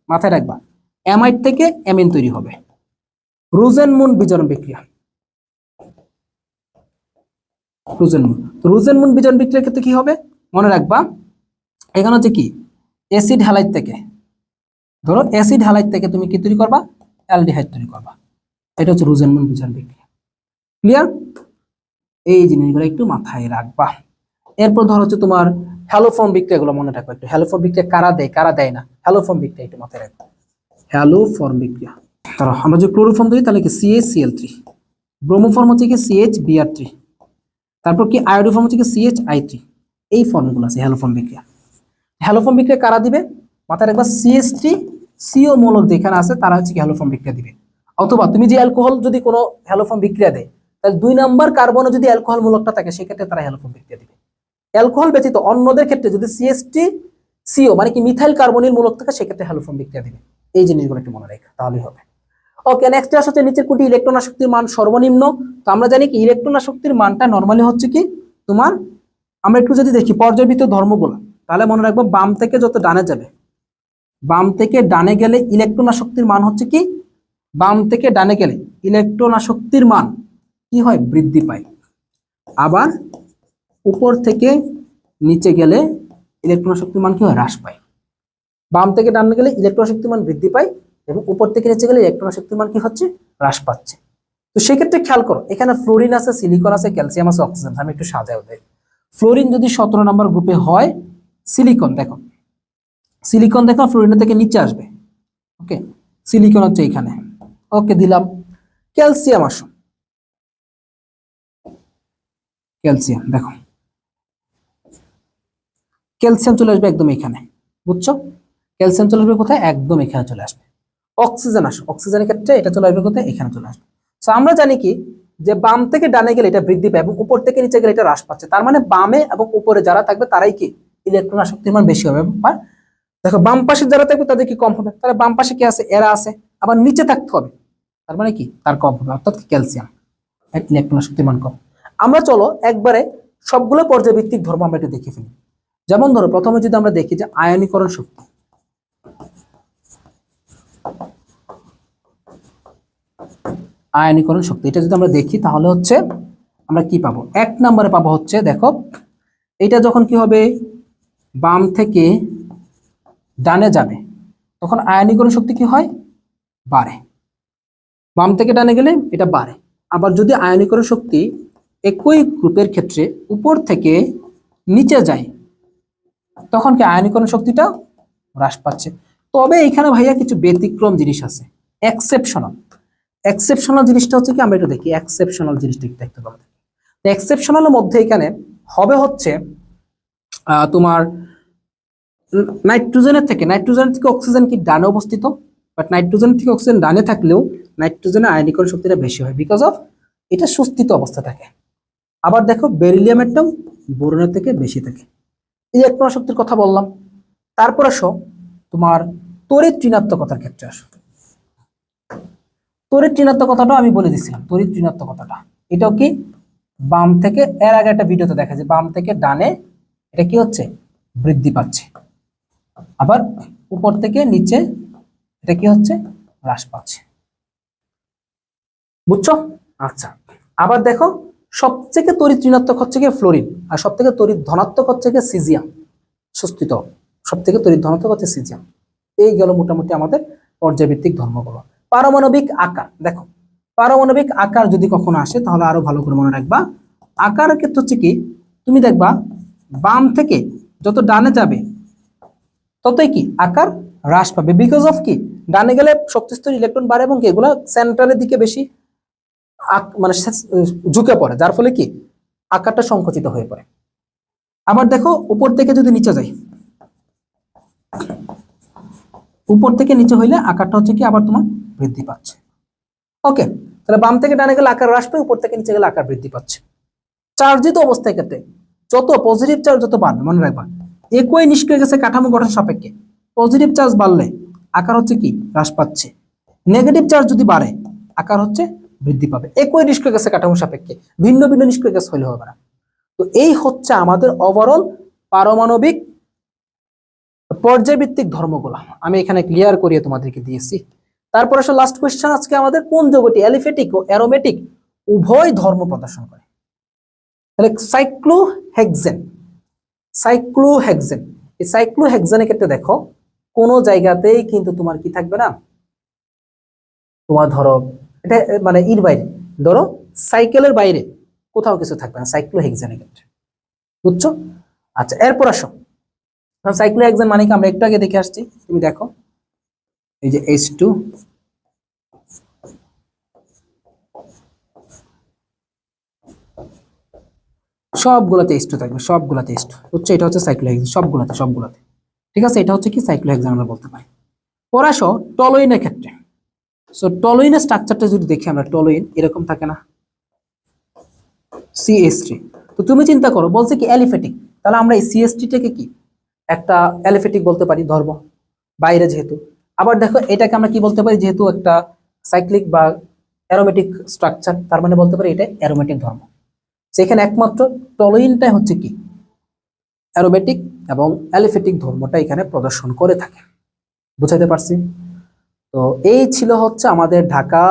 মাথায় রাখবা, অ্যামাইড থেকে অ্যামিন তৈরি হবে। রোজেনমুন বিজারণ বিক্রিয়া, রোজেনমুন বিজারণ বিক্রিয়ার ক্ষেত্রে কি হবে মনে রাখবা, এখানে হচ্ছে কি অ্যাসিড হ্যালাইড থেকে, ধরো অ্যাসিড হ্যালাইড থেকে তুমি কি তৈরি করবা, অ্যালডিহাইড তৈরি করবা। এটা হচ্ছে রোজেনমুন বিজারণ বিক্রিয়া। ক্লিয়ার? এই জিনিসগুলো একটু মাথায় রাখবা। এরপর ধর হচ্ছে তোমার হ্যালোফর্ম বিক্রিয়াগুলো মনে রাখবা একটু। হ্যালোফর্ম বিক্রিয়া কারা দেয় কারা দেয় না, হ্যালোফর্ম বিক্রিয়া একটু মাথায় রাখবা। হ্যালোফর্ম বিক্রিয়া, ধরো আমরা যদি ক্লোরোফর্ম ধরি তাহলে কি CaCl3, ব্রোমোফর্ম হচ্ছে কি CHBr3, তারপর কি আয়োডোফর্ম হচ্ছে কি CHI3। এই ফর্মগুলো আছে হ্যালোফর্ম বিক্রিয়া। হ্যালোফর্ম বিক্রিয়া কারা দিবে মাথায় রাখবা, CH3CO মূলক যেখানে আছে তারা হচ্ছে কি হ্যালোফর্ম বিক্রিয়া দিবে। অথবা তুমি যে অ্যালকোহল যদি কোনো হ্যালোফর্ম বিক্রিয়া দেয়, তাহলে 2 নাম্বার কার্বনে যদি অ্যালকোহল মূলকটা থাকে সেক্ষেত্রে তারা হ্যালোফর্ম বিক্রিয়া দিবে। অ্যালকোহল ব্যতীত অন্যদের ক্ষেত্রে যদি CH3CO মানে কি মিথাইল কার্বনিল মূলক থাকে সেক্ষেত্রে হ্যালোফর্ম বিক্রিয়া দিবে। এই জিনিসগুলো একটু মনে রাখা তাহলেই হবে। ওকে, নেক্সট আসছে নিচের কোনটি ইলেকট্রন আসক্তির মান সর্বনিম্ন। তো আমরা জানি কি ইলেকট্রন আসক্তির মানটা নরমালি হচ্ছে কি তোমার, আমরা একটু যদি দেখি পর্যায়বৃত্ত ধর্মগুলো, তাহলে মনে রাখবো বাম থেকে যত ডানে যাবে, বাম থেকে ডানে গেলে ইলেকট্রন আসক্তির মান হচ্ছে কি, বাম থেকে ডানে গেলে ইলেকট্রন আসক্তির মান কি হয়, বৃদ্ধি পায়। আবার উপর থেকে নিচে গেলে ইলেকট্রন আসক্তির মান কি হয়, হ্রাস পায়। বাম থেকে ডানে গেলে ইলেকট্রন আসক্তির মান বৃদ্ধি পায় এবং উপর থেকে নিচে গেলে ইলেকট্রন আসক্তির মান কি হচ্ছে, হ্রাস পাচ্ছে। তো সেক্ষেত্রে খেয়াল করো এখানে ফ্লোরিন আছে, সিলিকন আছে, ক্যালসিয়াম আছে, অক্সিজেন। আমি একটু সাজাও দেই। ফ্লোরিন যদি 17 নম্বর গ্রুপে হয়, সিলিকন দেখো, সিলিকন দেখো ফ্লোরিনের থেকে নিচে আসবে। ওকে, সিলিকন হচ্ছে এখানে। ওকে দিলাম। ক্যালসিয়াম আসো, ক্যালসিয়াম দেখো, ক্যালসিয়াম চলে আসবে একদম এখানে। বুঝছো? ক্যালসিয়াম চলে আসবে কোথায়, একদম এখানে চলে আসবে। অক্সিজেন আসো, অক্সিজেনের ক্ষেত্রে এটা চলে আসবে কোথায়, এখানে চলে আসবে। তো আমরা জানি কি যে বাম থেকে ডানে গেলে এটা বৃদ্ধি পায় এবং উপর থেকে নিচে গেলে এটা হ্রাস পাচ্ছে। তার মানে বামে এবং উপরে যারা থাকবে তারাই কি ইলেকট্রন আসক্তির মান বেশি হবে। আর দেখো বাম পাশে যারা থাকবে তাদের কি কম হবে, তাহলে বাম পাশে কি আছে, এরা আছে। আবার নিচে থাকতে হবে, তার মানে কি তার কম হবে, অর্থাৎ ক্যালসিয়াম ইলেকট্রন আসক্তির মান কম। আমরা চলো একবারে সবগুলো পর্যায়ভিত্তিক ধর্ম আমরা একটু দেখে ফেলি। যেমন ধরো প্রথমে যদি আমরা দেখি যে আয়নীকরণ শক্তি, আয়নীকরণ শক্তি এটা যদি আমরা দেখি তাহলে হচ্ছে আমরা কি পাবো, 1 নম্বরে পাবো হচ্ছে দেখো, এটা যখন কি হবে বাম থেকে ডানে যাবে তখন আয়নীকরণ শক্তি কি হয়, বাড়ে। বাম থেকে ডানে গেলে এটা বাড়ে। আবার যদি আয়নীকরণ শক্তি একই গ্রুপের ক্ষেত্রে উপর থেকে নিচে যায় তখন কি আয়নীকরণ শক্তিটা হ্রাস পাচ্ছে। তবে এখানে ভাইয়া কিছু ব্যতিক্রম জিনিস আছে, এক্সেপশনাল। এক্সেপশনাল জিনিসটা হচ্ছে কি, আমরা একটু দেখি এক্সেপশনাল জিনিসটা একটু দেখতে পাবো। এক্সেপশনালের মধ্যে এখানে হবে হচ্ছে তোমার নাইট্রোজেনের থেকে অক্সিজেন কি ডানে অবস্থিত, বাট নাইট্রোজেনের থেকে অক্সিজেন ডানে থাকলেও নাইট্রোজেনের আয়নীকরণ শক্তিটা বেশি হয় বিকজ অফ এটা সুস্থিত অবস্থা থাকে। আবার দেখো বেরিলিয়ামেরটাও বোরনের থেকে বেশি থাকে। ইলেকট্রন শক্তির কথা বললাম। তারপর আসো তোমার তড়িৎ ঋণাত্মকতার ক্ষেত্রে আসো। তড়িৎ ঋণাত্মকতাটা আমি বলে দিচ্ছিলাম, তড়িৎ ঋণাত্মকতাটা এটাও কি বাম থেকে, এর আগে একটা ভিডিওতে দেখা যায় বাম থেকে ডানে এটা কি হচ্ছে, বৃদ্ধি পাচ্ছে। আবার উপর থেকে নিচে এটা কি হচ্ছে, হ্রাস পাচ্ছে। বুঝছো? আচ্ছা, আবার দেখো সবথেকে তড়িৎ ঋণাত্মক হচ্ছে গিয়ে ফ্লোরিন, আর সবথেকে তড়িৎ ধনাত্মক হচ্ছে গিয়ে সিজিয়াম। সুস্থিত সবথেকে তড়িৎ ধনাত্মক হচ্ছে সিজিয়াম। এই গেল মোটামুটি আমাদের পর্যায়ভিত্তিক ধর্মগুলো। পারমাণবিক আকার, দেখো পারমাণবিক আকার যদি কখনো আসে তাহলে আরো ভালো করে মনে রাখবা। আকারের ক্ষেত্রে হচ্ছে কি, তুমি দেখবা বাম থেকে যত ডানে যাবে ততই কি আকার হ্রাস পাবে। বিকজ অফ কি, ডানে গেলে শক্তিস্তর ইলেকট্রন বাড়ে এবং কি এগুলো সেন্টারের দিকে বেশি মানে ঝুঁকে পড়ে, যার ফলে কি আকারটা সংকুচিত হয়ে পড়ে। আবার দেখো উপর থেকে যদি নিচে যাই, উপর থেকে নিচে হইলে আকারটা হচ্ছে কি আবার তোমার বৃদ্ধি পাচ্ছে। ওকে, তাহলে বাম থেকে ডানে গেলে আকার হ্রাস পায়, উপর থেকে নিচে গেলে আকার বৃদ্ধি পাচ্ছে। চার্জিত অবস্থায় ক্ষেত্রে যত পজিটিভ চার্জ যত বাড়বে, মনে রাখবা একই নিষ্ক্রিয় গ্যাসের কাঠামো গঠন সাপেক্ষে পজিটিভ চার্জ বাড়লে আকার হচ্ছে কি হ্রাস পাচ্ছে, নেগেটিভ চার্জ যদি বাড়ে আকার হচ্ছে বৃদ্ধি পাবে। একই নিষ্ক্রিয় গ্যাসের কাঠামো সাপেক্ষে, ভিন্ন ভিন্ন নিষ্ক্রিয় গ্যাস হলে হবে না। তো এই হচ্ছে আমাদের ওভারঅল পারমাণবিক পর্যায়ভিত্তিক ধর্মগুলো, আমি এখানে ক্লিয়ার করিয়ে তোমাদেরকে দিয়েছি। তারপর আসলে লাস্ট কোয়েশ্চেন আজকে আমাদের, কোন যৌগটি অ্যালিফেটিক ও অ্যারোমেটিক উভয় ধর্ম প্রদর্শন করে? তাহলে সাইক্লোহেক্সেন, সাইক্লোহেক্সেন, এই সাইক্লোহেক্সেনের ক্ষেত্রে দেখো কোনো জায়গাতেই কিন্তু তোমার কি থাকবে না, তোমার ধরো এটা মানে এর বাইরে, ধরো সাইকেলের বাইরে কোথাও কিছু থাকবে না সাইক্লোহেক্সেনের ক্ষেত্রে, বুঝছো? আচ্ছা এরপর আসো, সাইক্লোহেক্সেন মানে কি আমরা একটু আগে দেখে আসছি, তুমি দেখো এই যে H2, সবগুলোতে H2 থাকবে, সবগুলোতে H2, বুঝছো? এটা হচ্ছে সাইক্লোহেক্সেন, সবগুলোতে সবগুলোতে, ঠিক আছে? এটা হচ্ছে কি সাইক্লোহেক্সেন আমরা বলতে পারি। পর আসো টলুইনের ক্ষেত্রে। সো টলুইনের স্ট্রাকচারটা যদি দেখি আমরা, টলুইন এরকম থাকে না, CH3। তো তুমি চিন্তা করো, বলছে কি অ্যালিফেটিক, তাহলে আমরা এই CH3টাকে কি একটা অ্যালিফেটিক বলতে পারি ধর্ম বাইরে যেহেতু। আবার দেখো এটাকে আমরা কি বলতে পারি, যেহেতু একটা সাইক্লিক বা অ্যারোমেটিক স্ট্রাকচার, তার মানে বলতে পারি এটা অ্যারোমেটিক ধর্ম। সেখানে একমাত্র টলুইনটাই হচ্ছে কি অ্যারোমেটিক এবং অ্যালিফেটিক ধর্মটা এখানে প্রদর্শন করে থাকে। বুঝাতে পারছি? তো এই ছিল হচ্ছে আমাদের ঢাকা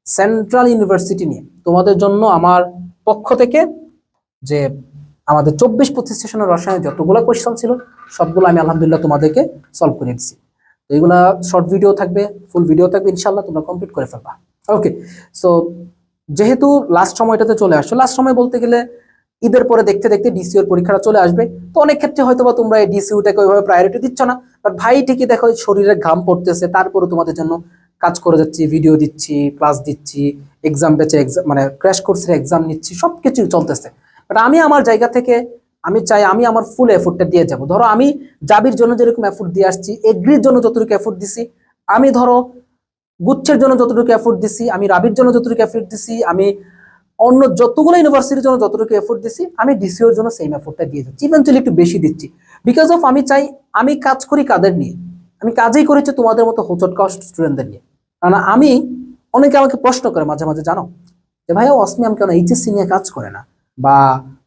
সেন্ট্রাল ইউনিভার্সিটি নিয়ে তোমাদের জন্য আমার পক্ষ থেকে যে আমাদের 24-25 সেশনের রসায়নের যতগুলো কোয়েশ্চন ছিল সবগুলো আমি আলহামদুলিল্লাহ তোমাদেরকে সলভ করে দিচ্ছি। তো এগুলা শর্ট ভিডিও থাকবে, ফুল ভিডিও থাকবে, ইনশাল্লাহ তোমরা কমপ্লিট করে ফেলবা। ওকে, সো যেহেতু লাস্ট সময়টাতে চলে আসছো, লাস্ট সময় বলতে গেলে ঈদের পরে দেখতে দেখতে ডিসিউর পরীক্ষাটা চলে আসবে, তো অনেক ক্ষেত্রে হয়তো বা তোমরা এই ডিসিউটাকে ওইভাবে প্রায়োরিটি দিচ্ছ না, বাট ভাই ঠিকই দেখো শরীরে ঘাম পড়তেছে, তারপরে তোমাদের জন্য কাজ করে যাচ্ছি, ভিডিও দিচ্ছি, ক্লাস দিচ্ছি, এক্সাম ব্যাচের এক্সাম মানে ক্র্যাশ কোর্সের এক্সাম নিচ্ছি, সবকিছু চলতেছে। বাট আমি আমার জায়গা থেকে আমি চাই আমি আমার ফুল এফোর্টটা দিয়ে যাব। ধরো আমি জাবির জন্য যেরকম এফোর্ট দিয়ে আসছি, এগ্রির জন্য যতটুকু এফোর্ট দিছি, আমি ধরো গুচ্ছের জন্য যতটুকু এফোর্ট দিছি, আমি রাবির জন্য যতটুকু এফোর্ট দিছি, আমি অন্য যতগুলো ইউনিভার্সিটির জন্য যতটুকু এফোর্ট দিছি, আমি ডিসিওর জন্য সেম এফোর্টটা দিয়ে যাচ্ছি, ইভেন্চুয়ালি একটু বেশি দিচ্ছি। বিকজ অফ আমি চাই আমি কাজ করি কাদের নিয়ে, আমি কাজই করেছি তোমাদের মতো হোচট খাওয়া স্টুডেন্টদের নিয়ে। কারণ আমি অনেকে আমাকে প্রশ্ন করে মাঝে মাঝে, জানো যে ভাইয়া অসমিয়াম কেন এইচএসসি নিয়ে কাজ করে না, বা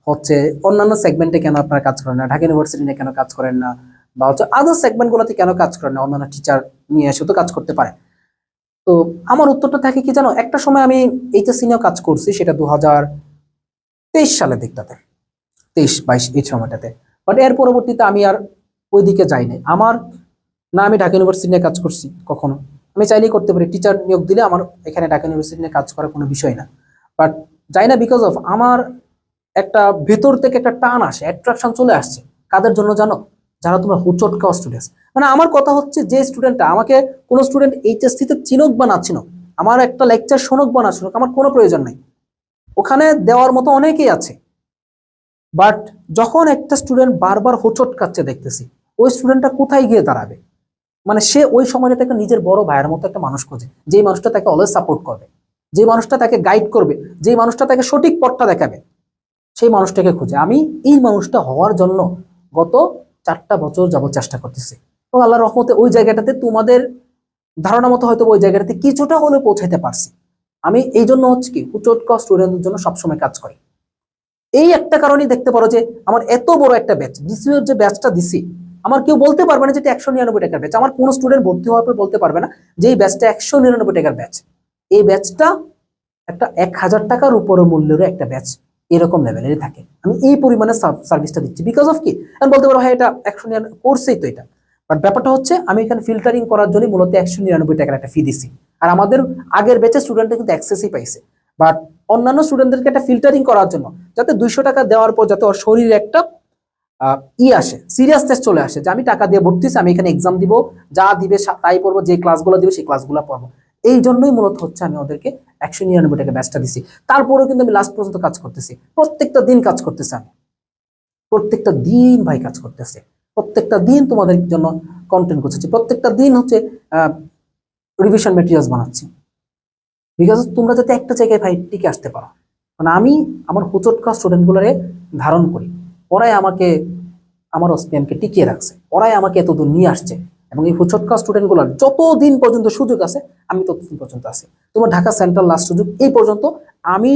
হচ্ছে অন্যান্য সেগমেন্টে কেন আপনারা কাজ করেন না, ঢাকা ইউনিভার্সিটি নিয়ে কেন কাজ করেন না, বা হচ্ছে আদার সেগমেন্টগুলোতে কেন কাজ করেন না, অন্যান্য টিচার নিয়ে এসে তো কাজ করতে পারে। তো আমার উত্তরটা থাকে কি জানো, একটা সময় আমি এইচএসসি নিয়েও কাজ করছি, সেটা 2023 সালের দিকটাতে, 23-22 এই সময়টাতে। বাট এর পরবর্তীতে আমি আর ওইদিকে যাই নাই। আমার না আমি ঢাকা ইউনিভার্সিটি নিয়ে কাজ করছি কখনো, আমি চাইলেই করতে পারি, টিচার নিয়োগ দিলে আমার এখানে ঢাকা ইউনিভার্সিটি নিয়ে কাজ করার কোনো বিষয় না, বাট যাই না বিকজ অফ আমার একটা ভেতর থেকে একটা টান আসে, অ্যাট্রাকশন চলে আসছে। কাদের জন্য জানো? যারা তোমরা হুচট খাওয়া স্টুডেন্টস। মানে আমার কথা হচ্ছে, যে স্টুডেন্টটা আমাকে কোনো স্টুডেন্ট এইচএসসিতে চিনুক বা না চিনুক, আমার একটা লেকচার শোনুক বা না শুনুক, আমার কোনো প্রয়োজন নাই, ওখানে দেওয়ার মতো অনেকেই আছে। বাট যখন একটা স্টুডেন্ট বারবার হোচট খাচ্ছে দেখতেছি, ওই স্টুডেন্টটা কোথায় গিয়ে দাঁড়াবে? মানে সে ওই সময়টা থেকে নিজের বড় ভাইয়ের মতো একটা মানুষ খোঁজে, যেই মানুষটা তাকে অলওয়েজ সাপোর্ট করবে, যে মানুষটা তাকে গাইড করবে, যেই মানুষটা তাকে সঠিক পথটা দেখাবে, সেই মানুষটাকে খুঁজে। আমি এই মানুষটা হওয়ার জন্য গত 4টা বছর যাবত চেষ্টা করতেছি, এবং আল্লাহর রহমতে ওই জায়গাটাতে তোমাদের ধারণা মতো হয়তো ওই জায়গাটাতে কিছুটা হলেও পৌঁছাইতে পারছি। আমি এই জন্য হচ্ছে কি উচ্চতর স্টুডেন্টদের জন্য সবসময় কাজ করি। এই একটা কারণেই দেখতে পারো যে আমার এত বড় একটা ব্যাচ, ডিসিওর যে ব্যাচটা দিছি, আমার কেউ বলতে পারবে না যে এটা 199 টাকার ব্যাচ। আমার কোনো স্টুডেন্ট ভর্তি হওয়ার পর বলতে পারবে না যে এই ব্যাচটা 199 টাকার ব্যাচ। এই ব্যাচটা একটা 1000 টাকার উপরে মূল্যের একটা ব্যাচ, এরকম লেভেলেরই থাকে। আমি এই পরিমাণে সার্ভিসটা দিচ্ছি বিকজ অফ কি, আমি বলতে পারবো হ্যাঁ এটা 199 কোর্সেই তো এটা, বাট ব্যাপারটা হচ্ছে আমি এখানে ফিল্টারিং করার জন্য মূলত 199 টাকার একটা ফি দিছি। আর আমাদের আগের ব্যাচের স্টুডেন্টরা কিন্তু অ্যাক্সেসই পাইছে, বাট অন্যান্য স্টুডেন্টদেরকে একটা ফিল্টারিং করার জন্য, যাতে 200 টাকা দেওয়ার পর যাতে ওর শরীরে একটা আসে, সিরিয়াসনেস চলে আসে, যে আমি টাকা দিয়ে ভর্তিছি, আমি এখানে এক্সাম দিব, যা দিবে তাই পড়বো, যে ক্লাসগুলো দিবে সেই ক্লাসগুলো পড়বো। এই জন্যই মূলত হচ্ছে আমি ওদেরকে 199 টাকা ব্যাচটা দিছি। তারপরেও কিন্তু আমি লাস্ট পর্যন্ত কাজ করতেছি, প্রত্যেকটা দিন কাজ করতেছি, আমি প্রত্যেকটা দিন ভাই কাজ করতেছি, প্রত্যেকটা দিন তোমাদের জন্য কন্টেন্ট করতেছি, প্রত্যেকটা দিন হচ্ছে রিভিশন মেটেরিয়ালস বানাচ্ছি, বিকজ তোমরা যাতে একটা জায়গায় ভাই টিকে আসতে পারো। মানে আমি আমার হুচটকা স্টুডেন্টগুলোরে ধারণ করি, ওরাই আমাকে, আমার ওসপিএমকে টিকিয়ে রাখছে, ওরাই আমাকে এতদূর নিয়ে আসছে। এবং এই হুচটকা স্টুডেন্টগুলোর যতদিন পর্যন্ত সুযোগ আছে আমি ততদিন পর্যন্ত আছি। তোমার ঢাকা সেন্ট্রাল লাস্ট সুযোগ, এই পর্যন্ত আমি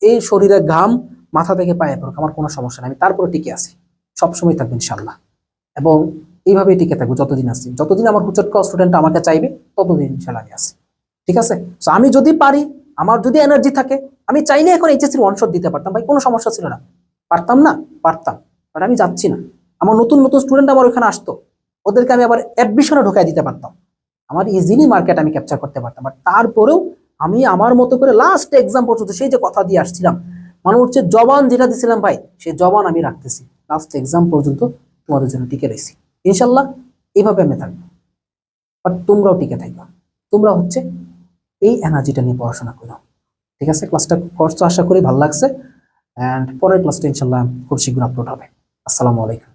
এই শরীরের ঘাম মাথা থেকে পায়ে পড়ুক আমার কোনো সমস্যা নেই, আমি তারপরে টিকে আছি, সবসময় থাকবো ইনশাল্লাহ। এবং এইভাবেই টিকে থাকবো যতদিন আছি, যতদিন আমার হুচটকা স্টুডেন্ট আমাকে চাইবে ততদিন ইনশাল্লাহ আমি আছি। ঠিক আছে, তো আমি যদি পারি, আমার যদি এনার্জি থাকে, আমি চাইলে এখন এইচএসসির ওয়ান শট দিতে পারতাম ভাই, কোনো সমস্যা ছিল না, পারতাম না, পারতাম, বাট আমি যাচ্ছি না। আমার নতুন নতুন স্টুডেন্ট আমার ওখানে আসতো, ওদেরকে আমি আবার অ্যাডমিশনে ঢোকাই দিতে পারতাম, আমার ইজিলি মার্কেট আমি ক্যাপচার করতে পারতাম। বাট তারপরেও আমি আমার মতো করে লাস্ট এক্সাম পর্যন্ত সেই যে কথা দিয়ে আসছিলাম, মানে হচ্ছে জবান যেটা দিছিলাম ভাই, সেই জবান আমি রাখতেছি, লাস্ট এক্সাম পর্যন্ত তোমাদের জন্য টিকে রয়েছি ইনশাল্লাহ। এইভাবে আমি থাকবো, বাট তোমরাও টিকে থাকবা, তোমরা হচ্ছে এই এনার্জিটা নিয়ে পড়াশোনা করো। ঠিক আছে, ক্লাসটা করছো আশা করি ভালো লাগছে, অ্যান্ড পরের ক্লাসটা ইনশাল্লাহ খুব শীঘ্র আপলোড হবে। আসসালামু আলাইকুম।